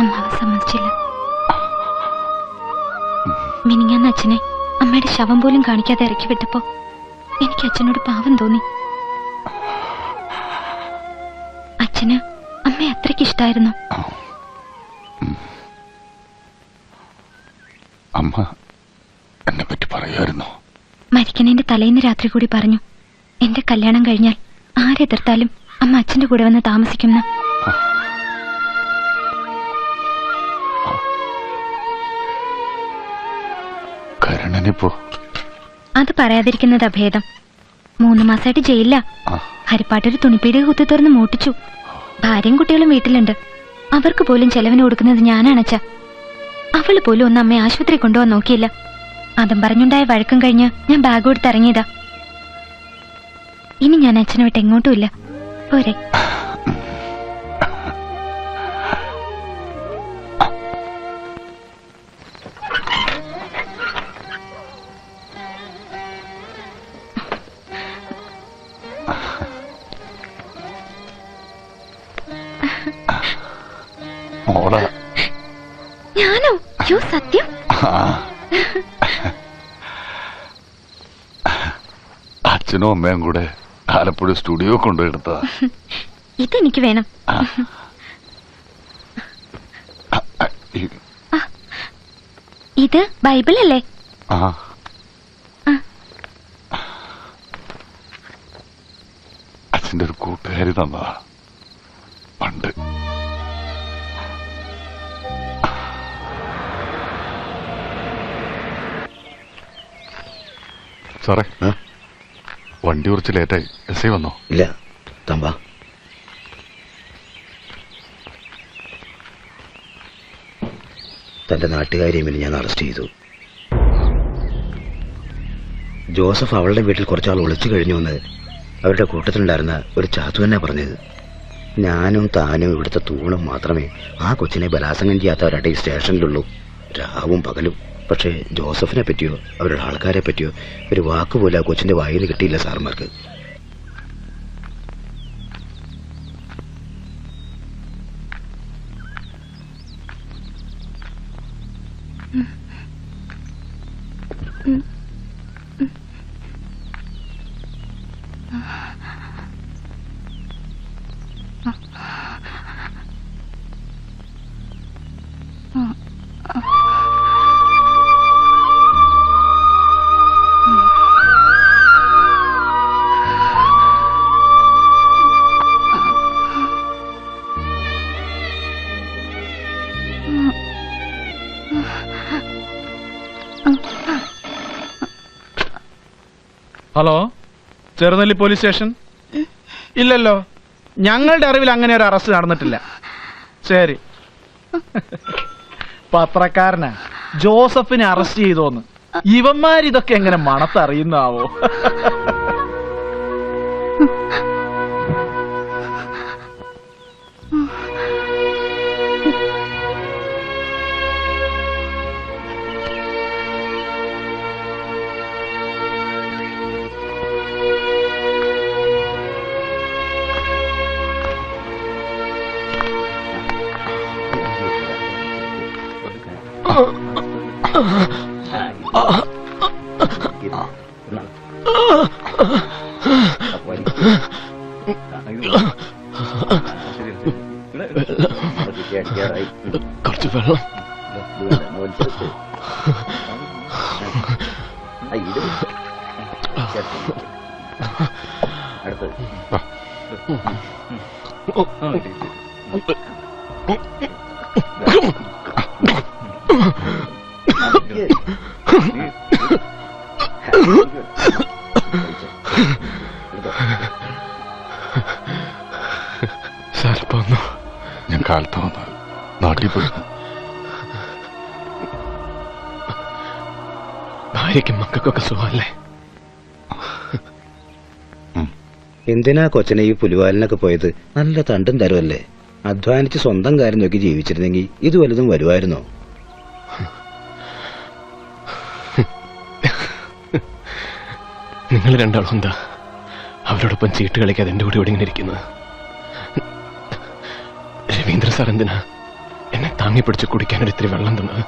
G: അമ്മാവ് സമ്മതിച്ചില്ല. മിനിങ്ങാന്ന് അച്ഛനെ അമ്മയുടെ ശവം പോലും കാണിക്കാതെ ഇറക്കി വിട്ടപ്പോ എനിക്ക് അച്ഛനോട് പാവം തോന്നി. അച്ഛന് അമ്മയെ അത്രയ്ക്ക് ഇഷ്ടായിരുന്നു.
E: അമ്മ എന്നെ പറ്റി പറയായിരുന്നു.
G: മരിക്കണേന്റെ തലേന്ന് രാത്രി കൂടി പറഞ്ഞു, എന്റെ കല്യാണം കഴിഞ്ഞാൽ ആരെതിർത്താലും അമ്മ അച്ഛന്റെ കൂടെ വന്ന് താമസിക്കുന്ന.
E: കരുണനിപ്പോ
G: അത് പറയാതിരിക്കുന്നതാ ഭേദം. 3 മാസമായിട്ട് ജയിലില്ല. ഹരിപ്പാട്ടൊരു തുണിപ്പീടിക കുത്തി തുറന്ന് മൂട്ടിച്ചു. ഭാര്യയും കുട്ടികളും വീട്ടിലുണ്ട്. അവർക്ക് പോലും ചെലവിന് കൊടുക്കുന്നത് ഞാനാണച്ച. അവള് പോലും ഒന്ന് അമ്മയെ ആശുപത്രി കൊണ്ടുപോകാൻ നോക്കിയില്ല. അതും പറഞ്ഞുണ്ടായ വഴക്കം കഴിഞ്ഞ് ഞാൻ ബാഗ് കൊടുത്ത് ഇറങ്ങിയതാ. ഇനി ഞാൻ അച്ഛനെ വിട്ട് എങ്ങോട്ടും ഇല്ല. പോരെ. ഞാനോ? യോ സത്യം.
E: അച്ഛനും അമ്മയും കൂടെ ആലപ്പുഴ സ്റ്റുഡിയോ കൊണ്ടുപോയെടുത്തതാ.
G: ഇതെനിക്ക് വേണം. ഇത് ബൈബിൾ അല്ലേ?
E: അച്ഛൻ്റെ ഒരു കൂട്ടുകാരി തന്നതാ. സാറേ വണ്ടി കുറച്ച് ലേറ്റായി. എസ് ഐ വന്നോ?
L: ഇല്ല, തമ്പാ. തന്റെ നാട്ടുകാരിയെ ഞാൻ അറസ്റ്റ് ചെയ്തു. ജോസഫ് അവളുടെ വീട്ടിൽ കുറച്ചാൾ ഒളിച്ചു കഴിഞ്ഞുവെന്ന് അവരുടെ കൂട്ടത്തിലുണ്ടായിരുന്ന ഒരു ചാത്തു തന്നെ പറഞ്ഞത്. ഞാനും താനും ഇവിടുത്തെ തൂണും മാത്രമേ ആ കൊച്ചിനെ ബലാത്സംഗം ചെയ്യാത്തവരുടെ ഈ സ്റ്റേഷനിലുള്ളൂ, രാവും പകലും. പക്ഷേ ജോസഫിനെ പറ്റിയോ അവരുടെ ആൾക്കാരെ പറ്റിയോ ഒരു വാക്കുപോലും ആ കൊച്ചിന്റെ വായിൽ നിന്ന് കിട്ടിയില്ല സാർമാർക്ക്.
B: Hello, Cherunelli police station? ഇല്ലല്ലോ, ഞങ്ങളുടെ അറിവിൽ അങ്ങനെ ഒരു അറസ്റ്റ് നടന്നിട്ടില്ല. ശരി. പത്രക്കാരനാ ജോസഫിനെ അറസ്റ്റ് ചെയ്തോന്ന്. ഇവന്മാരിതൊക്കെ എങ്ങനെ മണത്തറിയുന്നാവോ?
H: കുറച്ച് വെള്ളം. സാറിപ്പോ വന്നു?
E: ഞാൻ കാലത്ത് വന്ന് നാട്ടിൽ പോയിരുന്നു.
H: ഭാര്യയ്ക്കും മക്കൾക്കൊക്കെ സുഖമല്ലേ?
L: എന്തിനാ കൊച്ചനെ ഈ പുലിവാലിനൊക്കെ പോയത്? നല്ല തണ്ടും തരുമല്ലേ. അധ്വാനിച്ച് സ്വന്തം കാര്യം നോക്കി ജീവിച്ചിരുന്നെങ്കിൽ ഇത് വലുതും വരുമായിരുന്നോ?
H: നിങ്ങൾ രണ്ടാളും എന്താ അവരോടൊപ്പം ചീട്ട് കളിക്കാതെ എൻ്റെ കൂടെ ഇവിടെ ഇങ്ങനെ ഇരിക്കുന്നത്? രവീന്ദ്ര സാർ എന്തിനാ എന്നെ താങ്ങിപ്പിടിച്ച് കുടിക്കാനൊരു ഇത്തിരി വെള്ളം തന്നത്?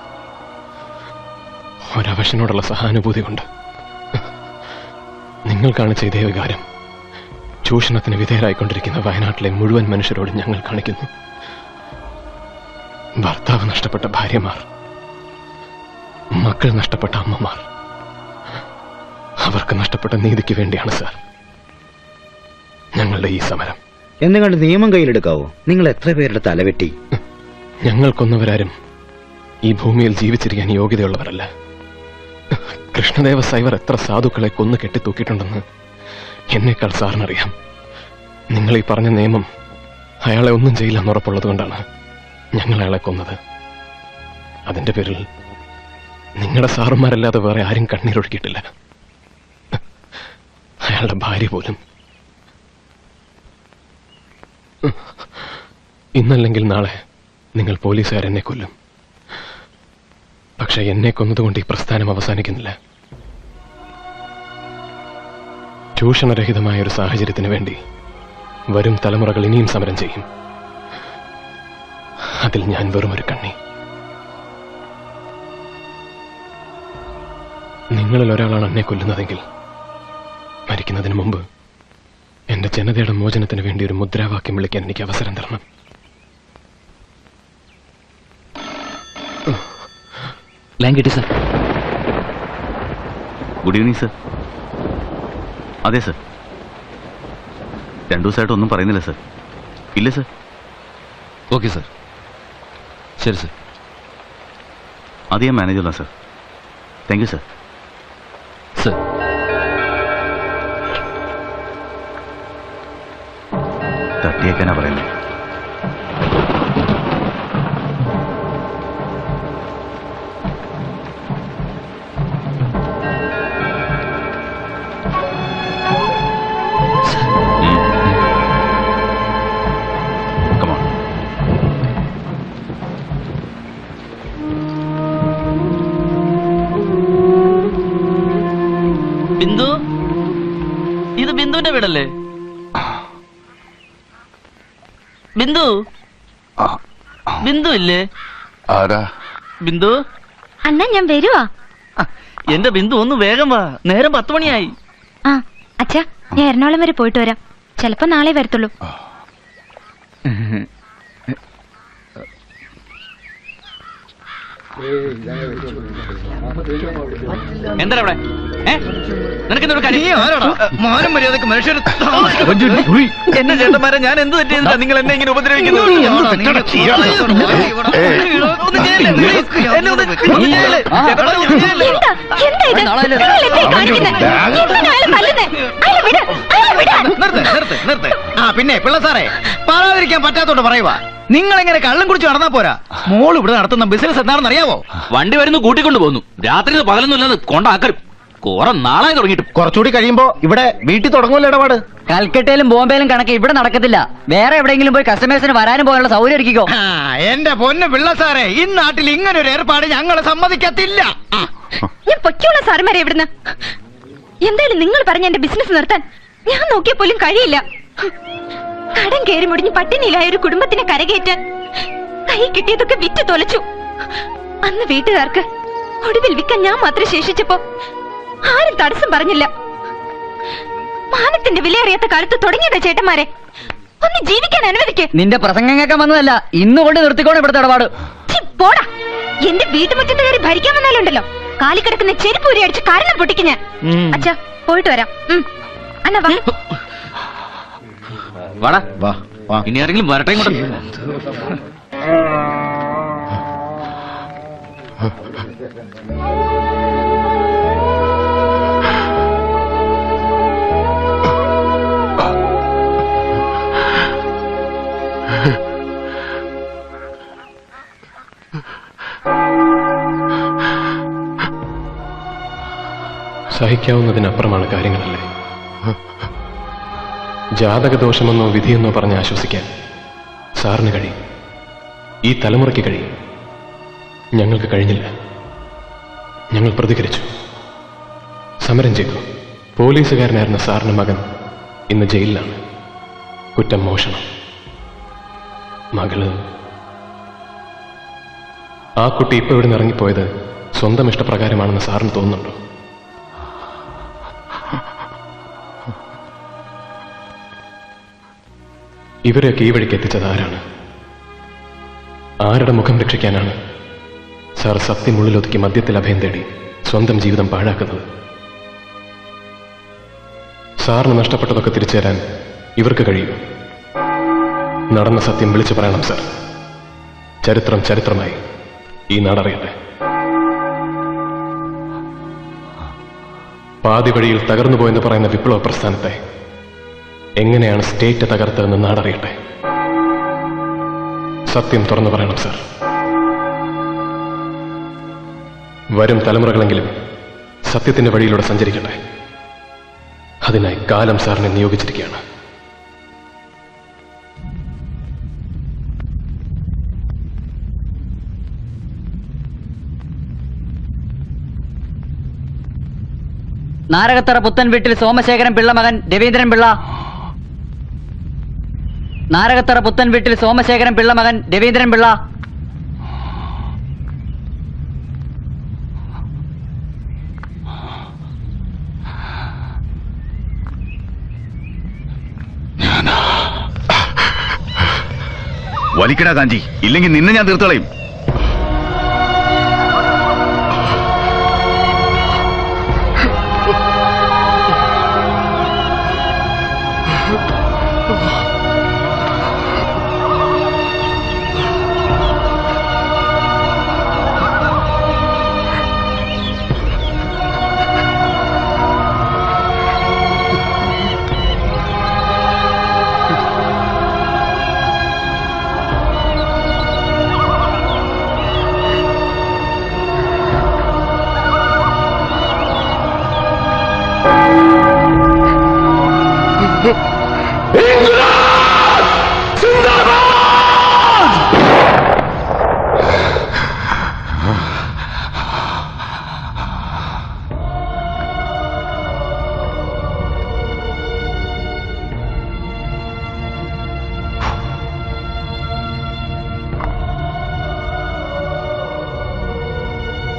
H: ഒരവശനോടുള്ള സഹാനുഭൂതി കൊണ്ട്. നിങ്ങൾ കാണിച്ച ഇതേ വികാരം ചൂഷണത്തിന് വിധേയരായിക്കൊണ്ടിരിക്കുന്ന വയനാട്ടിലെ മുഴുവൻ മനുഷ്യരോട് ഞങ്ങൾ കാണിക്കുന്നു. ഭർത്താവ് നഷ്ടപ്പെട്ട ഭാര്യമാർ, മക്കൾ നഷ്ടപ്പെട്ട അമ്മമാർ, അവർക്ക് നഷ്ടപ്പെട്ട നീതിക്ക് വേണ്ടിയാണ് സാർ ഞങ്ങളുടെ ഈ സമരം.
L: എന്നുകൊണ്ട് നിയമം കയ്യിലെടുക്കാവോ? നിങ്ങൾ എത്ര പേരുടെ തലവെട്ടി?
H: ഞങ്ങൾ കൊന്നവരാരും ഈ ഭൂമിയിൽ ജീവിച്ചിരിക്കാൻ യോഗ്യതയുള്ളവരല്ല. കൃഷ്ണദേവ സൈവർ എത്ര സാധുക്കളെ കൊന്നു കെട്ടിത്തൂക്കിയിട്ടുണ്ടെന്ന് എന്നേക്കാൾ സാറിനറിയാം. നിങ്ങൾ ഈ പറഞ്ഞ നിയമം അയാളെ ഒന്നും ചെയ്യില്ലെന്ന് ഉറപ്പുള്ളത് കൊണ്ടാണ് ഞങ്ങൾ അയാളെ കൊന്നത്. അതിന്റെ പേരിൽ നിങ്ങളുടെ സാറുമാരല്ലാതെ വേറെ ആരും കണ്ണീരൊഴുക്കിയിട്ടില്ല, അയാളുടെ ഭാര്യ പോലും. ഇന്നല്ലെങ്കിൽ നാളെ നിങ്ങൾ പോലീസുകാർ എന്നെ കൊല്ലും. പക്ഷെ എന്നെ കൊന്നതുകൊണ്ട് ഈ പ്രസ്ഥാനം അവസാനിക്കുന്നില്ല. ചൂഷണരഹിതമായ ഒരു സാഹചര്യത്തിന് വേണ്ടി വരും തലമുറകൾ ഇനിയും സമരം ചെയ്യും. അതിൽ ഞാൻ വെറും ഒരു കണ്ണി. നിങ്ങളിൽ ഒരാളാണ് എന്നെ കൊല്ലുന്നതെങ്കിൽ മരിക്കുന്നതിന് മുമ്പ് എന്റെ ജനതയുടെ മോചനത്തിന് വേണ്ടി ഒരു മുദ്രാവാക്യം വിളിക്കാൻ എനിക്ക് അവസരം തരണം.
C: ലാംഗിറ്റി സർ. Good evening sir. അതെ സർ. 2 ദിവസമായിട്ട് ഒന്നും പറയുന്നില്ല സർ. ഇല്ല സർ.
Q: Okay sir. ശരി സർ.
C: അത് ഞാൻ മാനേജ് ചെയ്യാം sir. Thank you sir.
Q: Sir
C: കേൾക്കാനാ പറയുന്നത്?
A: ബിന്ദു, ഇത് ബിന്ദുവിന്റെ വീടല്ലേ? ബിന്ദു, ബിന്ദു ഇല്ലേ?
E: ആരാ?
A: ബിന്ദു
O: അണ്ണാ, ഞാൻ വരുവാ.
A: എന്റെ ബിന്ദു, ഒന്ന് വേഗം വാ, നേരം 10 മണിയായി.
O: ആ അച്ഛാ, ഞാൻ എറണാകുളം വരെ പോയിട്ട് വരാം. ചിലപ്പോ നാളെ വരത്തുള്ളൂ.
A: എന്താ ഇവിടെ? മാനം മര്യാദക്ക് മനുഷ്യർ എന്നെ ചേട്ടന്മാരെ ഞാൻ എന്ത് തെറ്റിയതാ നിങ്ങൾ എന്നെ ഇങ്ങനെ ഉപദ്രവിക്കുന്നത്?
I: പിന്നെ പിള്ള സാറേ, പറയാതിരിക്കാൻ പറ്റാത്തോണ്ട് പറയുവാ. നിങ്ങൾ എങ്ങനെ കള്ളം കുടിച്ച് നടന്നാ പോരാ. മോൾ ഇവിടെ നടത്തുന്ന ബിസിനസ് എന്താണെന്ന് അറിയാവോ?
A: വണ്ടി വരുന്നു, കൂട്ടിക്കൊണ്ടു പോകുന്നു. രാത്രി പകലൊന്നും ഇല്ലാതെ കൊണ്ടാക്കരും. കുറെ നാളായി തുടങ്ങിയിട്ട്.
D: കുറച്ചുകൂടി കഴിയുമ്പോ ഇവിടെ വീട്ടിൽ തുടങ്ങുമല്ലോ ഇടപാട്.
N: കൽക്കട്ടയിലും ബോംബെയിലും കണക്ക് ഇവിടെ നടക്കത്തില്ല. വേറെ എവിടെയെങ്കിലും പോയി കസ്റ്റമേഴ്സിന് വരാനും പോകാനുള്ള സൗകര്യം ഒരുക്കിക്കോ.
I: എന്റെ പൊന്ന് പിള്ള സാറേ, ഈ നാട്ടിൽ ഇങ്ങനെ ഒരു ഏർപ്പാട് ഞങ്ങൾ സമ്മതിക്കത്തില്ല.
O: ഞാൻ പൊയ്ക്കോളാം സാറുമാരെ ഇവിടുന്ന്. എന്തായാലും നിങ്ങൾ പറഞ്ഞ എന്റെ ബിസിനസ് നിർത്താൻ ഞാൻ നോക്കിയ പോലും കഴിയില്ല. കടം കയറി മുടിഞ്ഞ് പട്ടിണിയിലായ ഒരു കുടുംബത്തിനെ കരകയറ്റാൻ കൈ കിട്ടിയതൊക്കെ വിറ്റ് തൊലച്ചു. അന്ന് വീട്ടുകാർക്ക് ഒടുവിൽ വിൽക്കാൻ ഞാൻ മാത്രം ശേഷിച്ചപ്പോ ആരും തടസ്സം പറഞ്ഞില്ല. മാനത്തിന്റെ വിലയറിയാത്ത കാലത്ത് തുടങ്ങിയതാ ചേട്ടന്മാരെ. ഒന്ന് ജീവിക്കാൻ അനുവദിക്കേ.
N: നിന്റെ പ്രസംഗം കേൾക്കാൻ വന്നതല്ല, ഇന്നുകൊണ്ട് നിർത്തിക്കോണം ഇവിടുത്തെ ഇടപാട്.
O: പോടാ, എന്റെ വീട്ടുമുറ്റത്ത് കയറി ഭരിക്കാൻ വന്നാലുണ്ടല്ലോ കാലിക്കിടക്കുന്ന ചെരുപ്പൂരി അടിച്ച് കാരണം പൊട്ടിക്ക് ഞാൻ. അച്ഛാ, പോയിട്ട് വരാം. അണ്ണ വാ.
A: വാടാ,
D: വാ വാ.
A: ഇനി ആരെങ്കിലും വരട്ടെ ഇങ്ങോട്ട്.
H: സഹിക്കാവുന്നതിനപ്പുറമാണ് കാര്യങ്ങളല്ലേ. ജാതകദോഷമെന്നോ വിധിയെന്നോ പറഞ്ഞ് ആശ്വസിക്കാൻ സാറിന് കഴിയും, ഈ തലമുറയ്ക്ക് കഴിയും. ഞങ്ങൾക്ക് കഴിഞ്ഞില്ല. ഞങ്ങൾ പ്രതികരിച്ചു, സമരം ചെയ്തു. പോലീസുകാരനായിരുന്ന സാറിന് മകൻ ഇന്ന് ജയിലിലാണ്. കുറ്റം മോഷണം. മകള്, ആ കുട്ടി ഇപ്പൊ ഇവിടെ നിന്ന് ഇറങ്ങിപ്പോയത് സ്വന്തം ഇഷ്ടപ്രകാരമാണെന്ന് സാറിന് തോന്നുന്നുണ്ടോ? ഇവരെയൊക്കെ ഈ വഴിക്ക് എത്തിച്ചത് ആരാണ്? ആരുടെ മുഖം രക്ഷിക്കാനാണ് സാർ സത്യം ഉള്ളിലൊതുക്കി മദ്യത്തിൽ അഭയം തേടി സ്വന്തം ജീവിതം പാഴാക്കുന്നത്? സാറിന് നഷ്ടപ്പെട്ടതൊക്കെ തിരിച്ചു തരാൻ ഇവർക്ക് കഴിയും. നടന്ന സത്യം വിളിച്ചു പറയണം സാർ. ചരിത്രം ചരിത്രമായി ഈ നാടറിയട്ടെ. പാതി വഴിയിൽ തകർന്നുപോയെന്ന് പറയുന്ന വിപ്ലവ പ്രസ്ഥാനത്തെ എങ്ങനെയാണ് സ്റ്റേറ്റ് തകർത്തതെന്ന് നാടറിയട്ടെ. സത്യം തുറന്നു പറയണം സാർ. വരും തലമുറകളെങ്കിലും സത്യത്തിന്റെ വഴിയിലൂടെ സഞ്ചരിക്കട്ടെ. അതിനായി കാലം സാറിനെ നിയോഗിച്ചിരിക്കുകയാണ്.
N: നാരകത്തറ പുത്തൻ വീട്ടിൽ സോമശേഖരൻ പിള്ള മകൻ രവീന്ദ്രൻ പിള്ള. നാരകത്തറ പുത്തൻ വീട്ടിൽ സോമശേഖരൻ പിള്ള മകൻ രവീന്ദ്രൻ പിള്ള.
C: വലിക്കടാ കാഞ്ചി, ഇല്ലെങ്കിൽ നിന്നെ ഞാൻ തീർത്തളയും.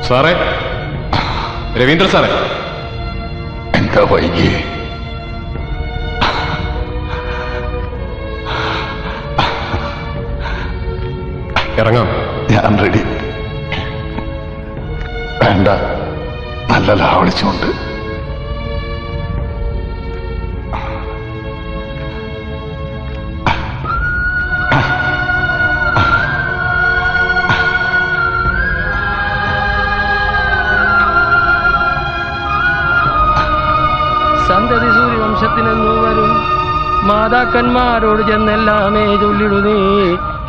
H: സാറേ, രവീന്ദ്ര സാറേ.
E: എന്താ വൈകി?
H: ഇറങ്ങാം.
E: ഞാൻ റെഡി. വേണ്ട, നല്ല ലാവളിച്ചുണ്ട്.
N: സന്തതി സൂര്യവംശത്തിനെന്നു വരും മാതാക്കന്മാരോട് ചെന്നെല്ലാമേ ചൊല്ലിടുന്നേ.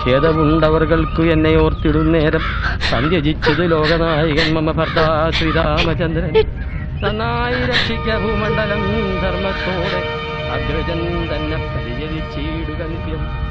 N: ഖേദമുണ്ടവർകൾക്കു എന്നെ ഓർത്തിടുന്നേരം സന്ധ്യജിച്ചത് ലോകനായകൻ മമ ഭർത്താ ശ്രീരാമചന്ദ്രൻ. നന്നായി രക്ഷിക്ക ഭൂമണ്ഡലം ധർമ്മത്തോടെ അഗ്രജൻ തന്നെ പരിചരിച്ചിടുക നിത്യം.